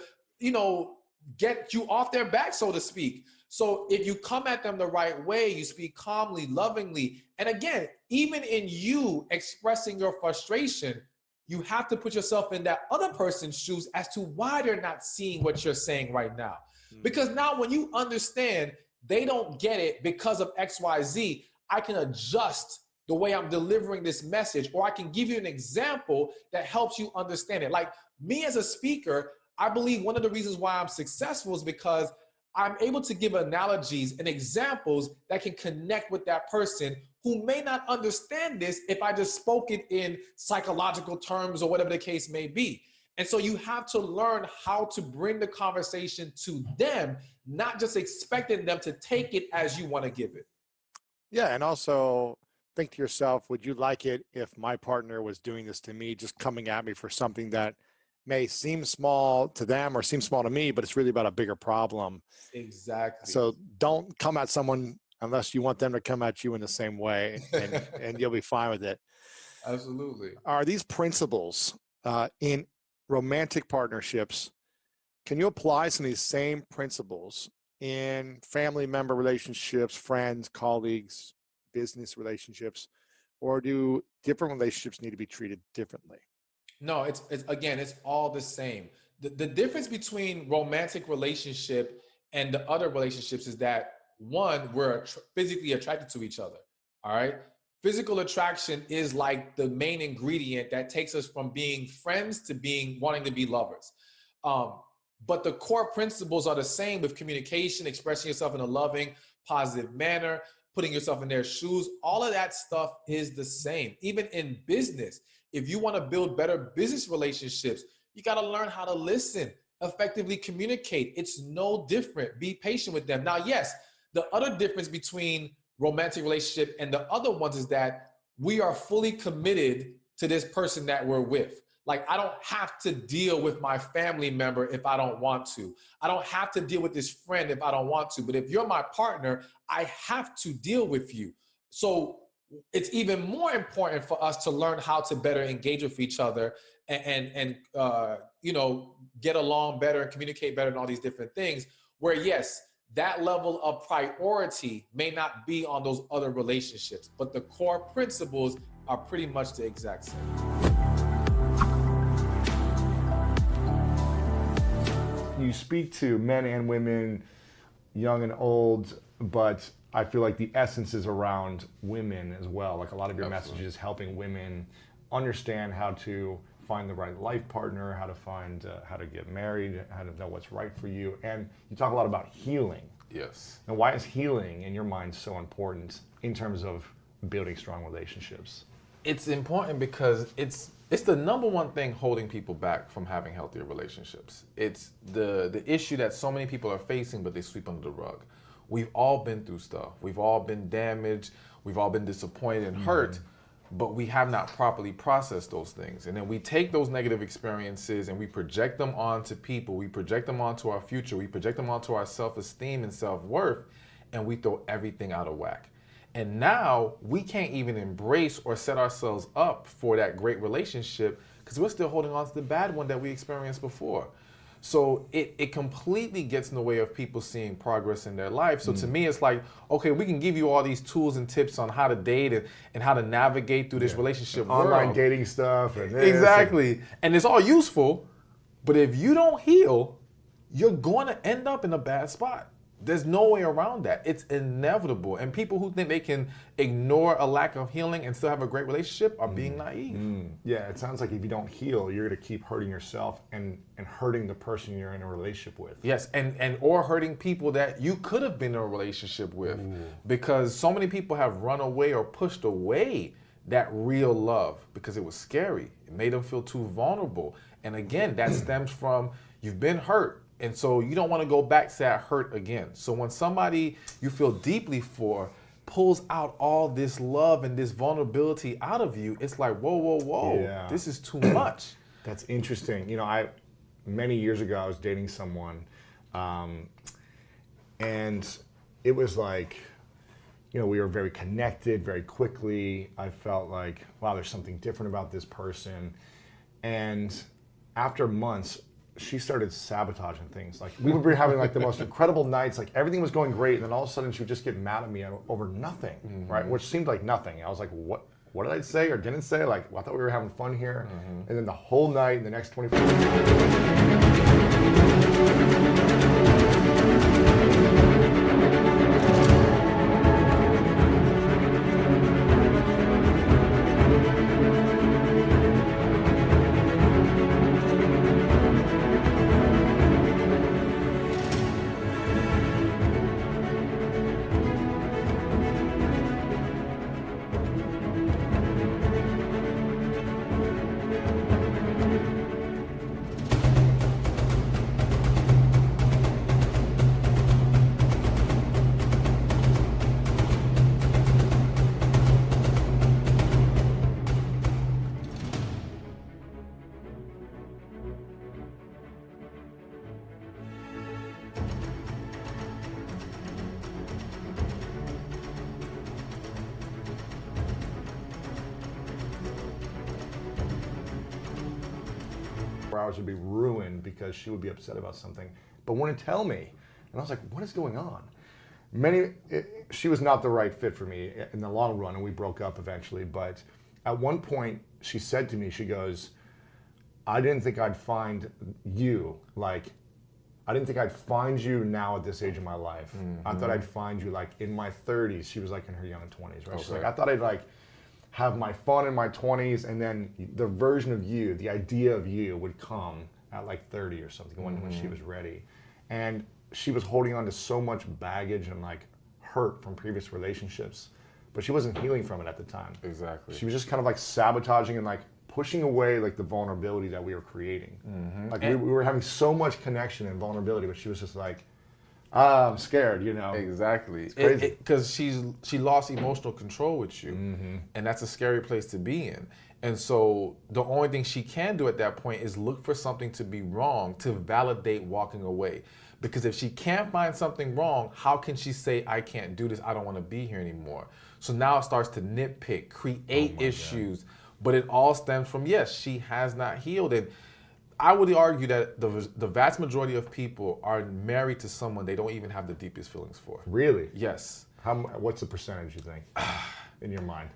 S2: get you off their back, so to speak. So if you come at them the right way, you speak calmly, lovingly. And again, even in you expressing your frustration, you have to put yourself in that other person's shoes as to why they're not seeing what you're saying right now. Because now when you understand they don't get it because of X, Y, Z, I can adjust the way I'm delivering this message, or I can give you an example that helps you understand it. Like me as a speaker, I believe one of the reasons why I'm successful is because I'm able to give analogies and examples that can connect with that person who may not understand this if I just spoke it in psychological terms or whatever the case may be. And so you have to learn how to bring the conversation to them, not just expecting them to take it as you want to give it.
S3: Yeah, and also think to yourself, would you like it if my partner was doing this to me, just coming at me for something that may seem small to them or seem small to me, but it's really about a bigger problem.
S2: Exactly.
S3: So don't come at someone unless you want them to come at you in the same way, and you'll be fine with it.
S2: Absolutely.
S3: Are these principles in romantic partnerships, can you apply some of these same principles in family member relationships, friends, colleagues, business relationships, or do different relationships need to be treated differently?
S2: No, it's again, it's all the same. The difference between romantic relationship and the other relationships is that one, we're physically attracted to each other. All right. Physical attraction is like the main ingredient that takes us from being friends to being wanting to be lovers. But the core principles are the same with communication, expressing yourself in a loving, positive manner, putting yourself in their shoes. All of that stuff is the same. Even in business, if you want to build better business relationships, you got to learn how to listen, effectively communicate. It's no different. Be patient with them. Now, yes, the other difference between romantic relationship and the other ones is that we are fully committed to this person that we're with. Like, I don't have to deal with my family member if I don't want to. I don't have to deal with this friend if I don't want to. But if you're my partner, I have to deal with you. So it's even more important for us to learn how to better engage with each other and get along better and communicate better and all these different things. Where, yes, that level of priority may not be on those other relationships, but the core principles are pretty much the exact same.
S4: You speak to men and women, young and old, but I feel like the essence is around women as well. Like, a lot of your
S1: Absolutely.
S4: messages helping women understand how to find the right life partner, how to find, how to get married, how to know what's right for you. And you talk a lot about healing.
S1: Yes.
S4: And why is healing in your mind so important in terms of building strong relationships?
S1: It's important because it's the number one thing holding people back from having healthier relationships. It's the issue that so many people are facing, but they sweep under the rug. We've all been through stuff. We've all been damaged. We've all been disappointed and hurt, but we have not properly processed those things. And then we take those negative experiences and we project them onto people. We project them onto our future. We project them onto our self-esteem and self-worth, and we throw everything out of whack. And now we can't even embrace or set ourselves up for that great relationship because we're still holding on to the bad one that we experienced before. So it completely gets in the way of people seeing progress in their life. So to me, it's like, okay, we can give you all these tools and tips on how to date and how to navigate through this relationship world.
S4: Online dating stuff. And this
S1: Exactly. And it's all useful, but if you don't heal, you're going to end up in a bad spot. There's no way around that. It's inevitable. And people who think they can ignore a lack of healing and still have a great relationship are being naive.
S4: Yeah, it sounds like if you don't heal, you're going to keep hurting yourself and hurting the person you're in a relationship with.
S1: Yes, and or hurting people that you could have been in a relationship with. Because so many people have run away or pushed away that real love because it was scary. It made them feel too vulnerable. And again, that stems from you've been hurt. And so you don't want to go back to that hurt again. So when somebody you feel deeply for pulls out all this love and this vulnerability out of you, it's like, whoa, whoa, whoa,
S4: Yeah.
S1: this is too much.
S4: That's interesting. You know, many years ago, I was dating someone, and it was like, you know, we were very connected very quickly. I felt like, wow, there's something different about this person. And after months, she started sabotaging things. Like, we would be having like the most incredible nights, like everything was going great, and then all of a sudden she would just get mad at me over nothing, right? Which seemed like nothing. I was like, what did I say or didn't say? Like, well, I thought we were having fun here. And then the whole night, in the next 24 hours would be ruined because she would be upset about something, but wouldn't tell me. And I was like, what is going on? She was not the right fit for me in the long run, and we broke up eventually. But at one point, she said to me, she goes, I didn't think I'd find you. Like, I didn't think I'd find you now at this age of my life. I thought I'd find you like in my 30s. She was like in her young 20s, right? She's like, I thought I'd like have my fun in my 20s, and then the version of you, the idea of you would come at like 30 or something when she was ready. And she was holding on to so much baggage and like hurt from previous relationships, but she wasn't healing from it at the time.
S1: Exactly.
S4: She was just kind of like sabotaging and like pushing away like the vulnerability that we were creating. Like we were having so much connection and vulnerability, but she was just like, I'm scared, you know.
S1: Exactly.
S4: It's crazy.
S1: Because she lost emotional control with you, and that's a scary place to be in. And so the only thing she can do at that point is look for something to be wrong to validate walking away. Because if she can't find something wrong, how can she say, I can't do this, I don't want to be here anymore? So now it starts to nitpick, create issues, but it all stems from, yes, she has not healed. And I would argue that the vast majority of people are married to someone they don't even have the deepest feelings for.
S4: Really?
S1: Yes.
S4: What's the percentage you think in your mind?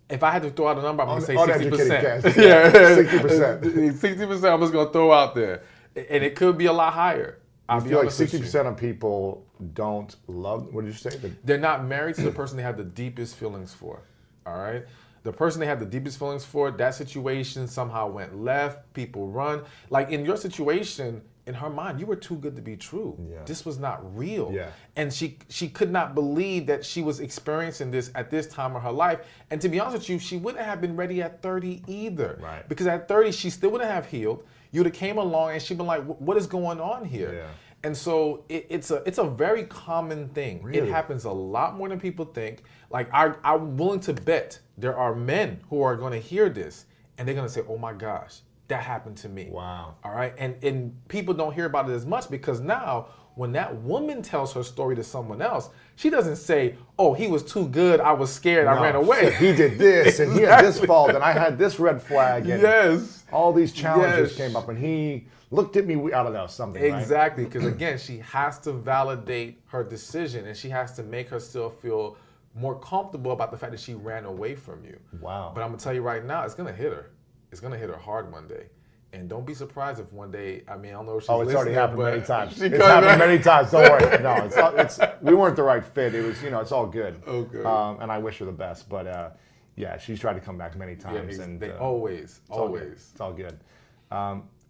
S1: If I had to throw out a number, I'm going to say 60%.
S4: Uneducated guess.
S1: Yeah,
S4: 60%.
S1: 60% I'm just going to throw out there. And it could be a lot higher.
S4: I feel like 60% of people don't love, what did you say?
S1: They're not married to the person they have the deepest feelings for, all right? The person they have the deepest feelings for, that situation somehow went left, people run. Like in your situation, in her mind, you were too good to be true.
S4: Yeah.
S1: This was not real.
S4: Yeah.
S1: And she could not believe that she was experiencing this at this time of her life. And to be honest with you, she wouldn't have been ready at 30 either.
S4: Right.
S1: Because at 30, she still wouldn't have healed. You'd have came along and she'd been like, what is going on here?
S4: Yeah.
S1: And so it's a very common thing.
S4: Really?
S1: It happens a lot more than people think. Like I'm willing to bet there are men who are going to hear this and they're going to say, oh my gosh, that happened to me.
S4: Wow.
S1: All right. And people don't hear about it as much because now when that woman tells her story to someone else, she doesn't say, oh, he was too good, I was scared, I ran away.
S4: He did this and he had this fault and I had this red flag and
S1: yes.
S4: all these challenges came up and he looked at me, I don't know, something,
S1: exactly, because again, she has to validate her decision and she has to make herself feel more comfortable about the fact that she ran away from you.
S4: Wow.
S1: But I'm going to tell you right now, it's going to hit her. It's going to hit her hard one day. And don't be surprised if one day, I mean, I don't know if she's
S4: it's already happened many times. It's
S1: happened
S4: many times, don't worry. No, we weren't the right fit. It was, it's all good.
S1: Okay.
S4: And I wish her the best. But yeah, she's tried to come back many times.
S1: Yeah,
S4: and
S1: they always.
S4: It's all good.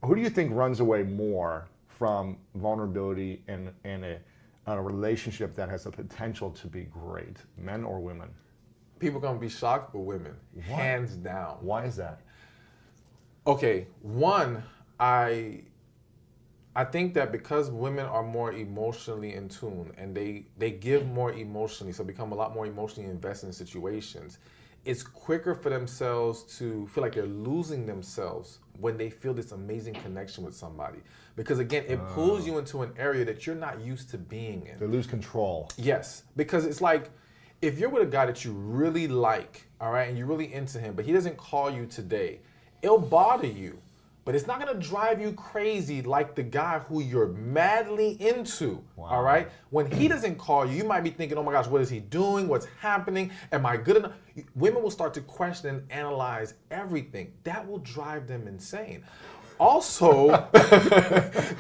S4: Who do you think runs away more from vulnerability in a relationship that has the potential to be great, men or women?
S1: People are going to be shocked, but women, hands down.
S4: Why is that?
S1: Okay, one, I think that because women are more emotionally in tune and they give more emotionally, so become a lot more emotionally invested in situations, it's quicker for themselves to feel like they're losing themselves when they feel this amazing connection with somebody. Because again, it pulls you into an area that you're not used to being in.
S4: They lose control.
S1: Yes, because it's like, if you're with a guy that you really like, all right, and you're really into him, but he doesn't call you today, it'll bother you, but it's not gonna drive you crazy like the guy who you're madly into, all right? When he doesn't call you, you might be thinking, oh my gosh, what is he doing? What's happening? Am I good enough? Women will start to question and analyze everything. That will drive them insane. Also,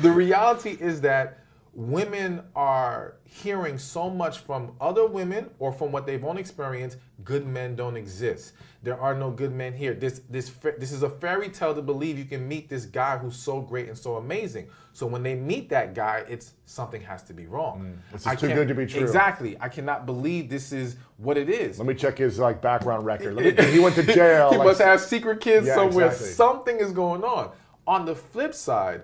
S1: the reality is that women are hearing so much from other women or from what they've only experienced, good men don't exist. There are no good men here. This is a fairy tale to believe you can meet this guy who's so great and so amazing. So when they meet that guy, it's something has to be wrong.
S4: This is too good to be true.
S1: Exactly. I cannot believe this is what it is.
S4: Let me check his background record. He went to jail.
S1: He must have secret kids somewhere.
S4: Exactly.
S1: Something is going on. On the flip side,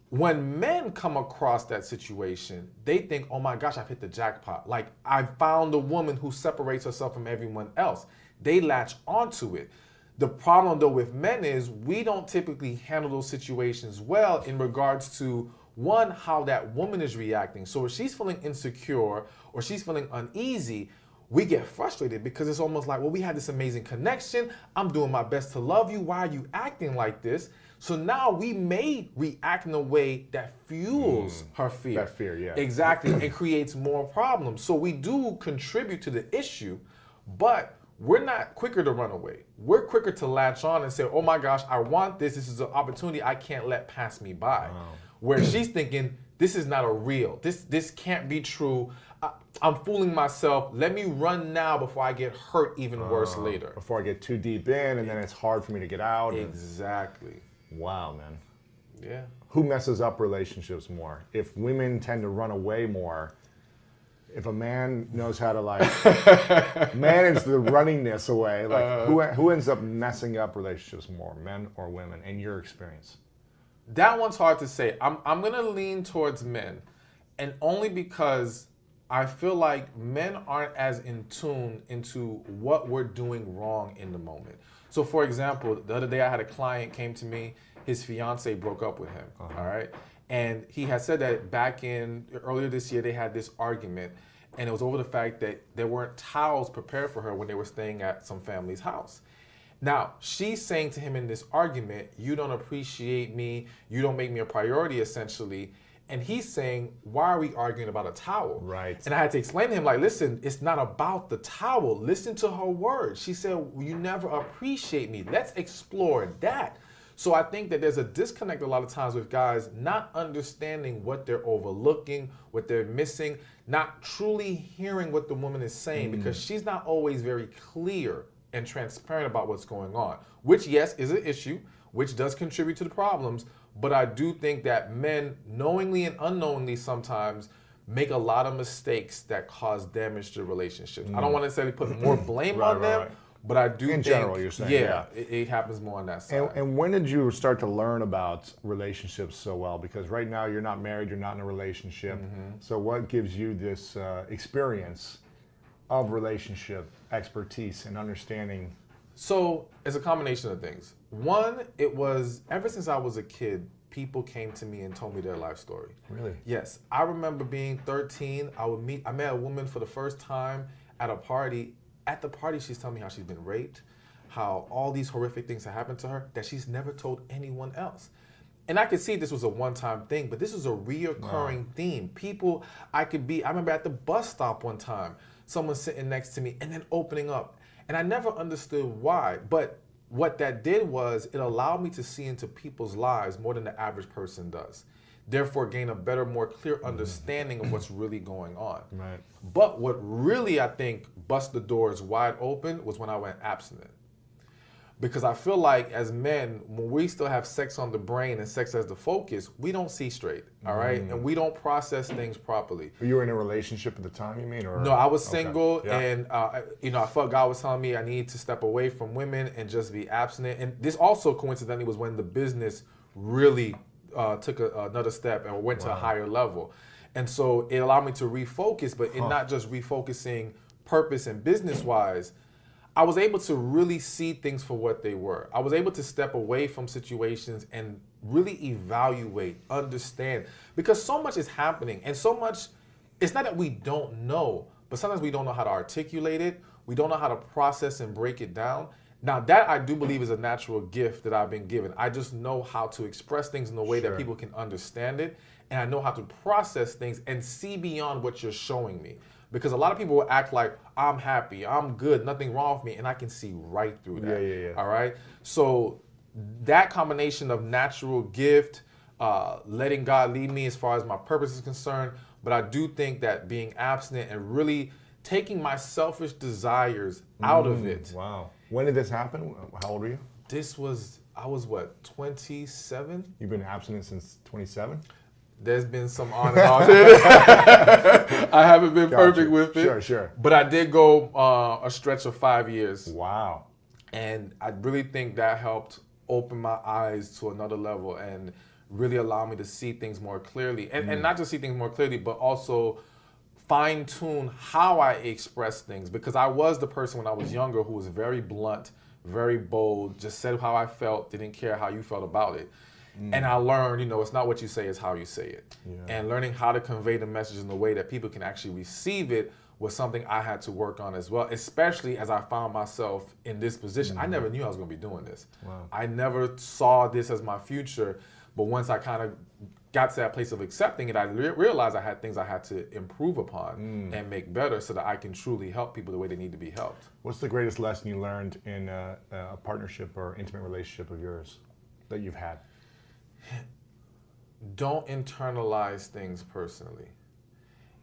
S1: when men come across that situation, they think, oh my gosh, I've hit the jackpot. Like, I found a woman who separates herself from everyone else. They latch onto it. The problem, though, with men is we don't typically handle those situations well in regards to, one, how that woman is reacting. So if she's feeling insecure or she's feeling uneasy, we get frustrated because it's almost like, well, we had this amazing connection. I'm doing my best to love you. Why are you acting like this? So now we may react in a way that fuels her fear.
S4: That fear, yeah.
S1: Exactly, and creates more problems. So we do contribute to the issue, but we're not quicker to run away. We're quicker to latch on and say, oh my gosh, I want this. This is an opportunity I can't let pass me by. Wow. Where she's thinking, this is not a real. This can't be true. I'm fooling myself. Let me run now before I get hurt even worse later.
S4: Before I get too deep in, and then it's hard for me to get out.
S1: Exactly.
S4: Wow, man.
S1: Yeah.
S4: Who messes up relationships more? If women tend to run away more, if a man knows how to like manage the runningness away, like who ends up messing up relationships more, men or women, in your experience?
S1: That one's hard to say. I'm gonna lean towards men, and only because I feel like men aren't as in tune into what we're doing wrong in the moment. So for example, the other day I had a client came to me, his fiance broke up with him, all right? And he had said that back in earlier this year, they had this argument, and it was over the fact that there weren't towels prepared for her when they were staying at some family's house. Now, she's saying to him in this argument, you don't appreciate me, you don't make me a priority, essentially. And he's saying, why are we arguing about a towel?
S4: Right.
S1: And I had to explain to him, like, listen, it's not about the towel. Listen to her words. She said, you never appreciate me. Let's explore that. So I think that there's a disconnect a lot of times with guys not understanding what they're overlooking, what they're missing, not truly hearing what the woman is saying, because she's not always very clear and transparent about what's going on, which, yes, is an issue, which does contribute to the problems. But I do think that men, knowingly and unknowingly sometimes, make a lot of mistakes that cause damage to relationships. I don't want to necessarily put more blame on them, but I do think,
S4: in general, you're saying,
S1: yeah. It happens more on that side.
S4: And when did you start to learn about relationships so well? Because right now you're not married, you're not in a relationship. So what gives you this experience of relationship expertise and understanding?
S1: So it's a combination of things. One, it was ever since I was a kid, people came to me and told me their life story.
S4: Really?
S1: Yes. I remember being 13. I met a woman for the first time at a party. At the party, she's telling me how she's been raped, how all these horrific things have happened to her that she's never told anyone else. And I could see this was a one-time thing, but this was a reoccurring theme. People, I remember at the bus stop one time, someone sitting next to me and then opening up. And I never understood why, but what that did was it allowed me to see into people's lives more than the average person does. Therefore, gain a better, more clear understanding of what's really going on.
S4: Right.
S1: But what really, I think, bust the doors wide open was when I went abstinent. Because I feel like as men, when we still have sex on the brain and sex as the focus, we don't see straight, all right? And we don't process things properly.
S4: You were in a relationship at the time, you mean? Or?
S1: No, I was single, and I felt God was telling me I needed to step away from women and just be abstinent. And this also coincidentally was when the business really took another step and went to a higher level. And so it allowed me to refocus, but in not just refocusing purpose and business-wise, I was able to really see things for what they were. I was able to step away from situations and really evaluate, understand, because so much is happening and so much, it's not that we don't know, but sometimes we don't know how to articulate it. We don't know how to process and break it down. Now that I do believe is a natural gift that I've been given. I just know how to express things in a way that people can understand it. And I know how to process things and see beyond what you're showing me. Because a lot of people will act like, I'm happy, I'm good, nothing wrong with me, and I can see right through that.
S4: Yeah.
S1: All right? So that combination of natural gift, letting God lead me as far as my purpose is concerned, but I do think that being abstinent and really taking my selfish desires out of it.
S4: Wow. When did this happen? How old were you?
S1: I was what, 27?
S4: You've been abstinent since 27?
S1: There's been some on and off. I haven't been perfect with it.
S4: Sure.
S1: But I did go a stretch of 5 years.
S4: Wow.
S1: And I really think that helped open my eyes to another level and really allow me to see things more clearly. And not just see things more clearly, but also fine-tune how I express things. Because I was the person when I was younger who was very blunt, very bold, just said how I felt, didn't care how you felt about it. And I learned, it's not what you say, it's how you say it. Yeah. And learning how to convey the message in a way that people can actually receive it was something I had to work on as well, especially as I found myself in this position. I never knew I was going to be doing this.
S4: Wow.
S1: I never saw this as my future, but once I kind of got to that place of accepting it, I realized I had things I had to improve upon and make better so that I can truly help people the way they need to be helped.
S4: What's the greatest lesson you learned in a partnership or intimate relationship of yours that you've had?
S1: Don't internalize things personally.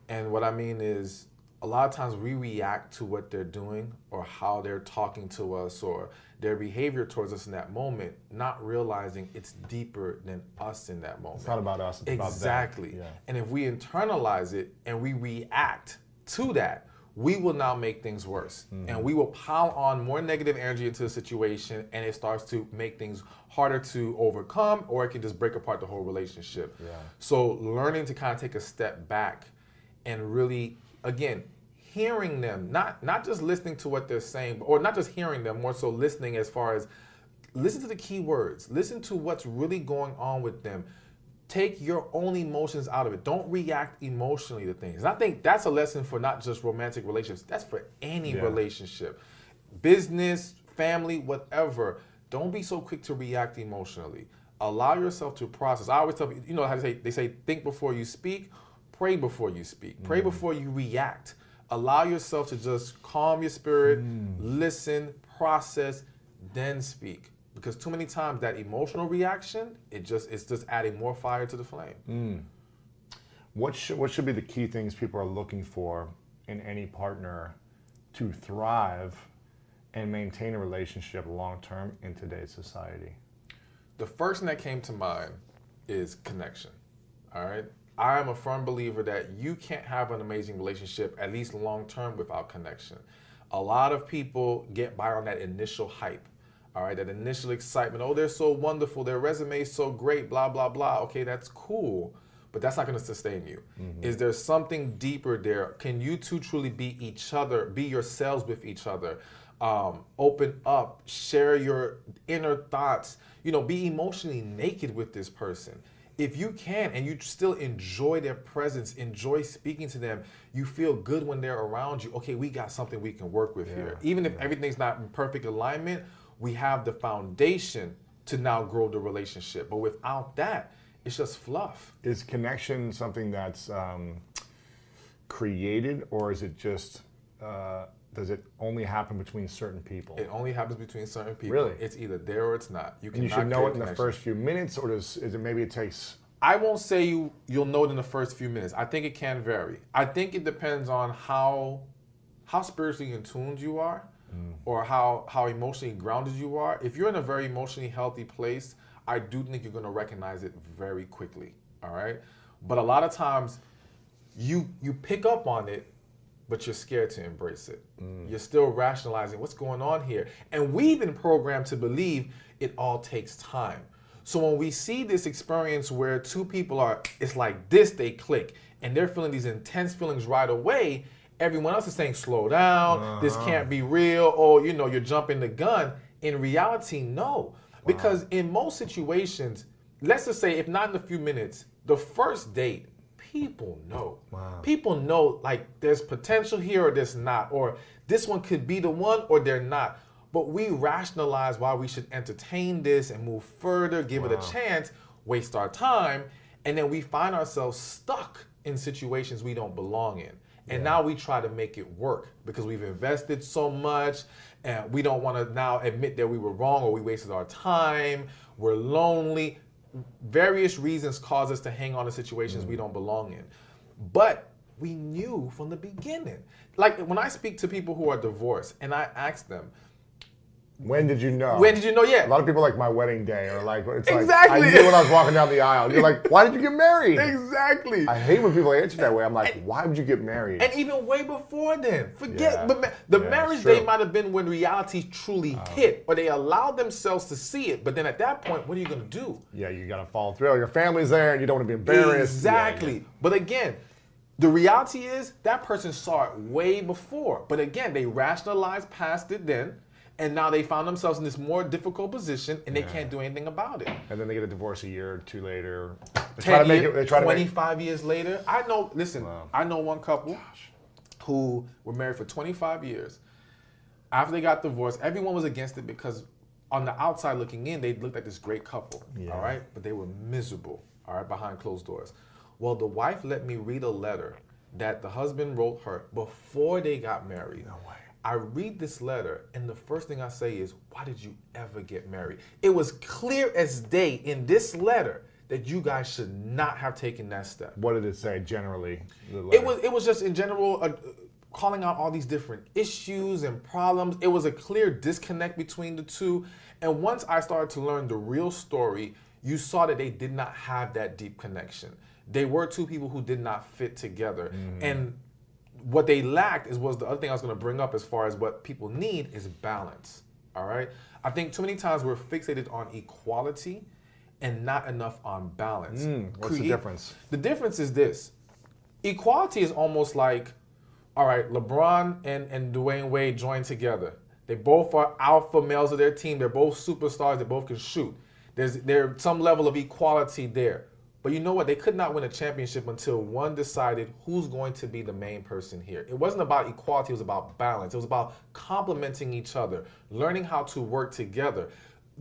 S1: And what I mean is, a lot of times we react to what they're doing or how they're talking to us or their behavior towards us in that moment, not realizing it's deeper than us in that moment.
S4: It's not about us, it's about them.
S1: Exactly.
S4: Yeah.
S1: And if we internalize it and we react to that, we will now make things worse. And we will pile on more negative energy into the situation, and it starts to make things harder to overcome, or it can just break apart the whole relationship.
S4: Yeah.
S1: So learning to kind of take a step back and really, again, hearing them, not just listening to what they're saying, or not just hearing them, more so listening as far as listen to the key words, listen to what's really going on with them. Take your own emotions out of it. Don't react emotionally to things. And I think that's a lesson for not just romantic relationships, that's for any relationship. Business, family, whatever. Don't be so quick to react emotionally. Allow yourself to process. I always tell people, you know how they say think before you speak, pray before you speak, pray before you react. Allow yourself to just calm your spirit, listen, process, then speak. Because too many times that emotional reaction, it's just adding more fire to the flame.
S4: What should be the key things people are looking for in any partner to thrive and maintain a relationship long term in today's society?
S1: The first thing that came to mind is connection. All right. I am a firm believer that you can't have an amazing relationship, at least long term, without connection. A lot of people get by on that initial hype. All right, that initial excitement. Oh, they're so wonderful. Their resume is so great, blah, blah, blah. Okay, that's cool, but that's not going to sustain you. Is there something deeper there? Can you two truly be each other, be yourselves with each other? Open up, share your inner thoughts, be emotionally naked with this person. If you can, and you still enjoy their presence, enjoy speaking to them, you feel good when they're around you. Okay, we got something we can work with here. Even if everything's not in perfect alignment, we have the foundation to now grow the relationship. But without that, it's just fluff.
S4: Is connection something that's created, or is it just, does it only happen between certain people?
S1: It only happens between certain people.
S4: Really?
S1: It's either there or it's not.
S4: And you should know it in the first few minutes, or is it maybe it takes...
S1: I won't say you'll know it in the first few minutes. I think it can vary. I think it depends on how spiritually in tuned you are, or how emotionally grounded you are. If you're in a very emotionally healthy place, I do think you're going to recognize it very quickly. All right, but a lot of times you pick up on it, but you're scared to embrace it. You're still rationalizing what's going on here, and we've been programmed to believe it all takes time. So when we see this experience where two people it's like this, they click, and they're feeling these intense feelings right away, everyone else is saying, slow down, this can't be real, or you're jumping the gun. In reality, no. Because in most situations, let's just say, if not in a few minutes, the first date, people know. People know, like, there's potential here or there's not, or this one could be the one or they're not. But we rationalize why we should entertain this and move further, give it a chance, waste our time, and then we find ourselves stuck in situations we don't belong in. And now we try to make it work because we've invested so much, and we don't want to now admit that we were wrong or we wasted our time, we're lonely. Various reasons cause us to hang on to situations we don't belong in. But we knew from the beginning. Like when I speak to people who are divorced and I ask them,
S4: when did you know?
S1: When did you know? Yeah.
S4: A lot of people like my wedding day, or like, it's
S1: exactly.
S4: Like, I knew when I was walking down the aisle. You're like, why did you get married?
S1: Exactly.
S4: I hate when people answer that way. I'm like, why would you get married?
S1: And even way before then. Forget the marriage day might have been when reality truly hit, or they allowed themselves to see it. But then at that point, what are you going to do?
S4: Yeah, you got to follow through. Your family's there, and you don't want to be embarrassed.
S1: Exactly. Yeah. But again, the reality is that person saw it way before. But again, they rationalized past it then. And now they found themselves in this more difficult position, and they can't do anything about it.
S4: And then they get a divorce a year or two later. They
S1: 10 years, 25 years later. I know, listen, I know one couple who were married for 25 years. After they got divorced, everyone was against it because on the outside looking in, they looked like this great couple, all right? But they were miserable, all right, behind closed doors. Well, the wife let me read a letter that the husband wrote her before they got married.
S4: No way.
S1: I read this letter, and the first thing I say is, why did you ever get married? It was clear as day in this letter that you guys should not have taken that step.
S4: What did it say generally?
S1: It was just in general calling out all these different issues and problems. It was a clear disconnect between the two. And once I started to learn the real story, you saw that they did not have that deep connection. They were two people who did not fit together. And what they lacked was the other thing I was going to bring up as far as what people need is balance. All right. I think too many times we're fixated on equality and not enough on balance.
S4: What's the difference?
S1: The difference is this. Equality is almost like, all right, LeBron and Dwayne Wade joined together. They both are alpha males of their team. They're both superstars. They both can shoot. There's some level of equality there. But you know what? They could not win a championship until one decided who's going to be the main person here. It wasn't about equality. It was about balance. It was about complementing each other, learning how to work together.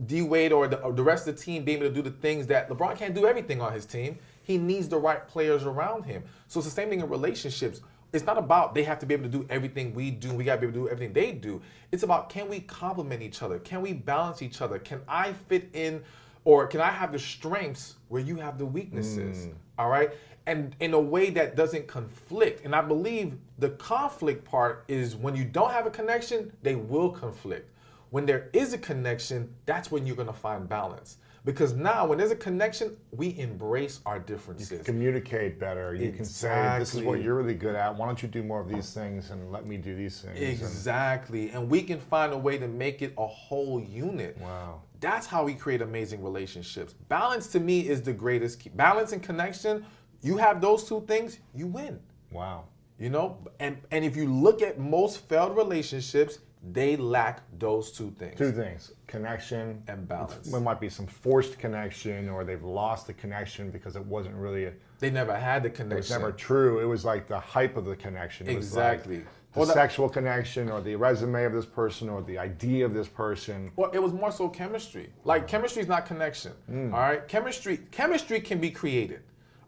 S1: D-Wade or the rest of the team being able to do the things that LeBron can't do everything on his team. He needs the right players around him. So it's the same thing in relationships. It's not about they have to be able to do everything we do. We got to be able to do everything they do. It's about, can we complement each other? Can we balance each other? Can I fit in, or can I have the strengths where you have the weaknesses? All right? And in a way that doesn't conflict. And I believe the conflict part is when you don't have a connection, they will conflict. When there is a connection, that's when you're going to find balance. Because now, when there's a connection, we embrace our differences.
S4: You can communicate better. You can say, this is what you're really good at. Why don't you do more of these things and let me do these things?
S1: Exactly. And we can find a way to make it a whole unit.
S4: Wow.
S1: That's how we create amazing relationships. Balance, to me, is the greatest key. Balance and connection, you have those two things, you win.
S4: Wow.
S1: You know? And if you look at most failed relationships, they lack those two things.
S4: Two things, connection
S1: and balance.
S4: There might be some forced connection, or they've lost the connection because it wasn't really
S1: they never had the connection.
S4: It was never true. It was like the hype of the connection. It
S1: exactly.
S4: was like the sexual connection, or the resume of this person, or the idea of this person.
S1: Well, it was more so chemistry. Like, chemistry is not connection. All right? Chemistry can be created.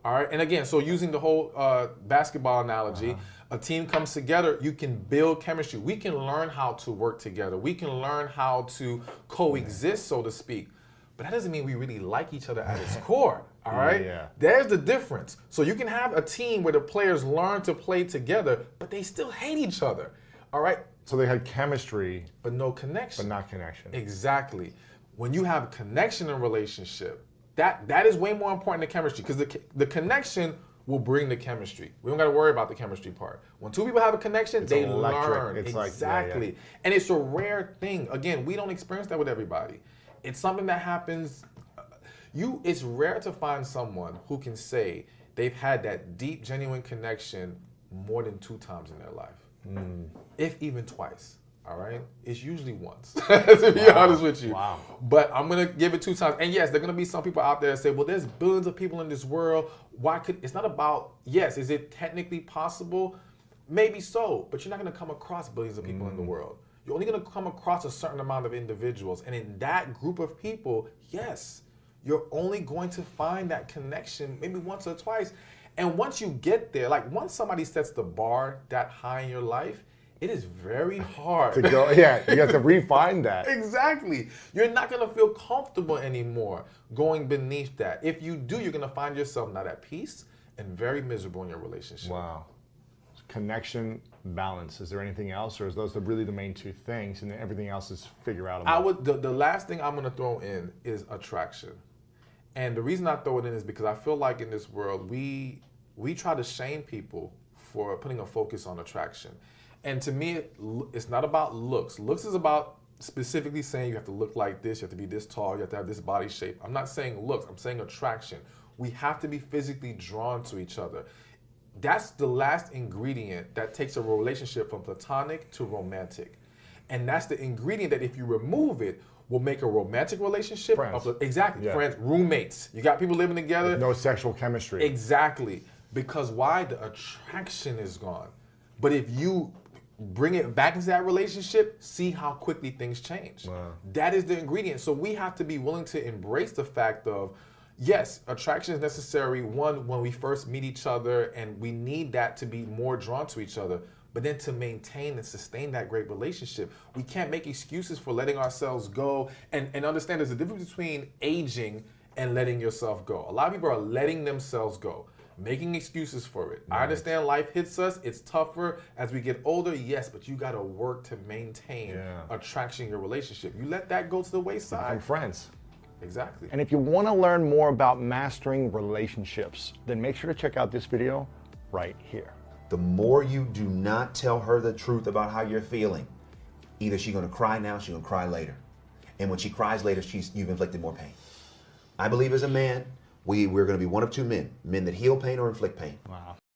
S1: All right? And again, so using the whole basketball analogy, a team comes together, you can build chemistry. We can learn how to work together. We can learn how to coexist, so to speak. But that doesn't mean we really like each other at its core, all right?
S4: Yeah.
S1: There's the difference. So you can have a team where the players learn to play together, but they still hate each other, all right?
S4: So they had chemistry.
S1: But no connection.
S4: But not connection.
S1: Exactly. When you have connection in a relationship, that is way more important than chemistry, because the connection will bring the chemistry. We don't got to worry about the chemistry part. When two people have a connection, they learn.
S4: It's
S1: exactly.
S4: Like,
S1: And it's a rare thing. Again, we don't experience that with everybody. It's something that happens. It's rare to find someone who can say they've had that deep, genuine connection more than 2 times in their life. If even twice. All right? It's usually once, to be honest with you.
S4: Wow.
S1: But I'm going to give it 2 times. And yes, there are going to be some people out there that say, well, there's billions of people in this world. It's not about, yes, is it technically possible? Maybe so, but you're not going to come across billions of people in the world. You're only going to come across a certain amount of individuals. And in that group of people, yes, you're only going to find that connection maybe once or twice. And once you get there, like once somebody sets the bar that high in your life, it is very hard
S4: to go. Yeah, you have to refine that.
S1: Exactly. You're not going to feel comfortable anymore going beneath that. If you do, you're going to find yourself not at peace and very miserable in your relationship.
S4: Wow. Connection, balance. Is there anything else, or is those really the main 2 things, and then everything else is figure out?
S1: The last thing I'm going to throw in is attraction. And the reason I throw it in is because I feel like in this world, we try to shame people for putting a focus on attraction. And to me, it's not about looks. Looks is about specifically saying you have to look like this, you have to be this tall, you have to have this body shape. I'm not saying looks, I'm saying attraction. We have to be physically drawn to each other. That's the last ingredient that takes a relationship from platonic to romantic. And that's the ingredient that if you remove it, will make a romantic relationship.
S4: Friends.
S1: Exactly, yeah. Friends, roommates. You got people living together.
S4: With no sexual chemistry.
S1: Exactly. Because why? The attraction is gone. But if you bring it back into that relationship, see how quickly things change.
S4: Wow.
S1: That is the ingredient. So we have to be willing to embrace the fact of, yes, attraction is necessary, one, when we first meet each other, and we need that to be more drawn to each other. But then to maintain and sustain that great relationship, we can't make excuses for letting ourselves go. And understand there's a difference between aging and letting yourself go. A lot of people are letting themselves go, making excuses for it. I understand life hits us. It's tougher as we get older, yes, but you got to work to maintain attraction in your relationship. You let that go to the wayside.
S4: Become friends.
S1: Exactly.
S4: And if you want to learn more about mastering relationships, then make sure to check out this video right here.
S5: The more you do not tell her the truth about how you're feeling, either she's going to cry now, she's going to cry later. And when she cries later, you've inflicted more pain. I believe as a man, we're going to be one of two men that heal pain or inflict pain.
S4: Wow.